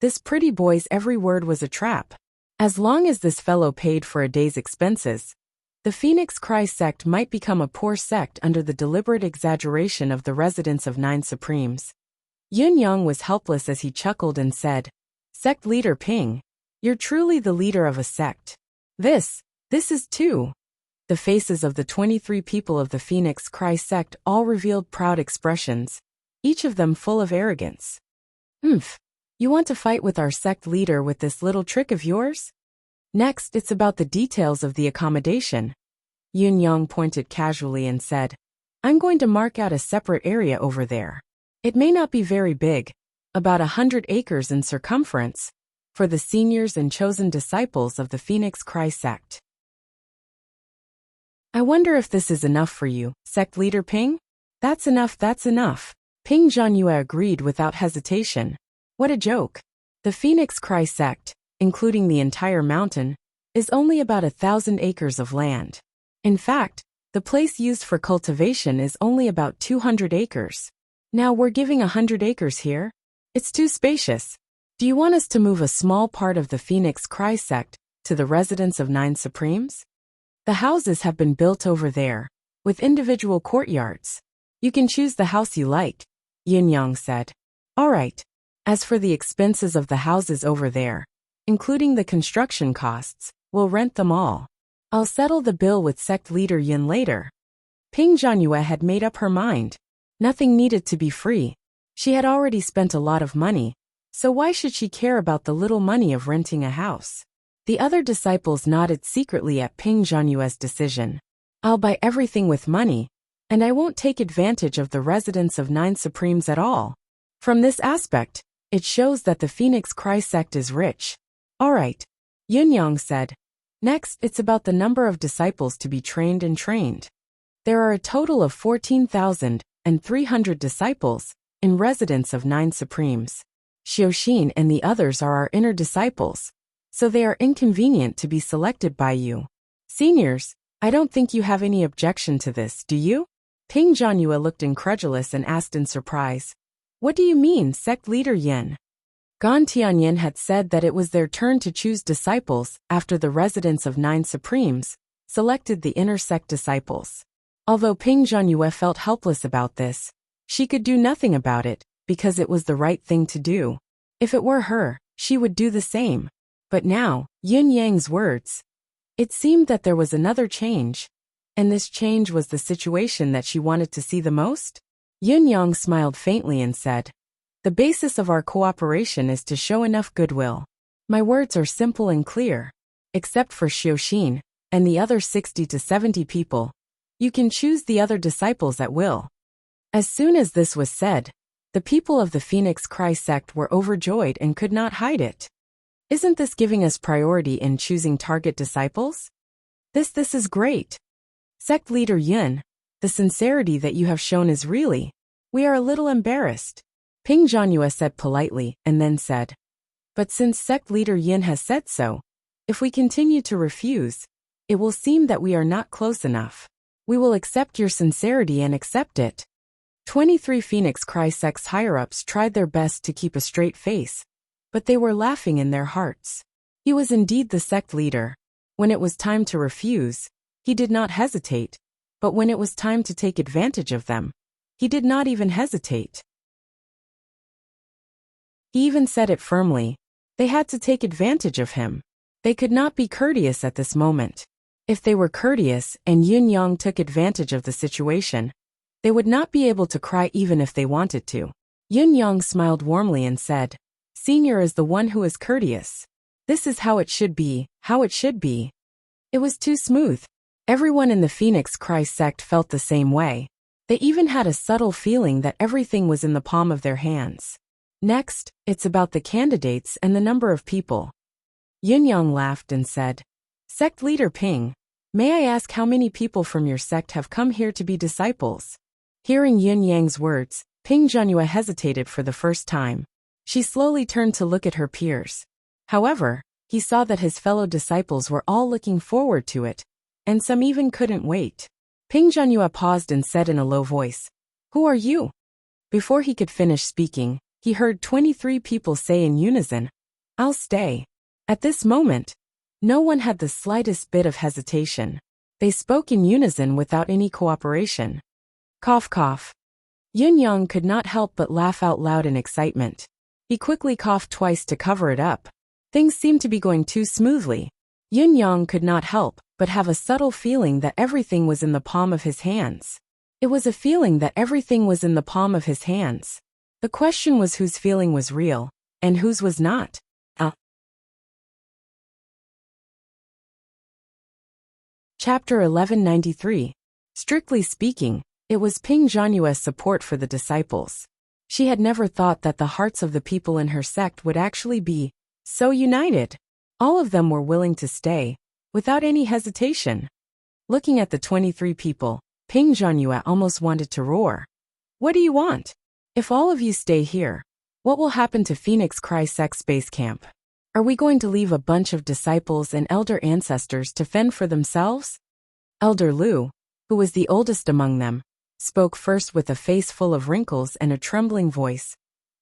This pretty boy's every word was a trap. As long as this fellow paid for a day's expenses, the Phoenix Cry sect might become a poor sect under the deliberate exaggeration of the residents of Nine Supremes. Yun Yang was helpless as he chuckled and said, Sect leader Ping, you're truly the leader of a sect. This is too. The faces of the 23 people of the Phoenix Cry sect all revealed proud expressions, each of them full of arrogance. You want to fight with our sect leader with this little trick of yours? Next, it's about the details of the accommodation. Yun Yang pointed casually and said, I'm going to mark out a separate area over there. It may not be very big, about 100 acres in circumference, for the seniors and chosen disciples of the Phoenix Cry sect. I wonder if this is enough for you, sect leader Ping? That's enough. Ping Zhanyue agreed without hesitation. What a joke. The Phoenix Cry sect, including the entire mountain, is only about 1,000 acres of land. In fact, the place used for cultivation is only about 200 acres. Now we're giving 100 acres here? It's too spacious. Do you want us to move a small part of the Phoenix Cry sect to the residents of Nine Supremes? The houses have been built over there, with individual courtyards. You can choose the house you like, Yin Yang said. All right. As for the expenses of the houses over there, including the construction costs, we'll rent them all. I'll settle the bill with sect leader Yin later. Ping Zhanyue had made up her mind. Nothing needed to be free. She had already spent a lot of money, so why should she care about the little money of renting a house? The other disciples nodded secretly at Ping Zhanyue's decision. I'll buy everything with money, and I won't take advantage of the residents of Nine Supremes at all. From this aspect, it shows that the Phoenix Cry sect is rich. All right, Yun Yang said. Next, it's about the number of disciples to be trained and trained. There are a total of 14,300 disciples in residence of Nine Supremes. Xiuxin and the others are our inner disciples, so they are inconvenient to be selected by you. Seniors, I don't think you have any objection to this, do you? Ping Zhanyue looked incredulous and asked in surprise. What do you mean, sect leader Yin? Gan Tianyin had said that it was their turn to choose disciples after the residents of Nine Supremes selected the inner sect disciples. Although Ping Zhanyue felt helpless about this, she could do nothing about it because it was the right thing to do. If it were her, she would do the same. But now, Yin Yang's words. It seemed that there was another change, and this change was the situation that she wanted to see the most? Yin Yang smiled faintly and said, The basis of our cooperation is to show enough goodwill. My words are simple and clear. Except for Xiuxin and the other 60 to 70 people, you can choose the other disciples at will. As soon as this was said, the people of the Phoenix Cry sect were overjoyed and could not hide it. Isn't this giving us priority in choosing target disciples? This is great. Sect leader Yin, the sincerity that you have shown is really, we are a little embarrassed. Ping Zhanyue said politely and then said, But since sect leader Yin has said so, if we continue to refuse, it will seem that we are not close enough. We will accept your sincerity and accept it. 23 Phoenix Cry sect's higher-ups tried their best to keep a straight face, but they were laughing in their hearts. He was indeed the sect leader. When it was time to refuse, He did not hesitate, but when it was time to take advantage of them, he did not even hesitate. He even said it firmly. They had to take advantage of him. They could not be courteous at this moment. If they were courteous and Yun Yang took advantage of the situation, they would not be able to cry even if they wanted to. Yun Yang smiled warmly and said, "Senior is the one who is courteous. This is how it should be, how it should be." It was too smooth. Everyone in the Phoenix Cry sect felt the same way. They even had a subtle feeling that everything was in the palm of their hands. Next, it's about the candidates and the number of people. Yun Yang laughed and said, "Sect leader Ping, may I ask how many people from your sect have come here to be disciples?" Hearing Yun Yang's words, Ping Zhanyue hesitated for the first time. She slowly turned to look at her peers. However, he saw that his fellow disciples were all looking forward to it, and some even couldn't wait. Ping Zhanyue paused and said in a low voice, "Who are you?" Before he could finish speaking, he heard 23 people say in unison, "I'll stay." At this moment, no one had the slightest bit of hesitation. They spoke in unison without any cooperation. Cough cough. Yun Yang could not help but laugh out loud in excitement. He quickly coughed twice to cover it up. Things seemed to be going too smoothly. Yun Yang could not help but have a subtle feeling that everything was in the palm of his hands. It was a feeling that everything was in the palm of his hands. The question was whose feeling was real, and whose was not. Chapter 1193. Strictly speaking, it was Ping Zhanyue's support for the disciples. She had never thought that the hearts of the people in her sect would actually be so united. All of them were willing to stay, without any hesitation. Looking at the 23 people, Ping Zhanyue almost wanted to roar. "What do you want? If all of you stay here, what will happen to Phoenix Cry Sect's base camp? Are we going to leave a bunch of disciples and elder ancestors to fend for themselves?" Elder Lu, who was the oldest among them, spoke first with a face full of wrinkles and a trembling voice.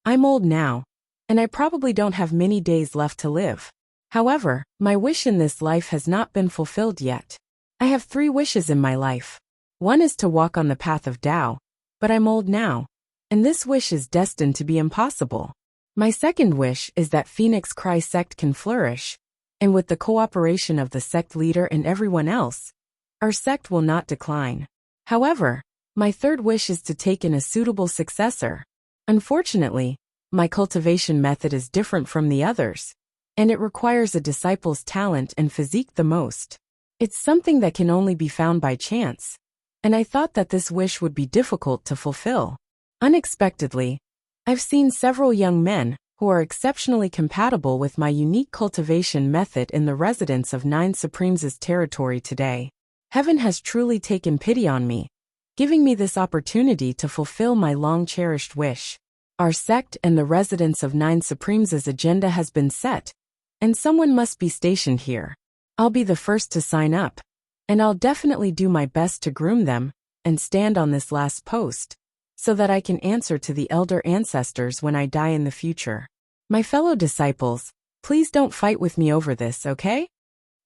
"I'm old now, and I probably don't have many days left to live. However, my wish in this life has not been fulfilled yet. I have 3 wishes in my life. One is to walk on the path of Tao, but I'm old now, and this wish is destined to be impossible. My second wish is that Phoenix Cry sect can flourish, and with the cooperation of the sect leader and everyone else, our sect will not decline. However, my third wish is to take in a suitable successor. Unfortunately, my cultivation method is different from the others, and it requires a disciple's talent and physique the most. It's something that can only be found by chance, and I thought that this wish would be difficult to fulfill. Unexpectedly, I've seen several young men who are exceptionally compatible with my unique cultivation method in the residents of 9 Supremes' territory today. Heaven has truly taken pity on me, giving me this opportunity to fulfill my long-cherished wish. Our sect and the residents of 9 Supremes' agenda has been set, and someone must be stationed here. I'll be the first to sign up, and I'll definitely do my best to groom them and stand on this last post, so that I can answer to the elder ancestors when I die in the future. My fellow disciples, please don't fight with me over this, okay?"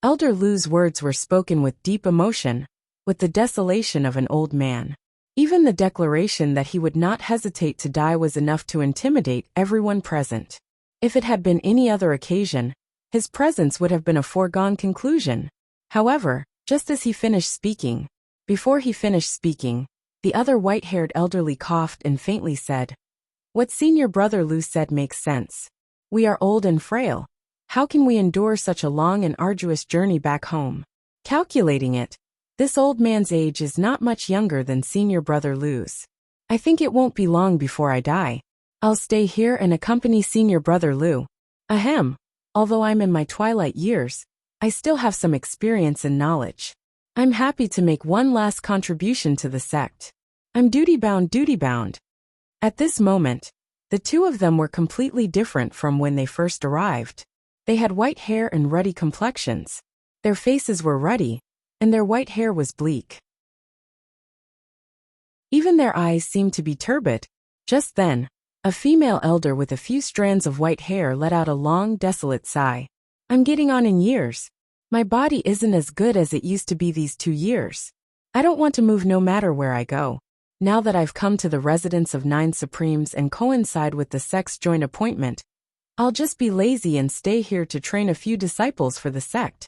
Elder Lu's words were spoken with deep emotion, with the desolation of an old man. Even the declaration that he would not hesitate to die was enough to intimidate everyone present. If it had been any other occasion, his presence would have been a foregone conclusion. However, just as he finished speaking, before he finished speaking, the other white-haired elderly coughed and faintly said, "What Senior Brother Lu said makes sense. We are old and frail. How can we endure such a long and arduous journey back home?" Calculating it, this old man's age is not much younger than Senior Brother Lu's. "I think it won't be long before I die. I'll stay here and accompany Senior Brother Lu. Ahem, although I'm in my twilight years, I still have some experience and knowledge. I'm happy to make one last contribution to the sect. I'm duty-bound, duty-bound." At this moment, the two of them were completely different from when they first arrived. They had white hair and ruddy complexions. Their faces were ruddy, and their white hair was bleak. Even their eyes seemed to be turbid. Just then, a female elder with a few strands of white hair let out a long, desolate sigh. "I'm getting on in years. My body isn't as good as it used to be these 2 years. I don't want to move no matter where I go. Now that I've come to the residence of 9 Supremes and coincide with the sect's joint appointment, I'll just be lazy and stay here to train a few disciples for the sect.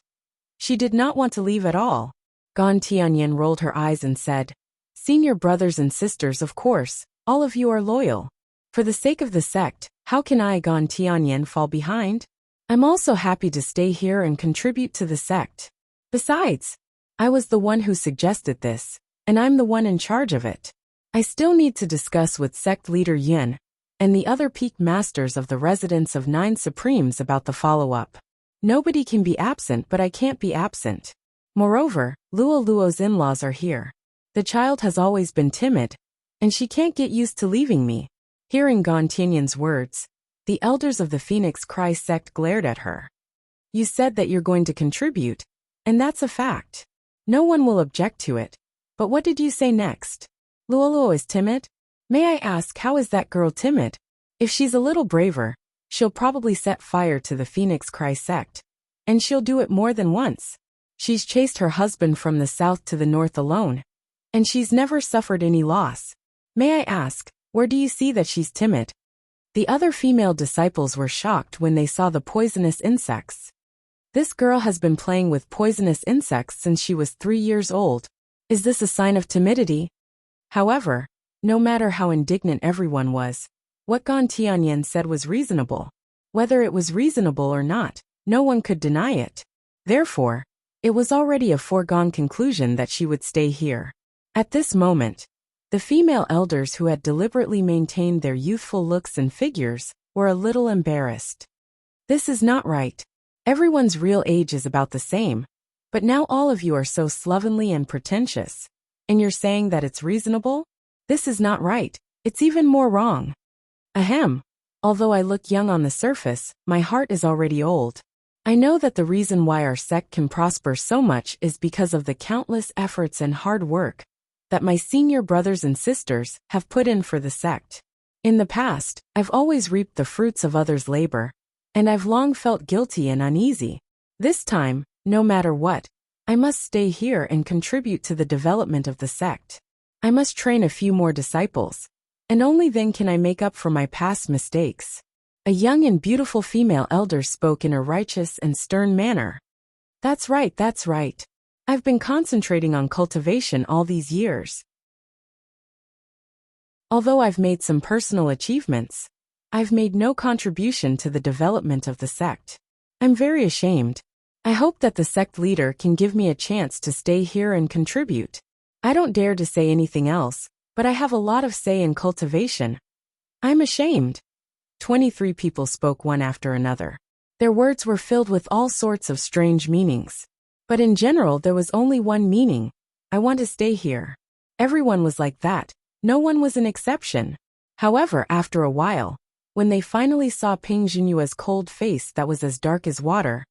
She did not want to leave at all. Gan Tianyin rolled her eyes and said, Senior brothers and sisters, of course, all of you are loyal. For the sake of the sect, how can I, Gan Tianyin, fall behind? I'm also happy to stay here and contribute to the sect. Besides, I was the one who suggested this, and I'm the one in charge of it. I still need to discuss with sect leader Yin and the other peak masters of the residence of 9 Supremes about the follow-up. Nobody can be absent, but I can't be absent. Moreover, Luo Luo's in-laws are here. The child has always been timid, and she can't get used to leaving me. Hearing Gan Tianyin's words, the elders of the Phoenix Cry sect glared at her. You said that you're going to contribute, and that's a fact. No one will object to it. But what did you say next? Luo Luo is timid? May I ask, how is that girl timid? If she's a little braver, she'll probably set fire to the Phoenix Cry sect. And she'll do it more than once. She's chased her husband from the south to the north alone. And she's never suffered any loss. May I ask, where do you see that she's timid? The other female disciples were shocked when they saw the poisonous insects. This girl has been playing with poisonous insects since she was 3 years old. Is this a sign of timidity? However, no matter how indignant everyone was, what Gan Tianyin said was reasonable. Whether it was reasonable or not, no one could deny it. Therefore, it was already a foregone conclusion that she would stay here. At this moment, the female elders who had deliberately maintained their youthful looks and figures were a little embarrassed. This is not right. Everyone's real age is about the same, but now all of you are so slovenly and pretentious. And you're saying that it's reasonable? This is not right. It's even more wrong. Ahem. Although I look young on the surface, my heart is already old. I know that the reason why our sect can prosper so much is because of the countless efforts and hard work that my senior brothers and sisters have put in for the sect. In the past, I've always reaped the fruits of others' labor, and I've long felt guilty and uneasy. This time, no matter what, I must stay here and contribute to the development of the sect. I must train a few more disciples, and only then can I make up for my past mistakes. A young and beautiful female elder spoke in a righteous and stern manner. That's right, that's right. I've been concentrating on cultivation all these years. Although I've made some personal achievements, I've made no contribution to the development of the sect. I'm very ashamed. I hope that the sect leader can give me a chance to stay here and contribute. I don't dare to say anything else, but I have a lot of say in cultivation. I'm ashamed. 23 people spoke one after another. Their words were filled with all sorts of strange meanings. But in general, there was only one meaning. I want to stay here. Everyone was like that. No one was an exception. However, after a while, when they finally saw Ping Jinyue's cold face that was as dark as water,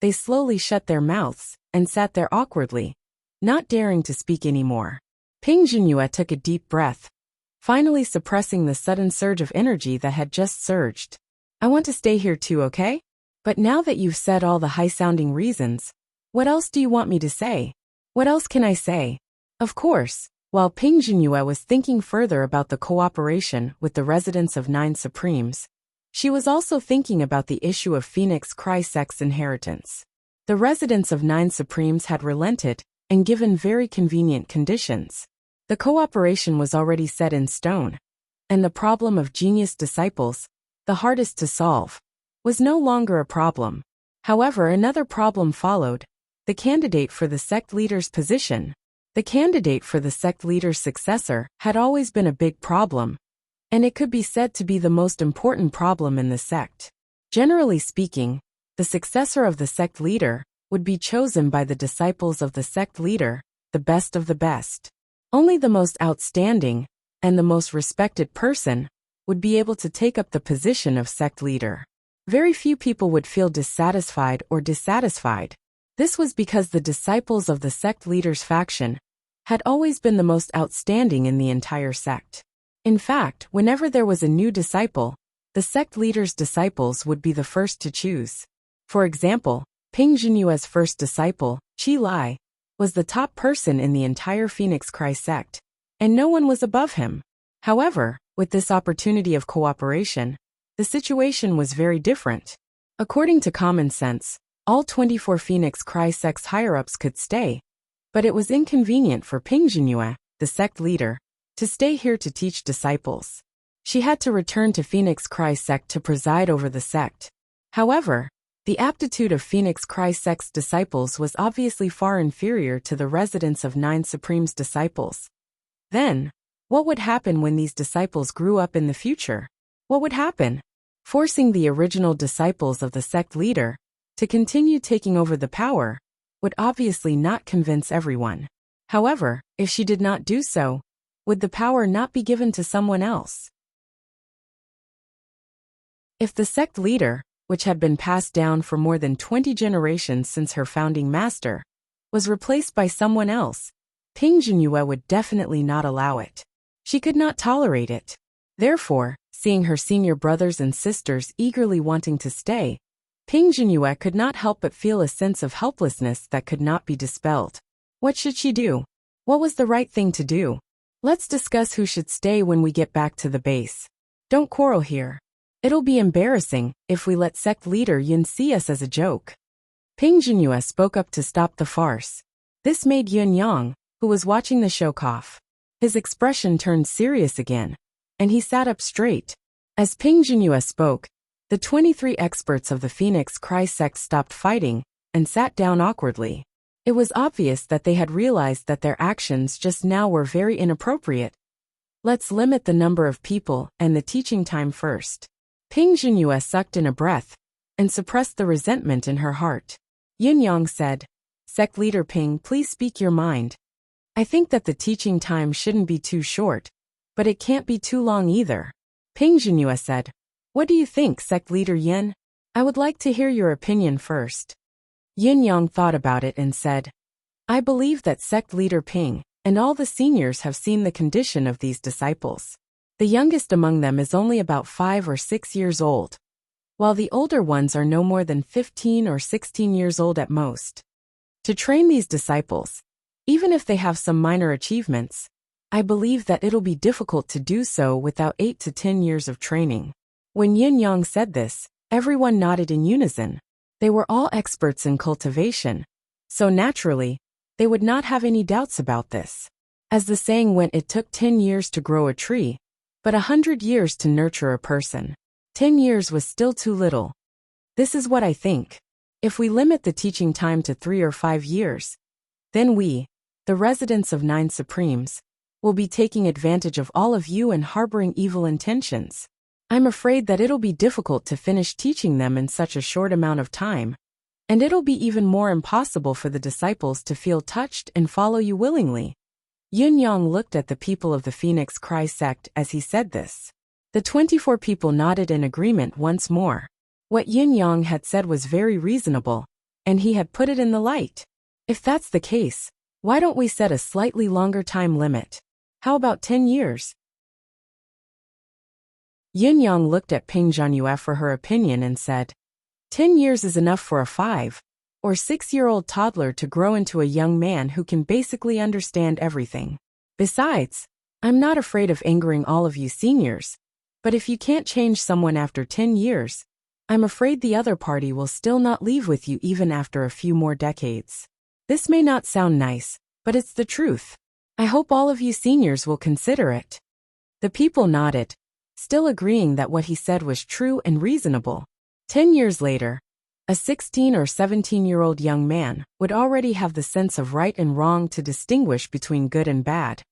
they slowly shut their mouths and sat there awkwardly, not daring to speak anymore. Ping Jinyue took a deep breath, finally suppressing the sudden surge of energy that had just surged. I want to stay here too, okay? But now that you've said all the high-sounding reasons, what else do you want me to say? What else can I say? Of course, while Ping Jinyue was thinking further about the cooperation with the residents of 9 Supremes, she was also thinking about the issue of Phoenix Cry sect's inheritance. The residents of 9 Supremes had relented and given very convenient conditions. The cooperation was already set in stone, and the problem of genius disciples, the hardest to solve, was no longer a problem. However, another problem followed: the candidate for the sect leader's position. The candidate for the sect leader's successor had always been a big problem, and it could be said to be the most important problem in the sect. Generally speaking, the successor of the sect leader would be chosen by the disciples of the sect leader, the best of the best. Only the most outstanding and the most respected person would be able to take up the position of sect leader. Very few people would feel dissatisfied or dissatisfied. This was because the disciples of the sect leader's faction had always been the most outstanding in the entire sect. In fact, whenever there was a new disciple, the sect leader's disciples would be the first to choose. For example, Ping Jinyue's first disciple, Chi Lai, was the top person in the entire Phoenix Cry sect, and no one was above him. However, with this opportunity of cooperation, the situation was very different. According to common sense, all 24 Phoenix Cry sect's higher-ups could stay, but it was inconvenient for Ping Jinyue, the sect leader, to stay here to teach disciples. She had to return to Phoenix Cry sect to preside over the sect. However, the aptitude of Phoenix Cry sect's disciples was obviously far inferior to the residents of Nine Supreme's disciples. Then, what would happen when these disciples grew up in the future? What would happen? Forcing the original disciples of the sect leader to continue taking over the power would obviously not convince everyone. However, if she did not do so, would the power not be given to someone else? If the sect leader, which had been passed down for more than 20 generations since her founding master, was replaced by someone else, Ping Jinyue would definitely not allow it. She could not tolerate it. Therefore, seeing her senior brothers and sisters eagerly wanting to stay, Ping Jinyue could not help but feel a sense of helplessness that could not be dispelled. What should she do? What was the right thing to do? Let's discuss who should stay when we get back to the base. Don't quarrel here. It'll be embarrassing if we let sect leader Yun see us as a joke. Ping Jinyue spoke up to stop the farce. This made Yun Yang, who was watching the show, cough. His expression turned serious again, and he sat up straight. As Ping Jinyue spoke, the 23 experts of the Phoenix Cry sect stopped fighting and sat down awkwardly. It was obvious that they had realized that their actions just now were very inappropriate. Let's limit the number of people and the teaching time first. Ping Jinyue sucked in a breath and suppressed the resentment in her heart. Yin Yang said, "Sect leader Ping, please speak your mind. I think that the teaching time shouldn't be too short, but it can't be too long either." Ping Jinyue said, "What do you think, sect leader Yin? I would like to hear your opinion first." Yin Yang thought about it and said, "I believe that sect leader Ping and all the seniors have seen the condition of these disciples. The youngest among them is only about 5 or 6 years old, while the older ones are no more than 15 or 16 years old at most. To train these disciples, even if they have some minor achievements, I believe that it'll be difficult to do so without 8 to 10 years of training." When Yin Yang said this, everyone nodded in unison. They were all experts in cultivation, so naturally, they would not have any doubts about this. As the saying went, it took 10 years to grow a tree, but 100 years to nurture a person. 10 years was still too little. This is what I think. If we limit the teaching time to 3 or 5 years, then we, the residents of Nine Supremes, will be taking advantage of all of you and harboring evil intentions. I'm afraid that it'll be difficult to finish teaching them in such a short amount of time, and it'll be even more impossible for the disciples to feel touched and follow you willingly. Yun Yang looked at the people of the Phoenix Cry sect as he said this. The 24 people nodded in agreement once more. What Yun Yang had said was very reasonable, and he had put it in the light. If that's the case, why don't we set a slightly longer time limit? How about 10 years? Yun Yang looked at Ping Jinyue for her opinion and said, 10 years is enough for a 5 or 6-year-old toddler to grow into a young man who can basically understand everything. Besides, I'm not afraid of angering all of you seniors, but if you can't change someone after 10 years, I'm afraid the other party will still not leave with you even after a few more decades. This may not sound nice, but it's the truth. I hope all of you seniors will consider it." The people nodded, still agreeing that what he said was true and reasonable. 10 years later, a 16 or 17-year-old young man would already have the sense of right and wrong to distinguish between good and bad,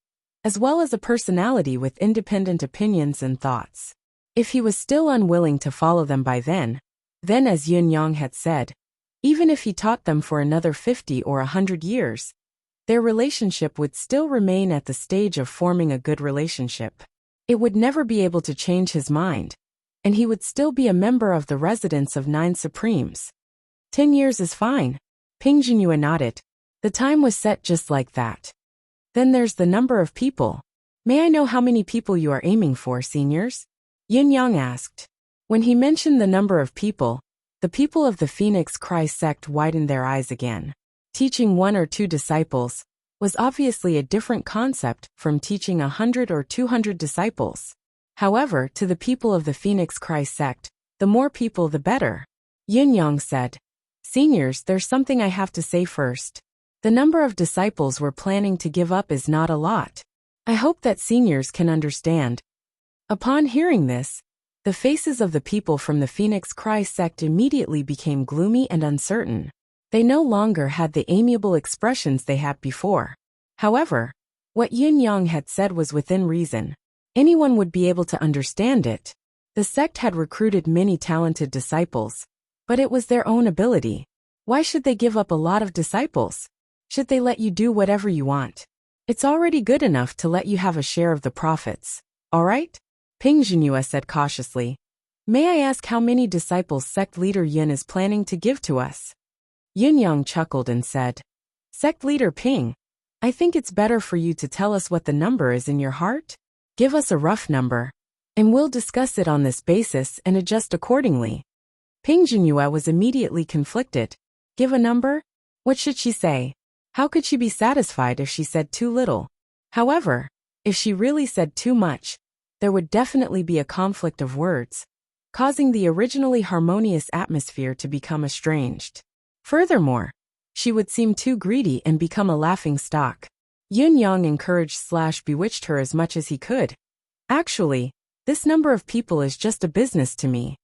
as well as a personality with independent opinions and thoughts. If he was still unwilling to follow them by then as Yun Yang had said, even if he taught them for another 50 or 100 years, their relationship would still remain at the stage of forming a good relationship. It would never be able to change his mind, and he would still be a member of the residents of Nine Supremes. 10 years is fine. Ping Jinyue nodded. The time was set just like that. Then there's the number of people. May I know how many people you are aiming for, seniors? Yin Yang asked. When he mentioned the number of people, The people of the Phoenix Christ sect widened their eyes again. Teaching 1 or 2 disciples was obviously a different concept from teaching 100 or 200 disciples. However, to the people of the Phoenix Christ sect, the more people the better. Yun Yang said, "Seniors, there's something I have to say first. The number of disciples we're planning to give up is not a lot. I hope that seniors can understand." Upon hearing this, the faces of the people from the Phoenix Christ sect immediately became gloomy and uncertain. They no longer had the amiable expressions they had before. However, what Yun Yang had said was within reason. Anyone would be able to understand it. The sect had recruited many talented disciples, but it was their own ability. Why should they give up a lot of disciples? Should they let you do whatever you want? It's already good enough to let you have a share of the profits, all right? Ping Zhenhua said cautiously. May I ask how many disciples sect leader Yin is planning to give to us? Yun Yang chuckled and said, Sect leader Ping, I think it's better for you to tell us what the number is in your heart. Give us a rough number, and we'll discuss it on this basis and adjust accordingly. Ping Zhenhua was immediately conflicted. Give a number? What should she say? How could she be satisfied if she said too little? However, if she really said too much, there would definitely be a conflict of words, causing the originally harmonious atmosphere to become estranged. Furthermore, she would seem too greedy and become a laughing stock. Yun Yang encouraged/bewitched her as much as he could. Actually, this number of people is just a business to me.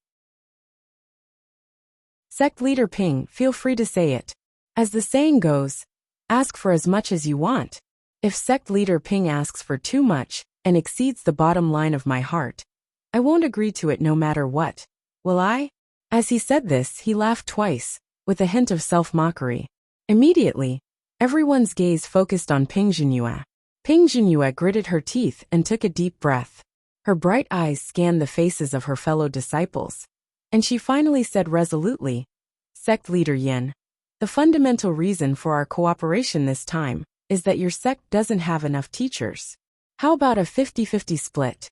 Sect leader Ping, feel free to say it. As the saying goes, ask for as much as you want. If sect leader Ping asks for too much and exceeds the bottom line of my heart, I won't agree to it no matter what. Will I? As he said this, he laughed twice, with a hint of self-mockery. Immediately, everyone's gaze focused on Ping Zhenhua. Ping Zhenhua gritted her teeth and took a deep breath. Her bright eyes scanned the faces of her fellow disciples, and she finally said resolutely, Sect leader Yin, the fundamental reason for our cooperation this time is that your sect doesn't have enough teachers. How about a 50-50 split?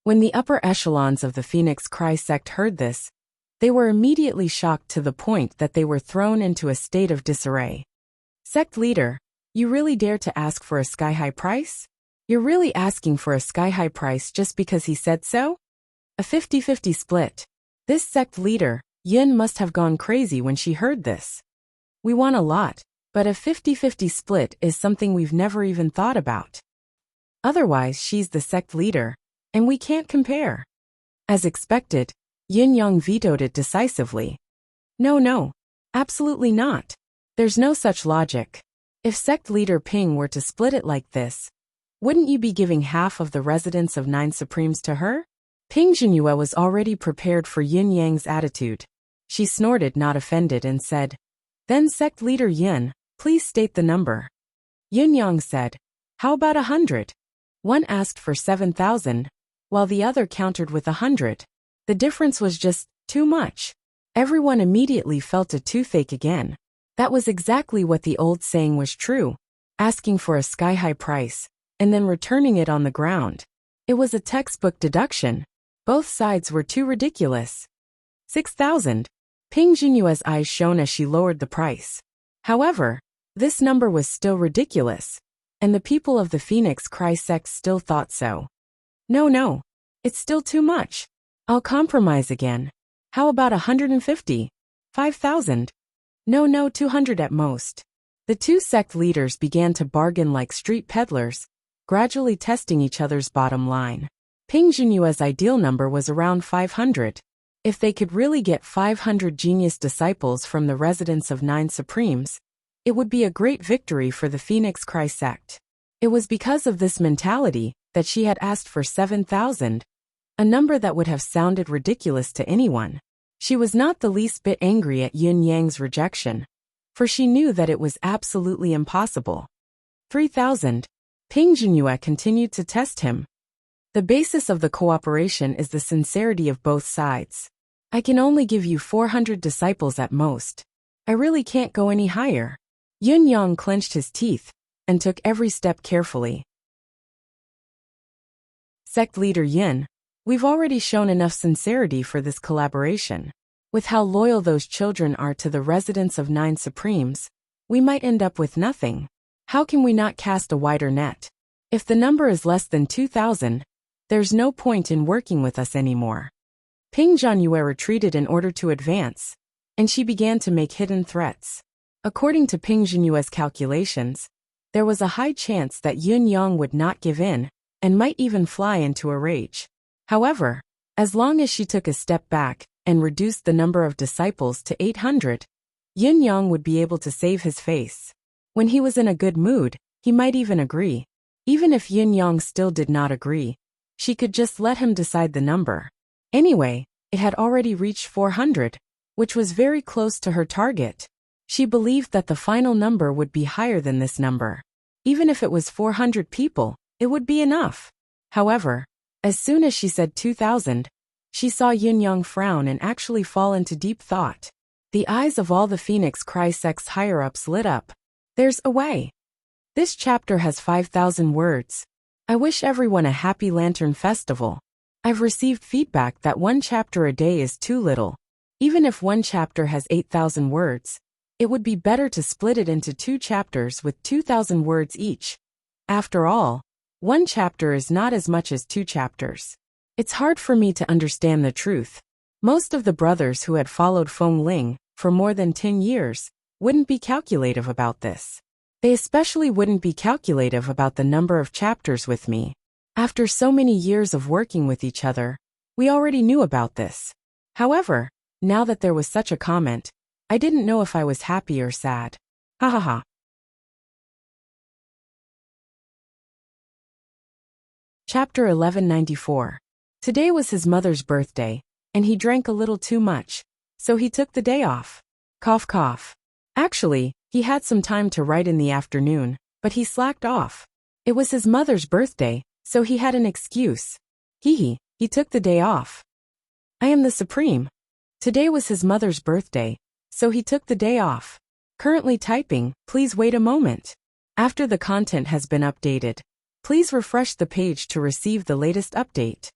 When the upper echelons of the Phoenix Christ sect heard this, they were immediately shocked to the point that they were thrown into a state of disarray. Sect leader, you really dare to ask for a sky-high price? You're really asking for a sky-high price just because he said so? A 50-50 split. This sect leader, Yin, must have gone crazy when she heard this. We want a lot, but a 50-50 split is something we've never even thought about. Otherwise, she's the sect leader, and we can't compare. As expected, Yin Yang vetoed it decisively. No, absolutely not. There's no such logic. If sect leader Ping were to split it like this, wouldn't you be giving half of the residents of 9 Supremes to her? Ping Zhenhua was already prepared for Yin Yang's attitude. She snorted, not offended, and said, Then sect leader Yin, please state the number. Yin Yang said, How about 100? One asked for 7,000, while the other countered with 100. The difference was just too much. Everyone immediately felt a toothache again. That was exactly what the old saying was true, asking for a sky-high price, and then returning it on the ground. It was a textbook deduction. Both sides were too ridiculous. 6,000. Ping Zhenhua's eyes shone as she lowered the price. However, this number was still ridiculous, and the people of the Phoenix Christ sect still thought so. No, it's still too much. I'll compromise again. How about 150? 5,000? No, 200 at most. The two sect leaders began to bargain like street peddlers, gradually testing each other's bottom line. Ping Zhenhua's ideal number was around 500. If they could really get 500 genius disciples from the residents of 9 Supremes, it would be a great victory for the Phoenix Christ sect. It was because of this mentality that she had asked for 7,000, a number that would have sounded ridiculous to anyone. She was not the least bit angry at Yin Yang's rejection, for she knew that it was absolutely impossible. 3,000. Ping Zhenhua continued to test him. The basis of the cooperation is the sincerity of both sides. I can only give you 400 disciples at most. I really can't go any higher. Yun Yang clenched his teeth and took every step carefully. Sect leader Yin, we've already shown enough sincerity for this collaboration. With how loyal those children are to the residents of 9 Supremes, we might end up with nothing. How can we not cast a wider net? If the number is less than 2,000, there's no point in working with us anymore. Ping Jianyue retreated in order to advance, and she began to make hidden threats. According to Ping Jianyue's calculations, there was a high chance that Yun Yang would not give in, and might even fly into a rage. However, as long as she took a step back and reduced the number of disciples to 800, Yun Yang would be able to save his face. When he was in a good mood, he might even agree. Even if Yun Yang still did not agree, she could just let him decide the number. Anyway, it had already reached 400, which was very close to her target. She believed that the final number would be higher than this number. Even if it was 400 people, it would be enough. However, as soon as she said 2,000, she saw Yun Yang frown and actually fall into deep thought. The eyes of all the Phoenix Cry sect's higher-ups lit up. There's a way. This chapter has 5,000 words. I wish everyone a happy Lantern Festival. I've received feedback that 1 chapter a day is too little. Even if 1 chapter has 8,000 words, it would be better to split it into 2 chapters with 2,000 words each. After all, 1 chapter is not as much as 2 chapters. It's hard for me to understand the truth. Most of the brothers who had followed Feng Ling for more than 10 years wouldn't be calculative about this. They especially wouldn't be calculative about the number of chapters with me. After so many years of working with each other, we already knew about this. However, now that there was such a comment, I didn't know if I was happy or sad. Ha ha ha. Chapter 1194. Today was his mother's birthday, and he drank a little too much, so he took the day off. Cough cough. Actually, he had some time to write in the afternoon, but he slacked off. It was his mother's birthday, so he had an excuse. He took the day off. I am the Supreme. Today was his mother's birthday, so he took the day off. Currently typing, please wait a moment. After the content has been updated, please refresh the page to receive the latest update.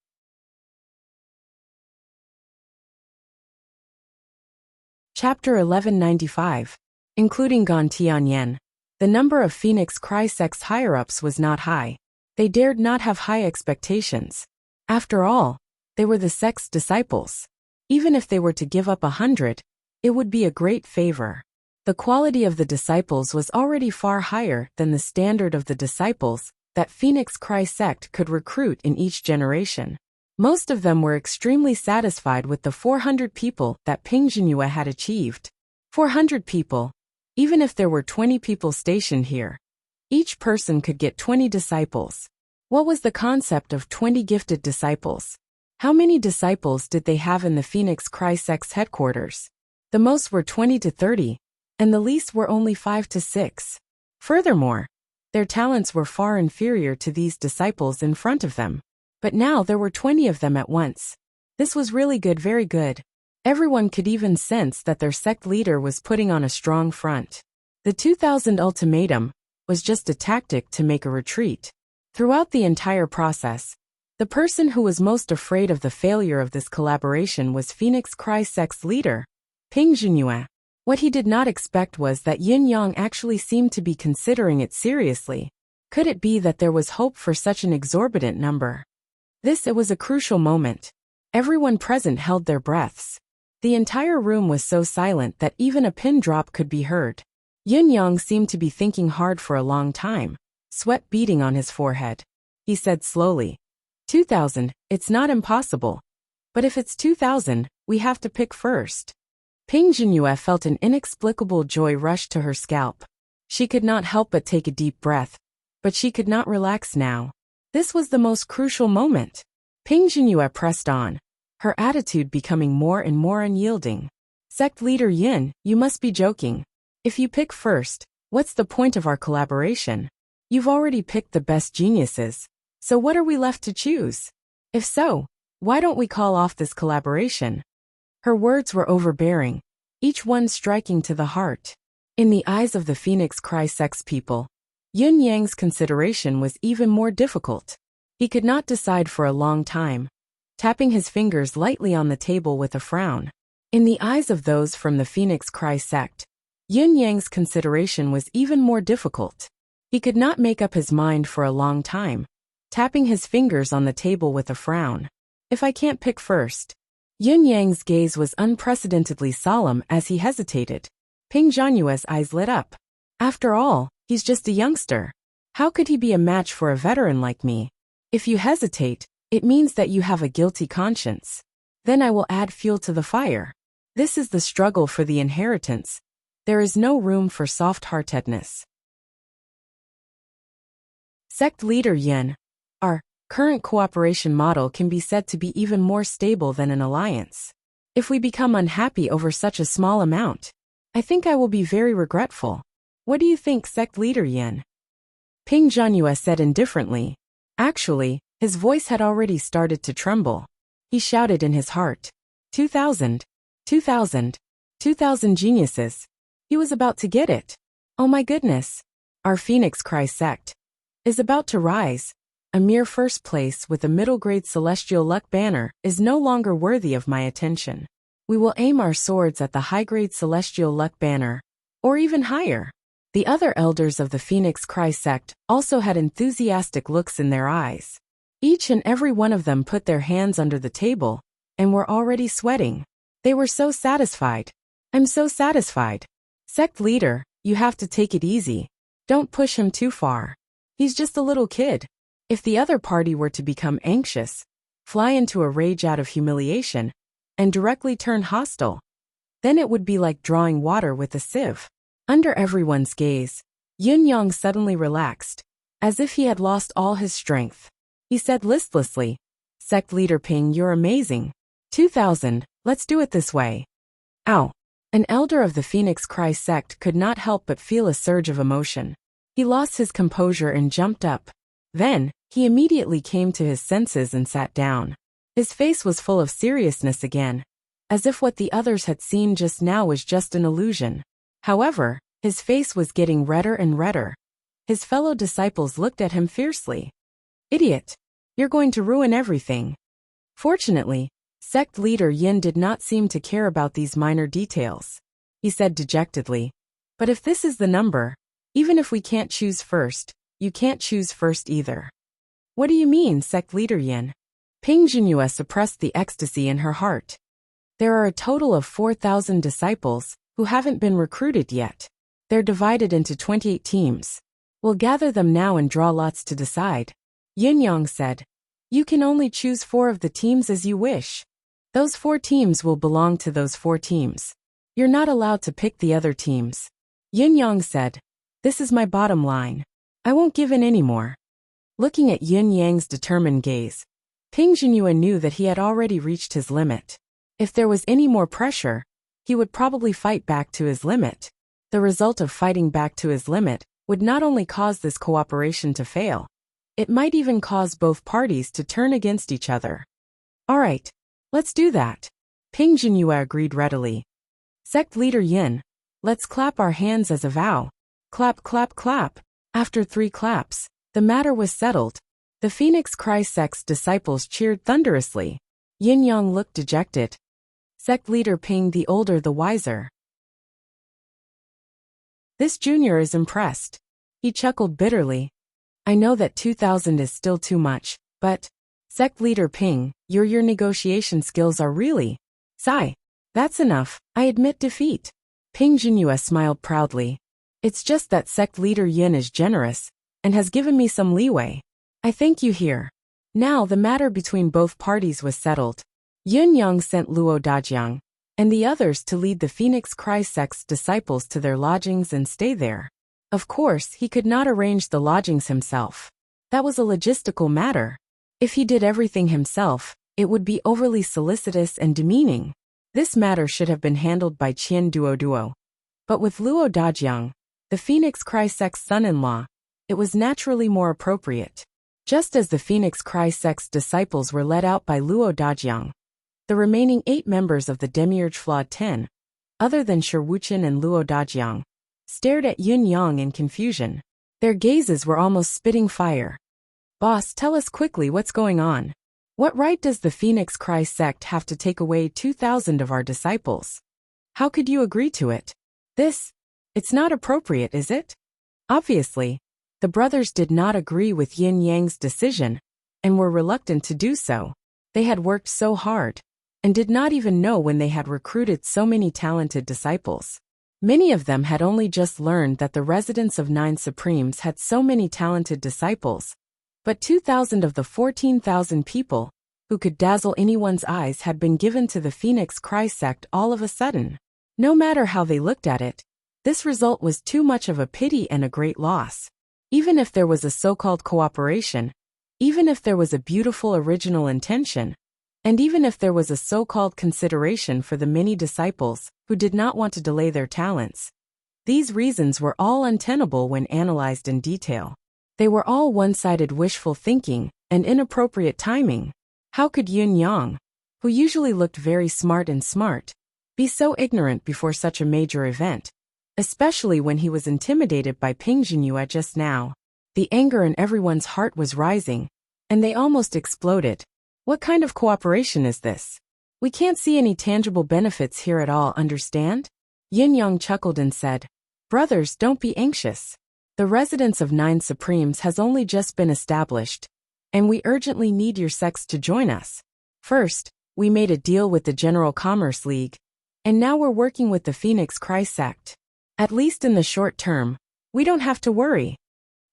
Chapter 1195. Including Gan Tianyan, the number of Phoenix Cry sect's higher-ups was not high. They dared not have high expectations. After all, they were the sect's disciples. Even if they were to give up 100, it would be a great favor. The quality of the disciples was already far higher than the standard of the disciples that Phoenix Cry sect could recruit in each generation. Most of them were extremely satisfied with the 400 people that Ping Jianyue had achieved. 400 people. Even if there were 20 people stationed here, each person could get 20 disciples. What was the concept of 20 gifted disciples? How many disciples did they have in the Phoenix Cry sect's headquarters? The most were 20 to 30, and the least were only 5 to 6. Furthermore, their talents were far inferior to these disciples in front of them. But now there were 20 of them at once. This was really good, very good. Everyone could even sense that their sect leader was putting on a strong front. The 2000 ultimatum was just a tactic to make a retreat. Throughout the entire process, the person who was most afraid of the failure of this collaboration was Phoenix Cry sect's leader, Ping Jianyue. What he did not expect was that Yin Yang actually seemed to be considering it seriously. Could it be that there was hope for such an exorbitant number? It was a crucial moment. Everyone present held their breaths. The entire room was so silent that even a pin drop could be heard. Yin Yang seemed to be thinking hard for a long time, sweat beading on his forehead. He said slowly, 2,000, it's not impossible. But if it's 2,000, we have to pick first. Ping Jianyue felt an inexplicable joy rush to her scalp. She could not help but take a deep breath, but she could not relax now. This was the most crucial moment. Ping Jianyue pressed on, her attitude becoming more and more unyielding. Sect leader Yin, you must be joking. If you pick first, what's the point of our collaboration? You've already picked the best geniuses, so what are we left to choose? If so, why don't we call off this collaboration? Her words were overbearing, each one striking to the heart. In the eyes of the Phoenix Cry sect's people, Yun Yang's consideration was even more difficult. He could not decide for a long time, tapping his fingers lightly on the table with a frown. In the eyes of those from the Phoenix Cry sect, Yin Yang's consideration was even more difficult. He could not make up his mind for a long time, tapping his fingers on the table with a frown. If I can't pick first. Yin Yang's gaze was unprecedentedly solemn as he hesitated. Ping Zhanyue's eyes lit up. After all, he's just a youngster. How could he be a match for a veteran like me? If you hesitate, it means that you have a guilty conscience. Then I will add fuel to the fire. This is the struggle for the inheritance. There is no room for soft-heartedness. Sect leader Yin. Our current cooperation model can be said to be even more stable than an alliance. If we become unhappy over such a small amount, I think I will be very regretful. What do you think, sect leader Yin? Ping Zhanyue said indifferently. Actually, his voice had already started to tremble. He shouted in his heart. 2,000. 2,000. 2,000 geniuses. He was about to get it. Oh my goodness. Our Phoenix Cry sect is about to rise. A mere first place with a middle-grade celestial luck banner is no longer worthy of my attention. We will aim our swords at the high-grade celestial luck banner, or even higher. The other elders of the Phoenix Cry sect also had enthusiastic looks in their eyes. Each and every one of them put their hands under the table and were already sweating. They were so satisfied. I'm so satisfied. Sect leader, you have to take it easy. Don't push him too far. He's just a little kid. If the other party were to become anxious, fly into a rage out of humiliation, and directly turn hostile, then it would be like drawing water with a sieve. Under everyone's gaze, Yun Yang suddenly relaxed, as if he had lost all his strength. He said listlessly, Sect leader Ping, you're amazing. 2,000, let's do it this way. Ow! An elder of the Phoenix Cry sect could not help but feel a surge of emotion. He lost his composure and jumped up. Then, he immediately came to his senses and sat down. His face was full of seriousness again, as if what the others had seen just now was just an illusion. However, his face was getting redder and redder. His fellow disciples looked at him fiercely. Idiot! You're going to ruin everything. Fortunately, sect leader Yin did not seem to care about these minor details. He said dejectedly, but if this is the number, even if we can't choose first, you can't choose first either. What do you mean, sect leader Yin? Ping Zhanyue suppressed the ecstasy in her heart. There are a total of 4,000 disciples who haven't been recruited yet. They're divided into 28 teams. We'll gather them now and draw lots to decide. Yin Yang said, you can only choose 4 of the teams as you wish. Those 4 teams will belong to those 4 teams. You're not allowed to pick the other teams. Yin Yang said, this is my bottom line. I won't give in anymore. Looking at Yin Yang's determined gaze, Ping Zhanyue knew that he had already reached his limit. If there was any more pressure, he would probably fight back to his limit. The result of fighting back to his limit would not only cause this cooperation to fail, it might even cause both parties to turn against each other. All right, let's do that. Ping Zhanyue agreed readily. Sect leader Yin, let's clap our hands as a vow. Clap, clap, clap. After 3 claps, the matter was settled. The Phoenix Cry sect's disciples cheered thunderously. Yin Yang looked dejected. Sect leader Ping, the older the wiser. This junior is impressed. He chuckled bitterly. I know that 2,000 is still too much, but, sect leader Ping, your negotiation skills are really. Sigh. That's enough, I admit defeat. Ping Zhanyue smiled proudly. It's just that sect leader Yin is generous, and has given me some leeway. I thank you here. Now the matter between both parties was settled. Yun Yang sent Luo Dajiang and the others to lead the Phoenix Cry sect's disciples to their lodgings and stay there. Of course, he could not arrange the lodgings himself. That was a logistical matter. If he did everything himself, it would be overly solicitous and demeaning. This matter should have been handled by Qian Duo. But with Luo Dajiang, the Phoenix Cry sect's son-in-law, it was naturally more appropriate. Just as the Phoenix Cry sect's disciples were led out by Luo Dajiang, the remaining 8 members of the Demiurge Flawed 10, other than Shi Wuqian and Luo Dajiang, stared at Yun Yang in confusion. Their gazes were almost spitting fire. Boss, tell us quickly what's going on. What right does the Phoenix Cry sect have to take away 2,000 of our disciples? How could you agree to it? It's not appropriate, is it? Obviously, the brothers did not agree with Yin Yang's decision and were reluctant to do so. They had worked so hard and did not even know when they had recruited so many talented disciples. Many of them had only just learned that the residents of 9 Supremes had so many talented disciples, but 2,000 of the 14,000 people who could dazzle anyone's eyes had been given to the Phoenix Cry sect all of a sudden. No matter how they looked at it, this result was too much of a pity and a great loss. Even if there was a so-called cooperation, even if there was a beautiful original intention, and even if there was a so-called consideration for the many disciples who did not want to delay their talents, these reasons were all untenable when analyzed in detail. They were all one-sided wishful thinking and inappropriate timing. How could Yun Yang, who usually looked very smart, be so ignorant before such a major event, especially when he was intimidated by Ping Jinyue just now? The anger in everyone's heart was rising, and they almost exploded. What kind of cooperation is this? We can't see any tangible benefits here at all, understand? Yin Yang chuckled and said, "Brothers, don't be anxious. The residence of 9 Supremes has only just been established, and we urgently need your sects to join us. First, we made a deal with the General Commerce League, and now we're working with the Phoenix Cry sect. At least in the short term, we don't have to worry.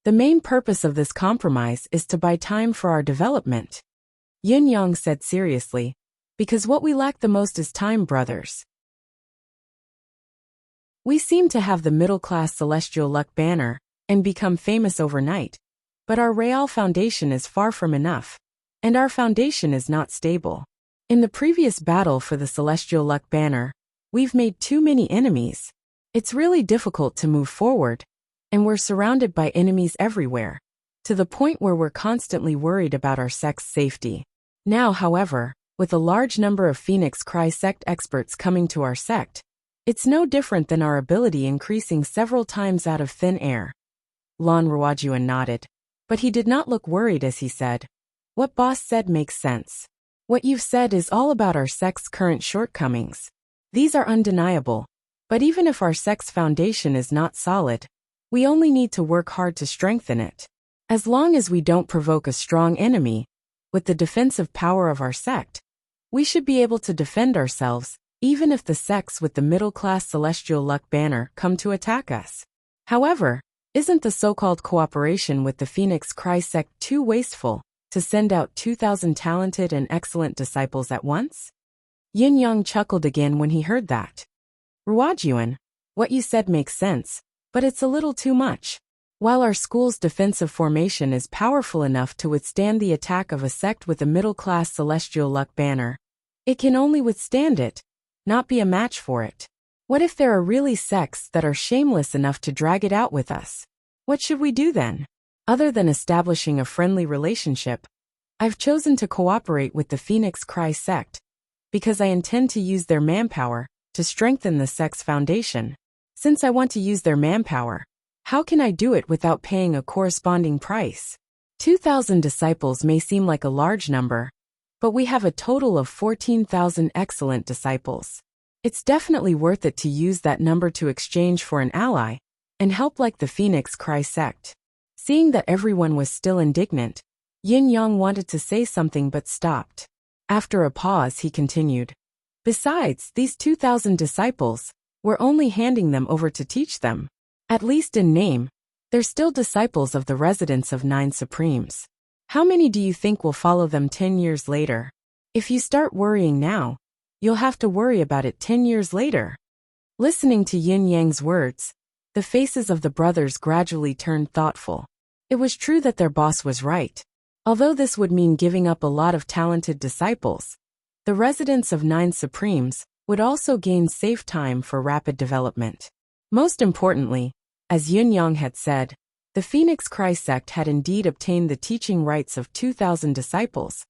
The main purpose of this compromise is to buy time for our development." Yin Yang said seriously, "Because what we lack the most is time, brothers. We seem to have the middle-class celestial luck banner and become famous overnight, but our real foundation is far from enough, and our foundation is not stable. In the previous battle for the celestial luck banner, we've made too many enemies. It's really difficult to move forward, and we're surrounded by enemies everywhere, to the point where we're constantly worried about our sect's safety. Now, however, with a large number of Phoenix Cry sect experts coming to our sect, it's no different than our ability increasing several times out of thin air." Lan Ruojuan nodded, but he did not look worried as he said, "What boss said makes sense. What you've said is all about our sect's current shortcomings. These are undeniable, but even if our sect's foundation is not solid, we only need to work hard to strengthen it. As long as we don't provoke a strong enemy, with the defensive power of our sect, we should be able to defend ourselves, even if the sects with the middle-class celestial luck banner come to attack us. However, isn't the so-called cooperation with the Phoenix Cry sect too wasteful to send out 2,000 talented and excellent disciples at once?" Yin Yang chuckled again when he heard that. "Ruojuan, what you said makes sense, but it's a little too much. While our school's defensive formation is powerful enough to withstand the attack of a sect with a middle-class celestial luck banner, it can only withstand it, not be a match for it. What if there are really sects that are shameless enough to drag it out with us? What should we do then? Other than establishing a friendly relationship, I've chosen to cooperate with the Phoenix Cry sect, because I intend to use their manpower to strengthen the sect's foundation. Since I want to use their manpower, how can I do it without paying a corresponding price? 2,000 disciples may seem like a large number, but we have a total of 14,000 excellent disciples. It's definitely worth it to use that number to exchange for an ally and help like the Phoenix Cry sect." Seeing that everyone was still indignant, Yin Yang wanted to say something but stopped. After a pause, he continued, "Besides, these 2,000 disciples, we're only handing them over to teach them. At least in name, they're still disciples of the residents of 9 Supremes. How many do you think will follow them 10 years later? If you start worrying now, you'll have to worry about it 10 years later." Listening to Yin Yang's words, the faces of the brothers gradually turned thoughtful. It was true that their boss was right. Although this would mean giving up a lot of talented disciples, the residents of 9 Supremes would also gain safe time for rapid development. Most importantly, as Yun Yang had said, the Phoenix Cry sect had indeed obtained the teaching rights of 2,000 disciples,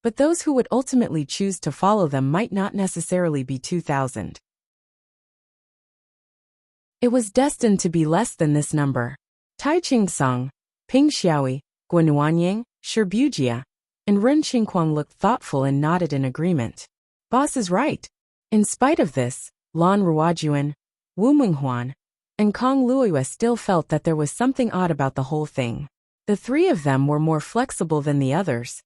but those who would ultimately choose to follow them might not necessarily be 2,000. It was destined to be less than this number. Tai Ching Song, Ping Xiaoyi, Guanuanyang, Shirbujia, and Ren Qingquang looked thoughtful and nodded in agreement. Boss is right. In spite of this, Lan Ruojuan, Wu Menghuan, and Kong Luoyue still felt that there was something odd about the whole thing. The three of them were more flexible than the others,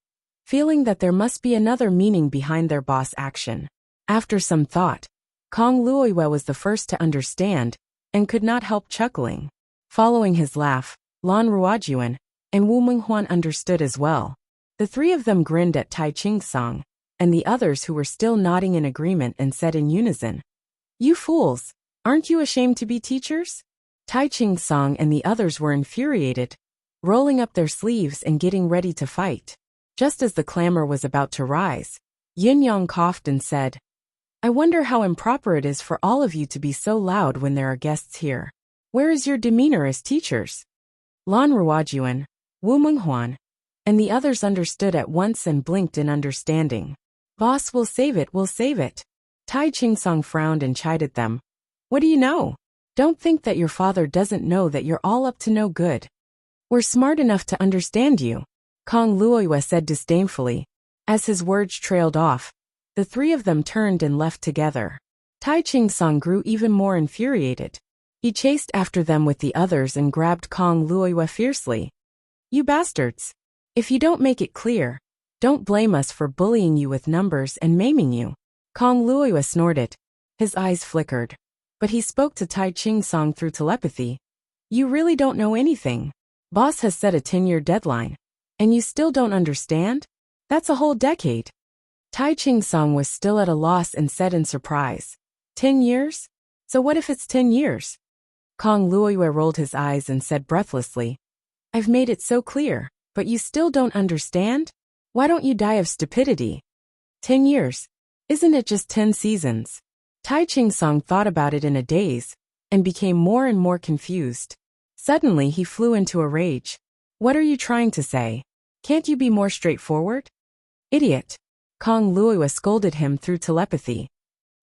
feeling that there must be another meaning behind their boss' action. After some thought, Kong Luoyue was the first to understand, and could not help chuckling. Following his laugh, Lan Ruojuan and Wu Menghuan understood as well. The three of them grinned at Tai Ching-song, and the others who were still nodding in agreement and said in unison, "You fools! Aren't you ashamed to be teachers?" Tai Ching-song and the others were infuriated, rolling up their sleeves and getting ready to fight. Just as the clamor was about to rise, Yin Yang coughed and said, "I wonder how improper it is for all of you to be so loud when there are guests here. Where is your demeanor as teachers?" Lan Ruojuan, Wu Menghuan, and the others understood at once and blinked in understanding. "Boss, we'll save it, we'll save it." Tai Ching-song frowned and chided them. "What do you know? Don't think that your father doesn't know that you're all up to no good. We're smart enough to understand you," Kong Luoyue said disdainfully. As his words trailed off, the three of them turned and left together. Tai Ching-song grew even more infuriated. He chased after them with the others and grabbed Kong Luoyue fiercely. "You bastards! If you don't make it clear, don't blame us for bullying you with numbers and maiming you." Kong Luoyue snorted. His eyes flickered. But he spoke to Tai Ching-song through telepathy. "You really don't know anything. Boss has set a 10-year deadline. And you still don't understand? That's a whole decade." Tai Ching-song was still at a loss and said in surprise, 10 years? So what if it's 10 years? Kong Luoyue rolled his eyes and said breathlessly, "I've made it so clear, but you still don't understand? Why don't you die of stupidity? 10 years. Isn't it just 10 seasons? Tai Ching-song thought about it in a daze, and became more and more confused. Suddenly he flew into a rage. "What are you trying to say? Can't you be more straightforward? Idiot!" Kong Luoyue scolded him through telepathy.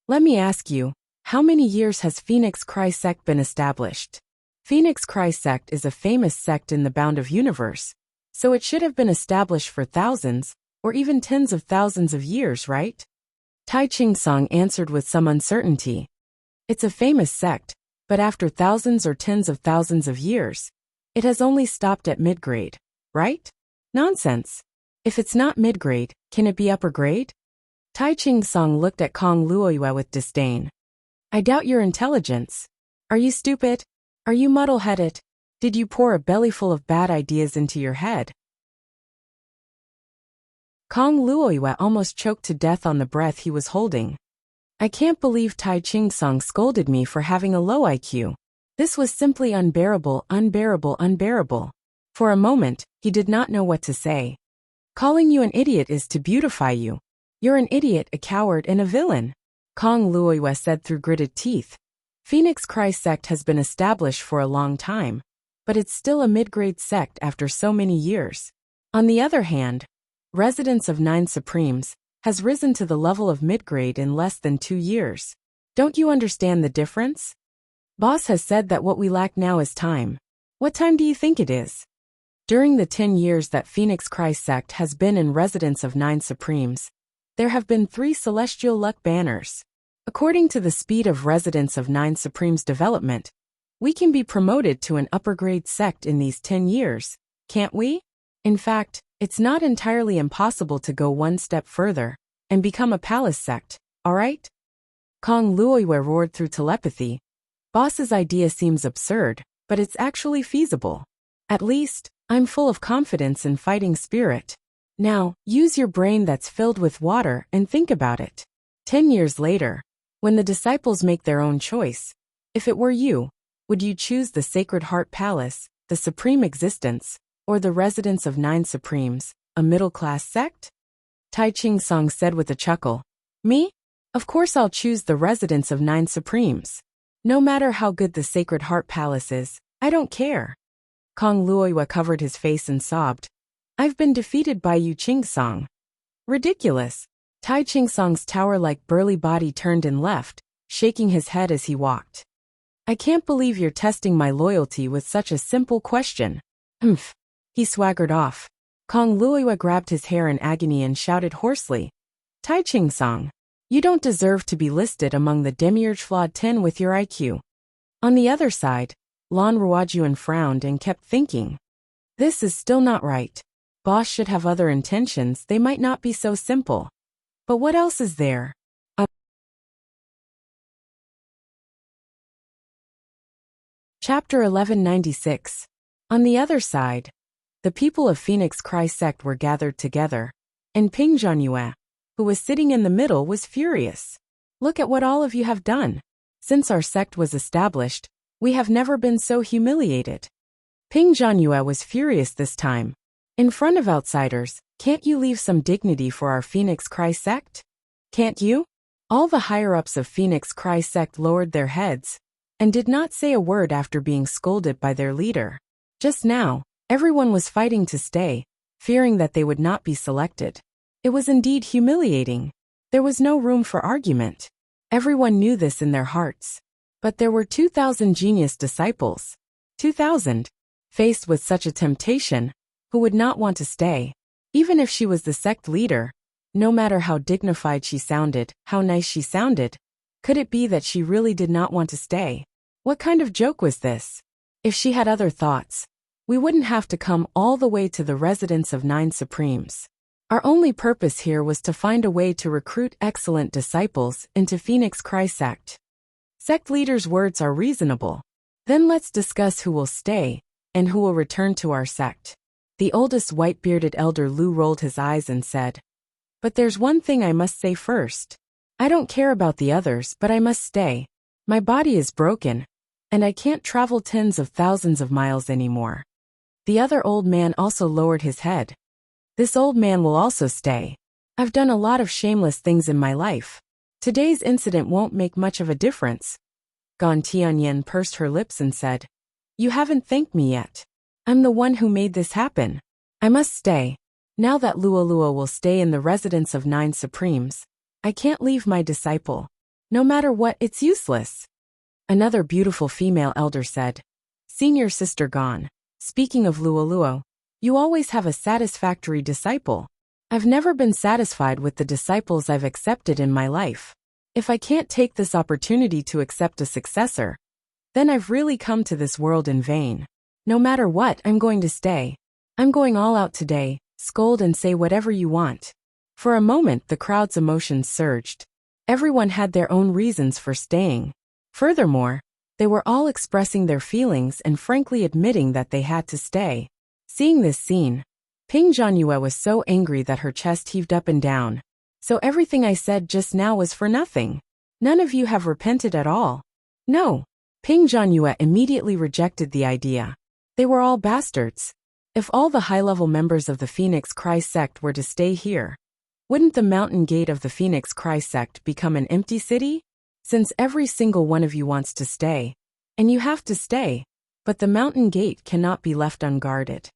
"Let me ask you, how many years has Phoenix Cry sect been established?" Phoenix Cry sect is a famous sect in the Bound of Universe, so it should have been established for thousands, or even tens of thousands of years, right? Tai Ching-song answered with some uncertainty. "It's a famous sect, but after thousands or tens of thousands of years, it has only stopped at mid-grade, right? Nonsense. If it's not mid-grade, can it be upper grade?" Tai Ching-song looked at Kong Luoyue with disdain. "I doubt your intelligence. Are you stupid? Are you muddle-headed? Did you pour a bellyful of bad ideas into your head?" Kong Luoyue almost choked to death on the breath he was holding. "I can't believe Tai Ching-song scolded me for having a low IQ. This was simply unbearable, unbearable, unbearable." For a moment, he did not know what to say. "Calling you an idiot is to beautify you. You're an idiot, a coward, and a villain," Kong Luoyue said through gritted teeth. "Phoenix Cry sect has been established for a long time, but it's still a mid-grade sect after so many years. On the other hand, Residence of Nine Supremes has risen to the level of mid-grade in less than 2 years. Don't you understand the difference? Boss has said that what we lack now is time. What time do you think it is?" During the 10 years that Phoenix Cry sect has been in Residence of Nine Supremes, there have been 3 celestial luck banners. According to the speed of Residence of Nine Supremes development, we can be promoted to an upper grade sect in these 10 years, can't we? In fact, it's not entirely impossible to go one step further and become a palace sect, alright? Kong Luoyue roared through telepathy. "Boss's idea seems absurd, but it's actually feasible. At least, I'm full of confidence and fighting spirit. Now, use your brain that's filled with water and think about it. 10 years later, when the disciples make their own choice, if it were you, would you choose the Sacred Heart Palace, the Supreme Existence, or the Residence of Nine Supremes, a middle-class sect?" Tai Ching-song said with a chuckle. "Me? Of course I'll choose the Residence of Nine Supremes. No matter how good the Sacred Heart Palace is, I don't care." Kong Luoyue covered his face and sobbed. "I've been defeated by Yu Ching-song." "Ridiculous." Tai Ching-song's tower-like burly body turned and left, shaking his head as he walked. "I can't believe you're testing my loyalty with such a simple question." "Humph." He swaggered off. Kong Luoyue grabbed his hair in agony and shouted hoarsely, Tai Ching Song, you don't deserve to be listed among the demiurge flawed 10 with your IQ. On the other side, Lan Ruojuan frowned and kept thinking. This is still not right. Boss should have other intentions, they might not be so simple. But what else is there? Chapter 1196. On the other side, the people of Phoenix Cry sect were gathered together, and Ping Zhanyue, who was sitting in the middle, was furious. Look at what all of you have done. Since our sect was established, we have never been so humiliated. Ping Zhanyue was furious this time. In front of outsiders, can't you leave some dignity for our Phoenix Cry sect? Can't you? All the higher-ups of Phoenix Cry sect lowered their heads and did not say a word after being scolded by their leader. Just now, everyone was fighting to stay, fearing that they would not be selected. It was indeed humiliating. There was no room for argument. Everyone knew this in their hearts. But there were 2,000 genius disciples. 2,000. Faced with such a temptation, who would not want to stay? Even if she was the sect leader, no matter how dignified she sounded, how nice she sounded, could it be that she really did not want to stay? What kind of joke was this? If she had other thoughts, we wouldn't have to come all the way to the residence of 9 Supremes. Our only purpose here was to find a way to recruit excellent disciples into Phoenix Cry sect. Sect leaders' words are reasonable. Then let's discuss who will stay and who will return to our sect. The oldest white-bearded elder Lu rolled his eyes and said, but there's one thing I must say first. I don't care about the others, but I must stay. My body is broken, and I can't travel tens of thousands of miles anymore. The other old man also lowered his head. This old man will also stay. I've done a lot of shameless things in my life. Today's incident won't make much of a difference. Gan Tianyan pursed her lips and said, you haven't thanked me yet. I'm the one who made this happen. I must stay. Now that Luolua will stay in the residence of 9 Supremes, I can't leave my disciple. No matter what, it's useless. Another beautiful female elder said, Senior Sister Gan, speaking of Luoluo, you always have a satisfactory disciple. I've never been satisfied with the disciples I've accepted in my life. If I can't take this opportunity to accept a successor, then I've really come to this world in vain. No matter what, I'm going to stay. I'm going all out today, scold and say whatever you want. For a moment, the crowd's emotions surged. Everyone had their own reasons for staying. Furthermore, they were all expressing their feelings and frankly admitting that they had to stay. Seeing this scene, Ping Zhanyue was so angry that her chest heaved up and down. So everything I said just now was for nothing. None of you have repented at all. No. Ping Zhanyue immediately rejected the idea. They were all bastards. If all the high-level members of the Phoenix Cry sect were to stay here, wouldn't the mountain gate of the Phoenix Cry sect become an empty city? Since every single one of you wants to stay, and you have to stay, but the mountain gate cannot be left unguarded.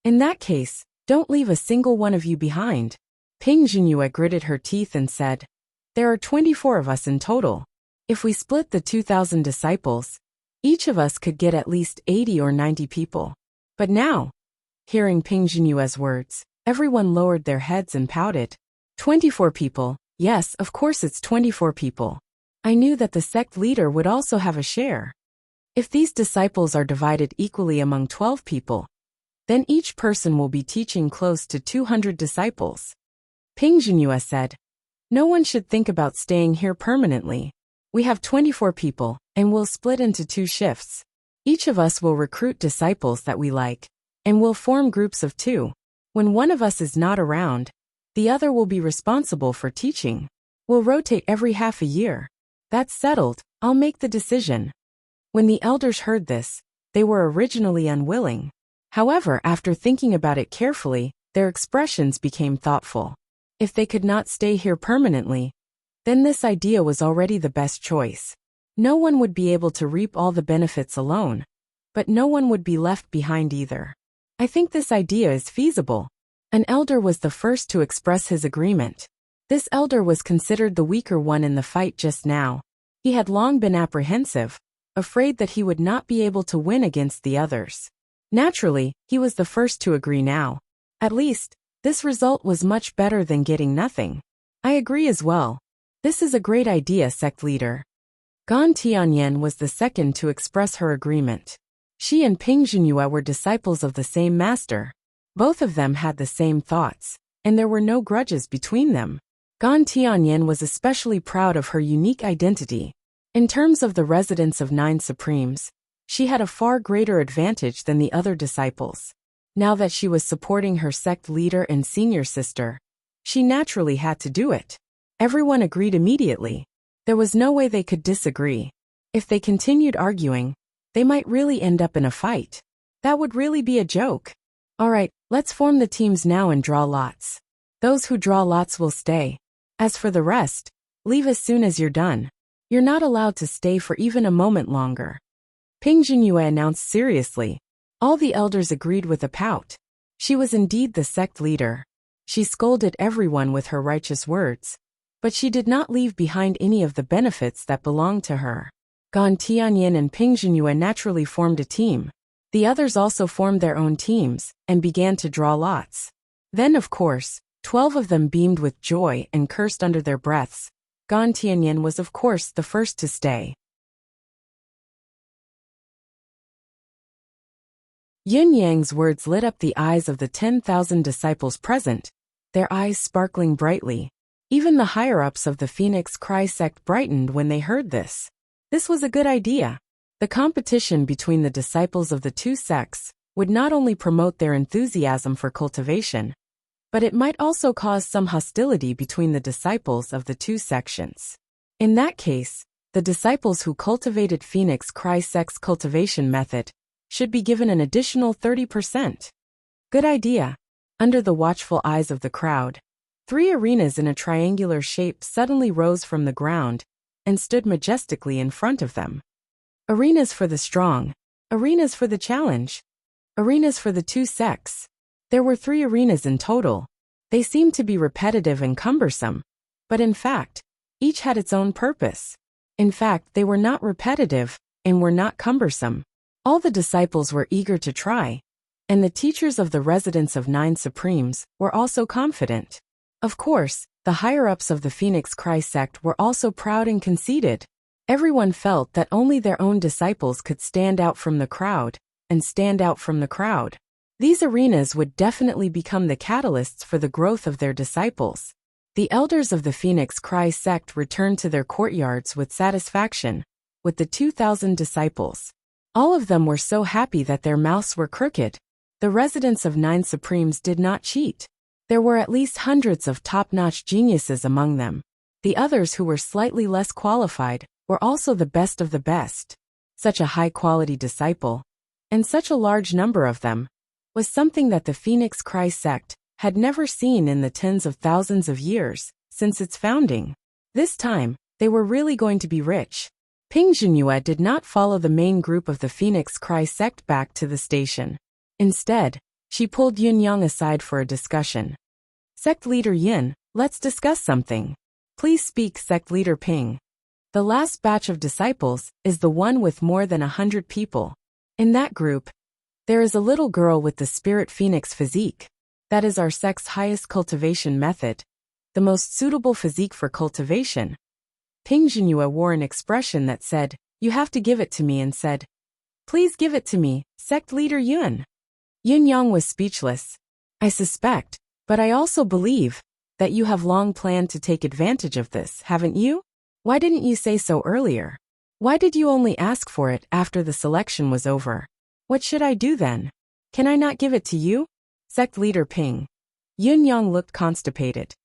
In that case, don't leave a single one of you behind. Ping Zhanyue gritted her teeth and said, there are 24 of us in total. If we split the 2,000 disciples, each of us could get at least 80 or 90 people. But now, hearing Ping Zhanyue's words, everyone lowered their heads and pouted. 24 people, yes, of course it's 24 people. I knew that the sect leader would also have a share. If these disciples are divided equally among 12 people, then each person will be teaching close to 200 disciples. Ping Zhanyue said, no one should think about staying here permanently. We have 24 people, and we'll split into 2 shifts. Each of us will recruit disciples that we like, and we'll form groups of 2. When one of us is not around, the other will be responsible for teaching. We'll rotate every half a year. That's settled, I'll make the decision. When the elders heard this, they were originally unwilling. However, after thinking about it carefully, their expressions became thoughtful. If they could not stay here permanently, then this idea was already the best choice. No one would be able to reap all the benefits alone, but no one would be left behind either. I think this idea is feasible. An elder was the first to express his agreement. This elder was considered the weaker one in the fight just now. He had long been apprehensive, afraid that he would not be able to win against the others. Naturally, he was the first to agree now. At least, this result was much better than getting nothing. I agree as well. This is a great idea, sect leader. Gan Tianyan was the second to express her agreement. She and Ping Zhenyue were disciples of the same master. Both of them had the same thoughts, and there were no grudges between them. Gan Tianyan was especially proud of her unique identity. In terms of the residence of 9 Supremes, she had a far greater advantage than the other disciples. Now that she was supporting her sect leader and senior sister, she naturally had to do it. Everyone agreed immediately. There was no way they could disagree. If they continued arguing, they might really end up in a fight. That would really be a joke. Alright, let's form the teams now and draw lots. Those who draw lots will stay. As for the rest, leave as soon as you're done. You're not allowed to stay for even a moment longer. Ping Zhenyue announced seriously. All the elders agreed with a pout. She was indeed the sect leader. She scolded everyone with her righteous words. But she did not leave behind any of the benefits that belonged to her. Gan Tianyan and Ping Zhenyue naturally formed a team. The others also formed their own teams, and began to draw lots. Then of course, 12 of them beamed with joy and cursed under their breaths. Gan Tianyan was of course the first to stay. Yin Yang's words lit up the eyes of the 10,000 disciples present, their eyes sparkling brightly. Even the higher-ups of the Phoenix Cry sect brightened when they heard this. This was a good idea. The competition between the disciples of the two sects would not only promote their enthusiasm for cultivation, but it might also cause some hostility between the disciples of the two sections. In that case, the disciples who cultivated Phoenix Cry sect's cultivation method should be given an additional 30%. Good idea. Under the watchful eyes of the crowd, 3 arenas in a triangular shape suddenly rose from the ground and stood majestically in front of them. Arenas for the strong, arenas for the challenge, arenas for the two sects. There were 3 arenas in total. They seemed to be repetitive and cumbersome, but in fact, each had its own purpose. In fact, they were not repetitive and were not cumbersome. All the disciples were eager to try, and the teachers of the residence of 9 Supremes were also confident. Of course, the higher-ups of the Phoenix Cry sect were also proud and conceited. Everyone felt that only their own disciples could stand out from the crowd, and stand out from the crowd. These arenas would definitely become the catalysts for the growth of their disciples. The elders of the Phoenix Cry sect returned to their courtyards with satisfaction, with the 2,000 disciples. All of them were so happy that their mouths were crooked. The residents of 9 Supremes did not cheat. There were at least hundreds of top-notch geniuses among them. The others who were slightly less qualified were also the best of the best. Such a high-quality disciple, and such a large number of them, was something that the Phoenix Cry sect had never seen in the tens of thousands of years since its founding. This time, they were really going to be rich. Ping Zhenyue did not follow the main group of the Phoenix Cry sect back to the station. Instead, she pulled Yin Yang aside for a discussion. Sect leader Yin, let's discuss something. Please speak, sect leader Ping. The last batch of disciples is the one with more than 100 people. In that group, there is a little girl with the spirit phoenix physique. That is our sect's highest cultivation method. The most suitable physique for cultivation. Ping Zhenyue wore an expression that said, "You have to give it to me," and said, "Please give it to me, sect leader Yun." Yin Yang was speechless. I suspect, but I also believe, that you have long planned to take advantage of this, haven't you? Why didn't you say so earlier? Why did you only ask for it after the selection was over? What should I do then? Can I not give it to you? Sect leader Ping. Yin Yang looked constipated.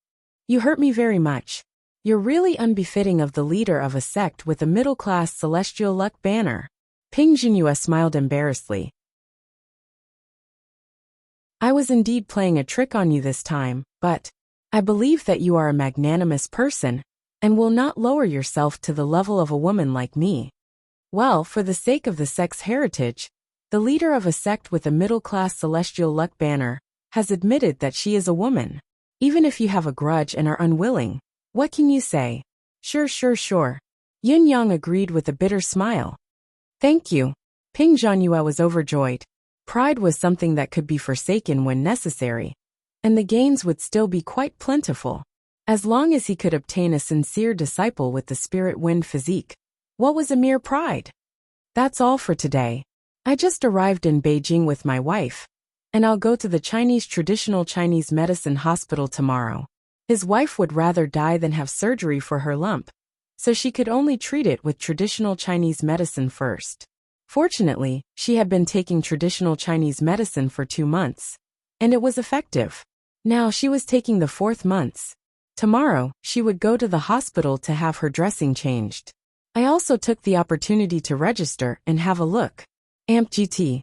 You hurt me very much. You're really unbefitting of the leader of a sect with a middle-class celestial luck banner. Ping Zhenyue smiled embarrassedly. I was indeed playing a trick on you this time, but I believe that you are a magnanimous person, and will not lower yourself to the level of a woman like me. Well, for the sake of the sect's heritage, the leader of a sect with a middle-class celestial luck banner has admitted that she is a woman. Even if you have a grudge and are unwilling, what can you say? Sure. Yin Yang agreed with a bitter smile. Thank you. Ping Zhanyue was overjoyed. Pride was something that could be forsaken when necessary, and the gains would still be quite plentiful. As long as he could obtain a sincere disciple with the spirit wind physique, what was a mere pride? That's all for today. I just arrived in Beijing with my wife, and I'll go to the traditional Chinese medicine hospital tomorrow. His wife would rather die than have surgery for her lump, so she could only treat it with traditional Chinese medicine first. Fortunately, she had been taking traditional Chinese medicine for 2 months, and it was effective. Now she was taking the 4th month. Tomorrow, she would go to the hospital to have her dressing changed. I also took the opportunity to register and have a look. AMP GT.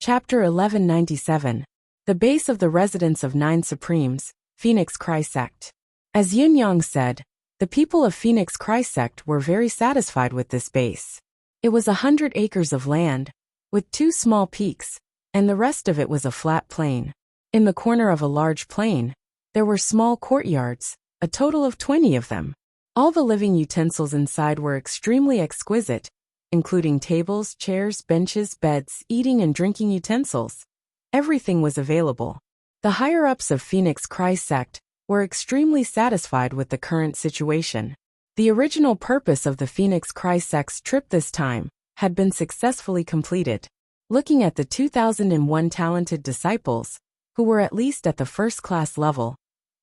Chapter 1197. The base of the residence of 9 Supremes, Phoenix Cry Sect. As Yin Yang said, the people of Phoenix Cry Sect were very satisfied with this base. It was 100 acres of land, with 2 small peaks, and the rest of it was a flat plain. In the corner of a large plain, there were small courtyards, a total of 20 of them. All the living utensils inside were extremely exquisite, including tables, chairs, benches, beds, eating and drinking utensils. Everything was available. The higher-ups of Phoenix Cry Sect were extremely satisfied with the current situation. The original purpose of the Phoenix Cry Sect's trip this time had been successfully completed. Looking at the 2001 talented disciples, who were at least at the first-class level,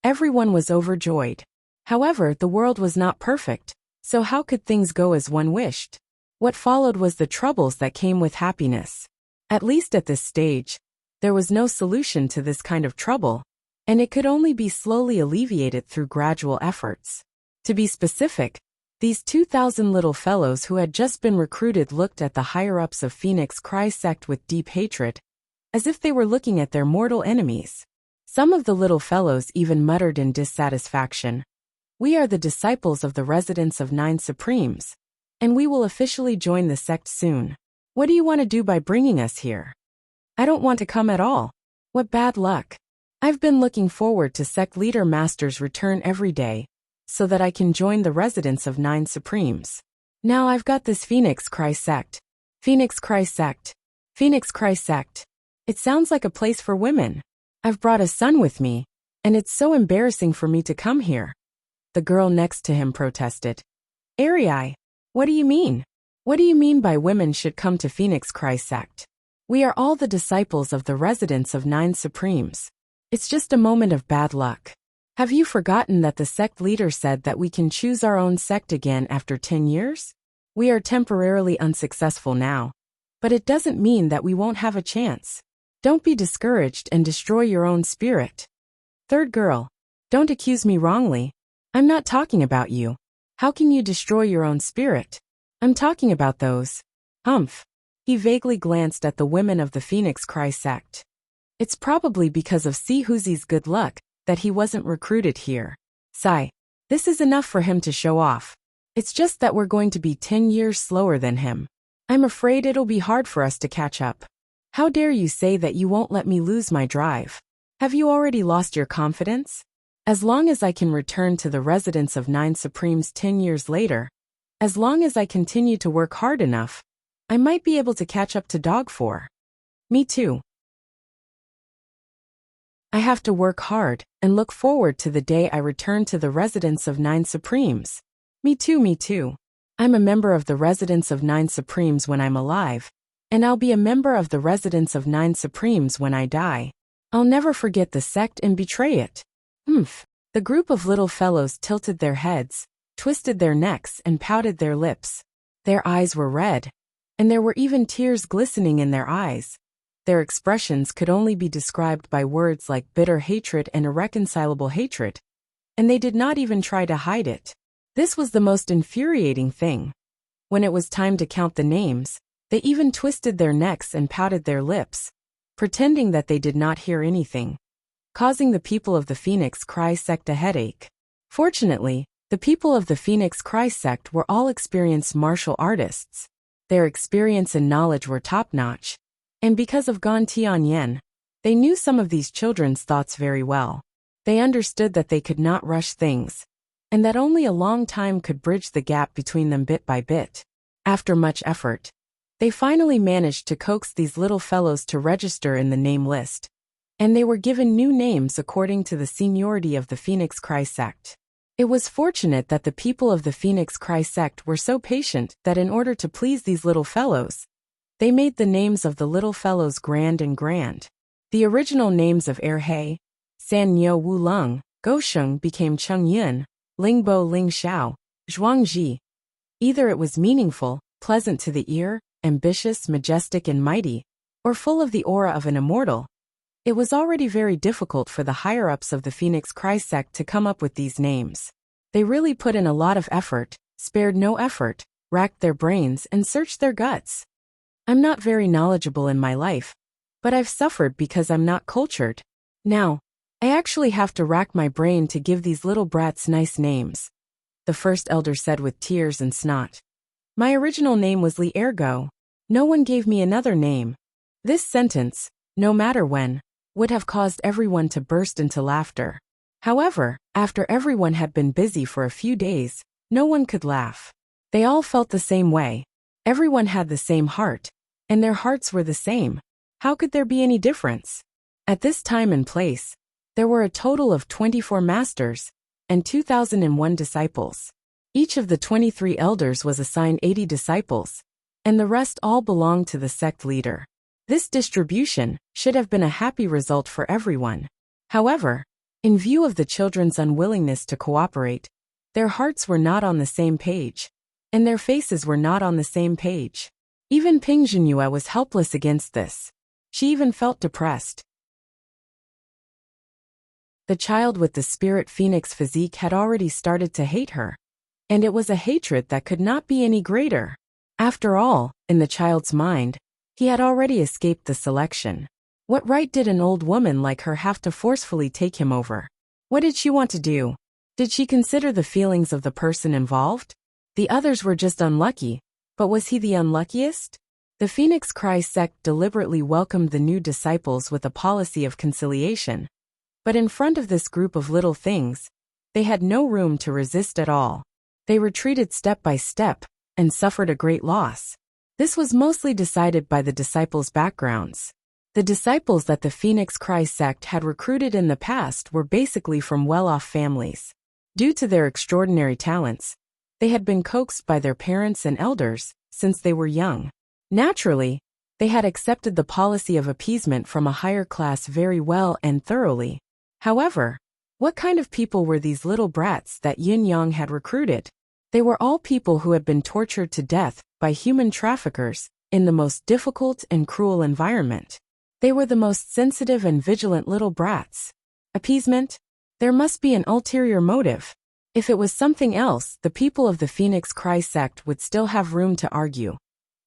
everyone was overjoyed. However, the world was not perfect, so how could things go as one wished? What followed was the troubles that came with happiness. At least at this stage, there was no solution to this kind of trouble, and it could only be slowly alleviated through gradual efforts. To be specific, these 2,000 little fellows who had just been recruited looked at the higher-ups of Phoenix Cry Sect with deep hatred, as if they were looking at their mortal enemies. Some of the little fellows even muttered in dissatisfaction, "We are the disciples of the residents of 9 Supremes, and we will officially join the sect soon. What do you want to do by bringing us here?" "I don't want to come at all. What bad luck. I've been looking forward to sect leader master's return every day, so that I can join the residents of 9 Supremes. Now I've got this Phoenix Cry Sect. Phoenix Cry Sect. Phoenix Cry Sect. It sounds like a place for women. I've brought a son with me, and it's so embarrassing for me to come here." The girl next to him protested. "Arii, what do you mean? What do you mean by women should come to Phoenix Cry Sect? We are all the disciples of the residents of 9 Supremes. It's just a moment of bad luck. Have you forgotten that the sect leader said that we can choose our own sect again after 10 years? We are temporarily unsuccessful now, but it doesn't mean that we won't have a chance. Don't be discouraged and destroy your own spirit." Third girl, "Don't accuse me wrongly. I'm not talking about you. How can you destroy your own spirit? I'm talking about those." Humph. He vaguely glanced at the women of the Phoenix Cry Sect. It's probably because of Si Huzi's good luck that he wasn't recruited here. Sigh. This is enough for him to show off. It's just that we're going to be 10 years slower than him. I'm afraid it'll be hard for us to catch up. How dare you say that you won't let me lose my drive? Have you already lost your confidence? As long as I can return to the residence of 9 Supremes 10 years later, as long as I continue to work hard enough, I might be able to catch up to Dog 4. Me too. I have to work hard and look forward to the day I return to the residence of 9 Supremes. Me too, me too. I'm a member of the residence of 9 Supremes when I'm alive, and I'll be a member of the residence of 9 Supremes when I die. I'll never forget the sect and betray it. Humph. The group of little fellows tilted their heads, twisted their necks and pouted their lips. Their eyes were red, and there were even tears glistening in their eyes. Their expressions could only be described by words like bitter hatred and irreconcilable hatred, and they did not even try to hide it. This was the most infuriating thing. When it was time to count the names, they even twisted their necks and pouted their lips, pretending that they did not hear anything, causing the people of the Phoenix Cry Sect a headache. Fortunately, the people of the Phoenix Cry Sect were all experienced martial artists. Their experience and knowledge were top-notch, and because of Gan Tianyan, they knew some of these children's thoughts very well. They understood that they could not rush things, and that only a long time could bridge the gap between them bit by bit. After much effort, they finally managed to coax these little fellows to register in the name list, and they were given new names according to the seniority of the Phoenix Cry sect. It was fortunate that the people of the Phoenix Cry sect were so patient that in order to please these little fellows, they made the names of the little fellows grand and grand. The original names of Erhei, San Nyo Wu Lung, Gosheng became Cheng Yun, Lingbo Ling Xiao, Zhuangji. Either it was meaningful, pleasant to the ear, ambitious, majestic and mighty, or full of the aura of an immortal. It was already very difficult for the higher-ups of the Phoenix Cry sect to come up with these names. They really put in a lot of effort, spared no effort, racked their brains and searched their guts. I'm not very knowledgeable in my life, but I've suffered because I'm not cultured. Now, I actually have to rack my brain to give these little brats nice names, the first elder said with tears and snot. My original name was Li Ergo. No one gave me another name. This sentence, no matter when, would have caused everyone to burst into laughter. However, after everyone had been busy for a few days, no one could laugh. They all felt the same way. Everyone had the same heart, and their hearts were the same. How could there be any difference? At this time and place, there were a total of 24 masters and 2,001 disciples. Each of the 23 elders was assigned 80 disciples, and the rest all belonged to the sect leader. This distribution should have been a happy result for everyone. However, in view of the children's unwillingness to cooperate, their hearts were not on the same page, and their faces were not on the same page. Even Ping Zhenyue was helpless against this. She even felt depressed. The child with the spirit phoenix physique had already started to hate her, and it was a hatred that could not be any greater. After all, in the child's mind, he had already escaped the selection. What right did an old woman like her have to forcefully take him over? What did she want to do? Did she consider the feelings of the person involved? The others were just unlucky, but was he the unluckiest? The Phoenix Cry sect deliberately welcomed the new disciples with a policy of conciliation. But in front of this group of little things, they had no room to resist at all. They retreated step by step, and suffered a great loss. This was mostly decided by the disciples' backgrounds. The disciples that the Phoenix Cry sect had recruited in the past were basically from well-off families. Due to their extraordinary talents, they had been coaxed by their parents and elders since they were young. Naturally, they had accepted the policy of appeasement from a higher class very well and thoroughly. However, what kind of people were these little brats that Yin Yang had recruited? They were all people who had been tortured to death by human traffickers in the most difficult and cruel environment. They were the most sensitive and vigilant little brats. Appeasement? There must be an ulterior motive. If it was something else, the people of the Phoenix Cry sect would still have room to argue.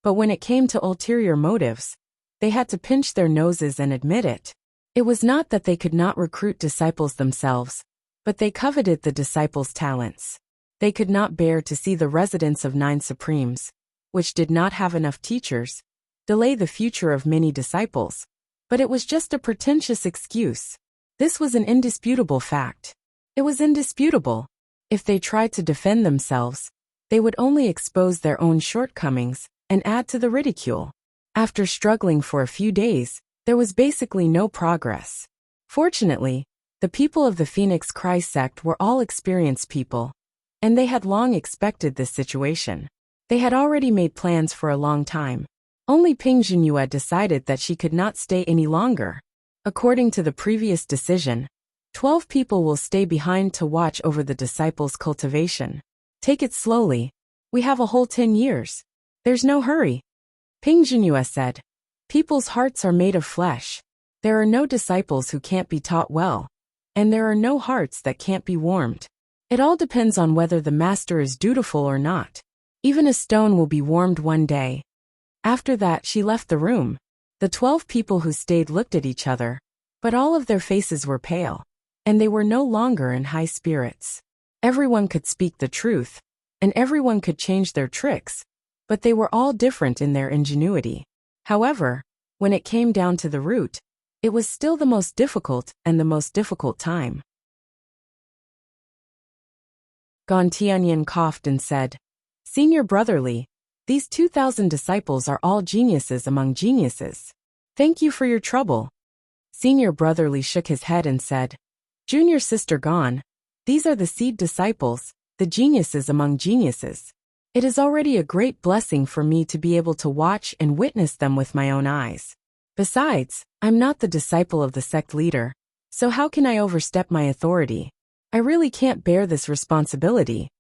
But when it came to ulterior motives, they had to pinch their noses and admit it. It was not that they could not recruit disciples themselves, but they coveted the disciples' talents. They could not bear to see the residents of 9 Supremes, which did not have enough teachers, delay the future of many disciples. But it was just a pretentious excuse. This was an indisputable fact. It was indisputable. If they tried to defend themselves, they would only expose their own shortcomings and add to the ridicule. After struggling for a few days, there was basically no progress. Fortunately, the people of the Phoenix Cry sect were all experienced people, and they had long expected this situation. They had already made plans for a long time. Only Ping Zhenyue decided that she could not stay any longer. According to the previous decision, 12 people will stay behind to watch over the disciples' cultivation. Take it slowly. We have a whole 10 years. There's no hurry. Ping Zhenyue said. People's hearts are made of flesh. There are no disciples who can't be taught well, and there are no hearts that can't be warmed. It all depends on whether the master is dutiful or not. Even a stone will be warmed one day. After that, she left the room. The 12 people who stayed looked at each other, but all of their faces were pale, and they were no longer in high spirits. Everyone could speak the truth, and everyone could change their tricks, but they were all different in their ingenuity. However, when it came down to the root, it was still the most difficult and the most difficult time. Gon Tianyin coughed and said, Senior Brotherly, these 2,000 disciples are all geniuses among geniuses. Thank you for your trouble. Senior Brotherly shook his head and said, Junior Sister Gon, these are the seed disciples, the geniuses among geniuses. It is already a great blessing for me to be able to watch and witness them with my own eyes. Besides, I'm not the disciple of the sect leader, so how can I overstep my authority? I really can't bear this responsibility.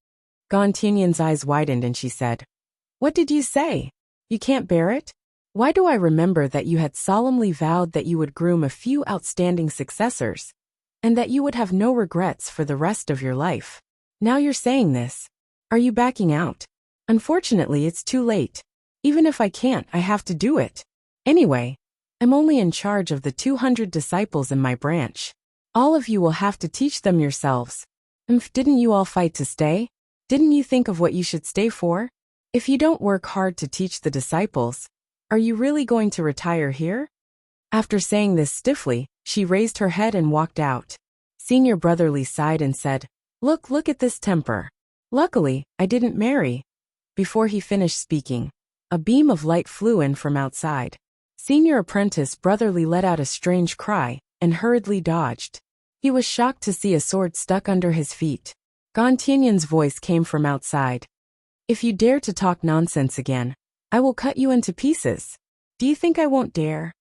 Gon Tianyin's eyes widened and she said, What did you say? You can't bear it? Why do I remember that you had solemnly vowed that you would groom a few outstanding successors, and that you would have no regrets for the rest of your life? Now you're saying this. Are you backing out? Unfortunately, it's too late. Even if I can't, I have to do it. Anyway, I'm only in charge of the 200 disciples in my branch. All of you will have to teach them yourselves. Didn't you all fight to stay? Didn't you think of what you should stay for? If you don't work hard to teach the disciples, are you really going to retire here? After saying this stiffly, she raised her head and walked out. Senior Brotherly sighed and said, Look at this temper. Luckily, I didn't marry. Before he finished speaking, a beam of light flew in from outside. Senior Apprentice Brotherly let out a strange cry and hurriedly dodged. He was shocked to see a sword stuck under his feet. Gon Tianyin's voice came from outside. If you dare to talk nonsense again, I will cut you into pieces. Do you think I won't dare?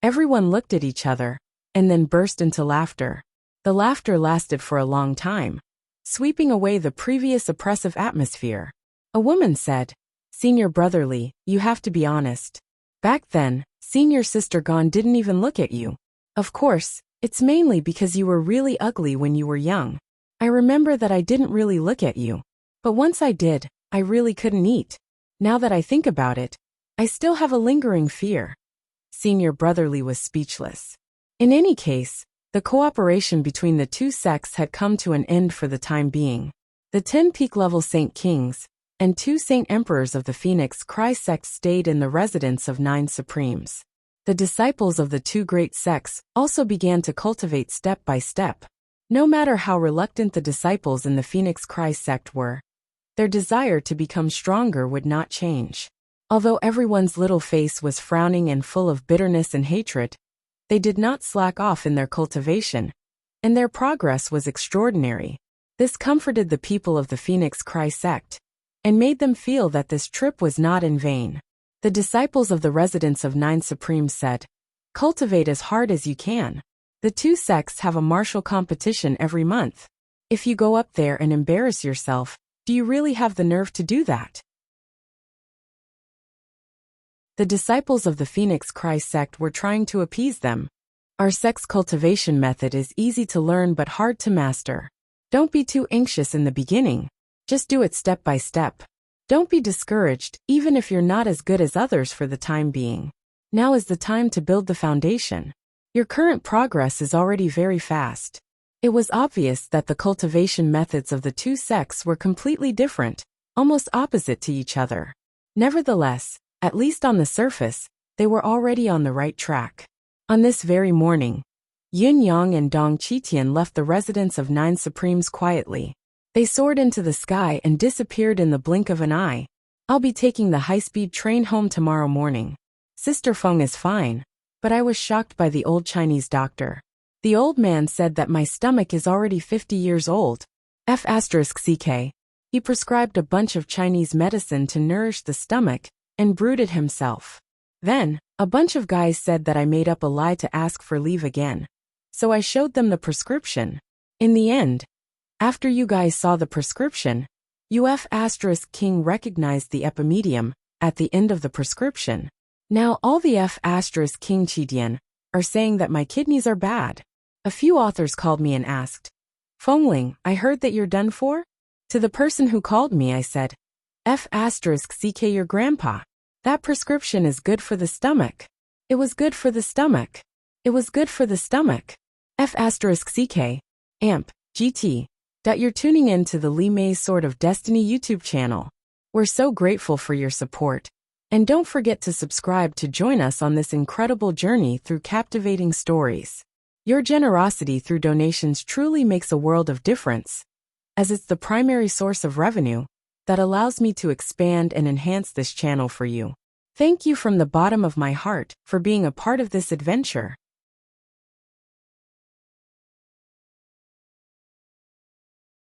Everyone looked at each other, and then burst into laughter. The laughter lasted for a long time, sweeping away the previous oppressive atmosphere. A woman said, Senior Brotherly, you have to be honest. Back then, Senior Sister Gon didn't even look at you. Of course, it's mainly because you were really ugly when you were young. I remember that I didn't really look at you. But once I did, I really couldn't eat. Now that I think about it, I still have a lingering fear. Senior Brotherly was speechless. In any case, the cooperation between the two sects had come to an end for the time being. The 10 peak-level Saint Kings and 2 Saint Emperors of the Phoenix Cry sect stayed in the residence of 9 Supremes. The disciples of the 2 great sects also began to cultivate step by step. No matter how reluctant the disciples in the Phoenix Cry sect were, their desire to become stronger would not change. Although everyone's little face was frowning and full of bitterness and hatred, they did not slack off in their cultivation, and their progress was extraordinary. This comforted the people of the Phoenix Cry sect, and made them feel that this trip was not in vain. The disciples of the residence of 9 Supremes said, Cultivate as hard as you can. The 2 sects have a martial competition every month. If you go up there and embarrass yourself, do you really have the nerve to do that? The disciples of the Phoenix Cry sect were trying to appease them. Our sect's cultivation method is easy to learn but hard to master. Don't be too anxious in the beginning. Just do it step by step. Don't be discouraged, even if you're not as good as others for the time being. Now is the time to build the foundation. Your current progress is already very fast. It was obvious that the cultivation methods of the 2 sects were completely different, almost opposite to each other. Nevertheless, at least on the surface, they were already on the right track. On this very morning, Yun Yang and Dong Qitian left the residence of 9 Supremes quietly. They soared into the sky and disappeared in the blink of an eye. I'll be taking the high-speed train home tomorrow morning. Sister Feng is fine, but I was shocked by the old Chinese doctor. The old man said that my stomach is already 50 years old. F***ck. He prescribed a bunch of Chinese medicine to nourish the stomach, and brewed it himself. Then, a bunch of guys said that I made up a lie to ask for leave again. So I showed them the prescription. In the end, after you guys saw the prescription, King recognized the epimedium at the end of the prescription. Now all the King Chidian are saying that my kidneys are bad. A few authors called me and asked, Fengling, I heard that you're done for? To the person who called me I said, F***ck your grandpa. That prescription is good for the stomach. It was good for the stomach. It was good for the stomach. F***ck. Amp. GT. You're tuning in to the Li Mei's Sword of Destiny YouTube channel. We're so grateful for your support. And don't forget to subscribe to join us on this incredible journey through captivating stories. Your generosity through donations truly makes a world of difference. as it's the primary source of revenue that allows me to expand and enhance this channel for you. Thank you from the bottom of my heart for being a part of this adventure.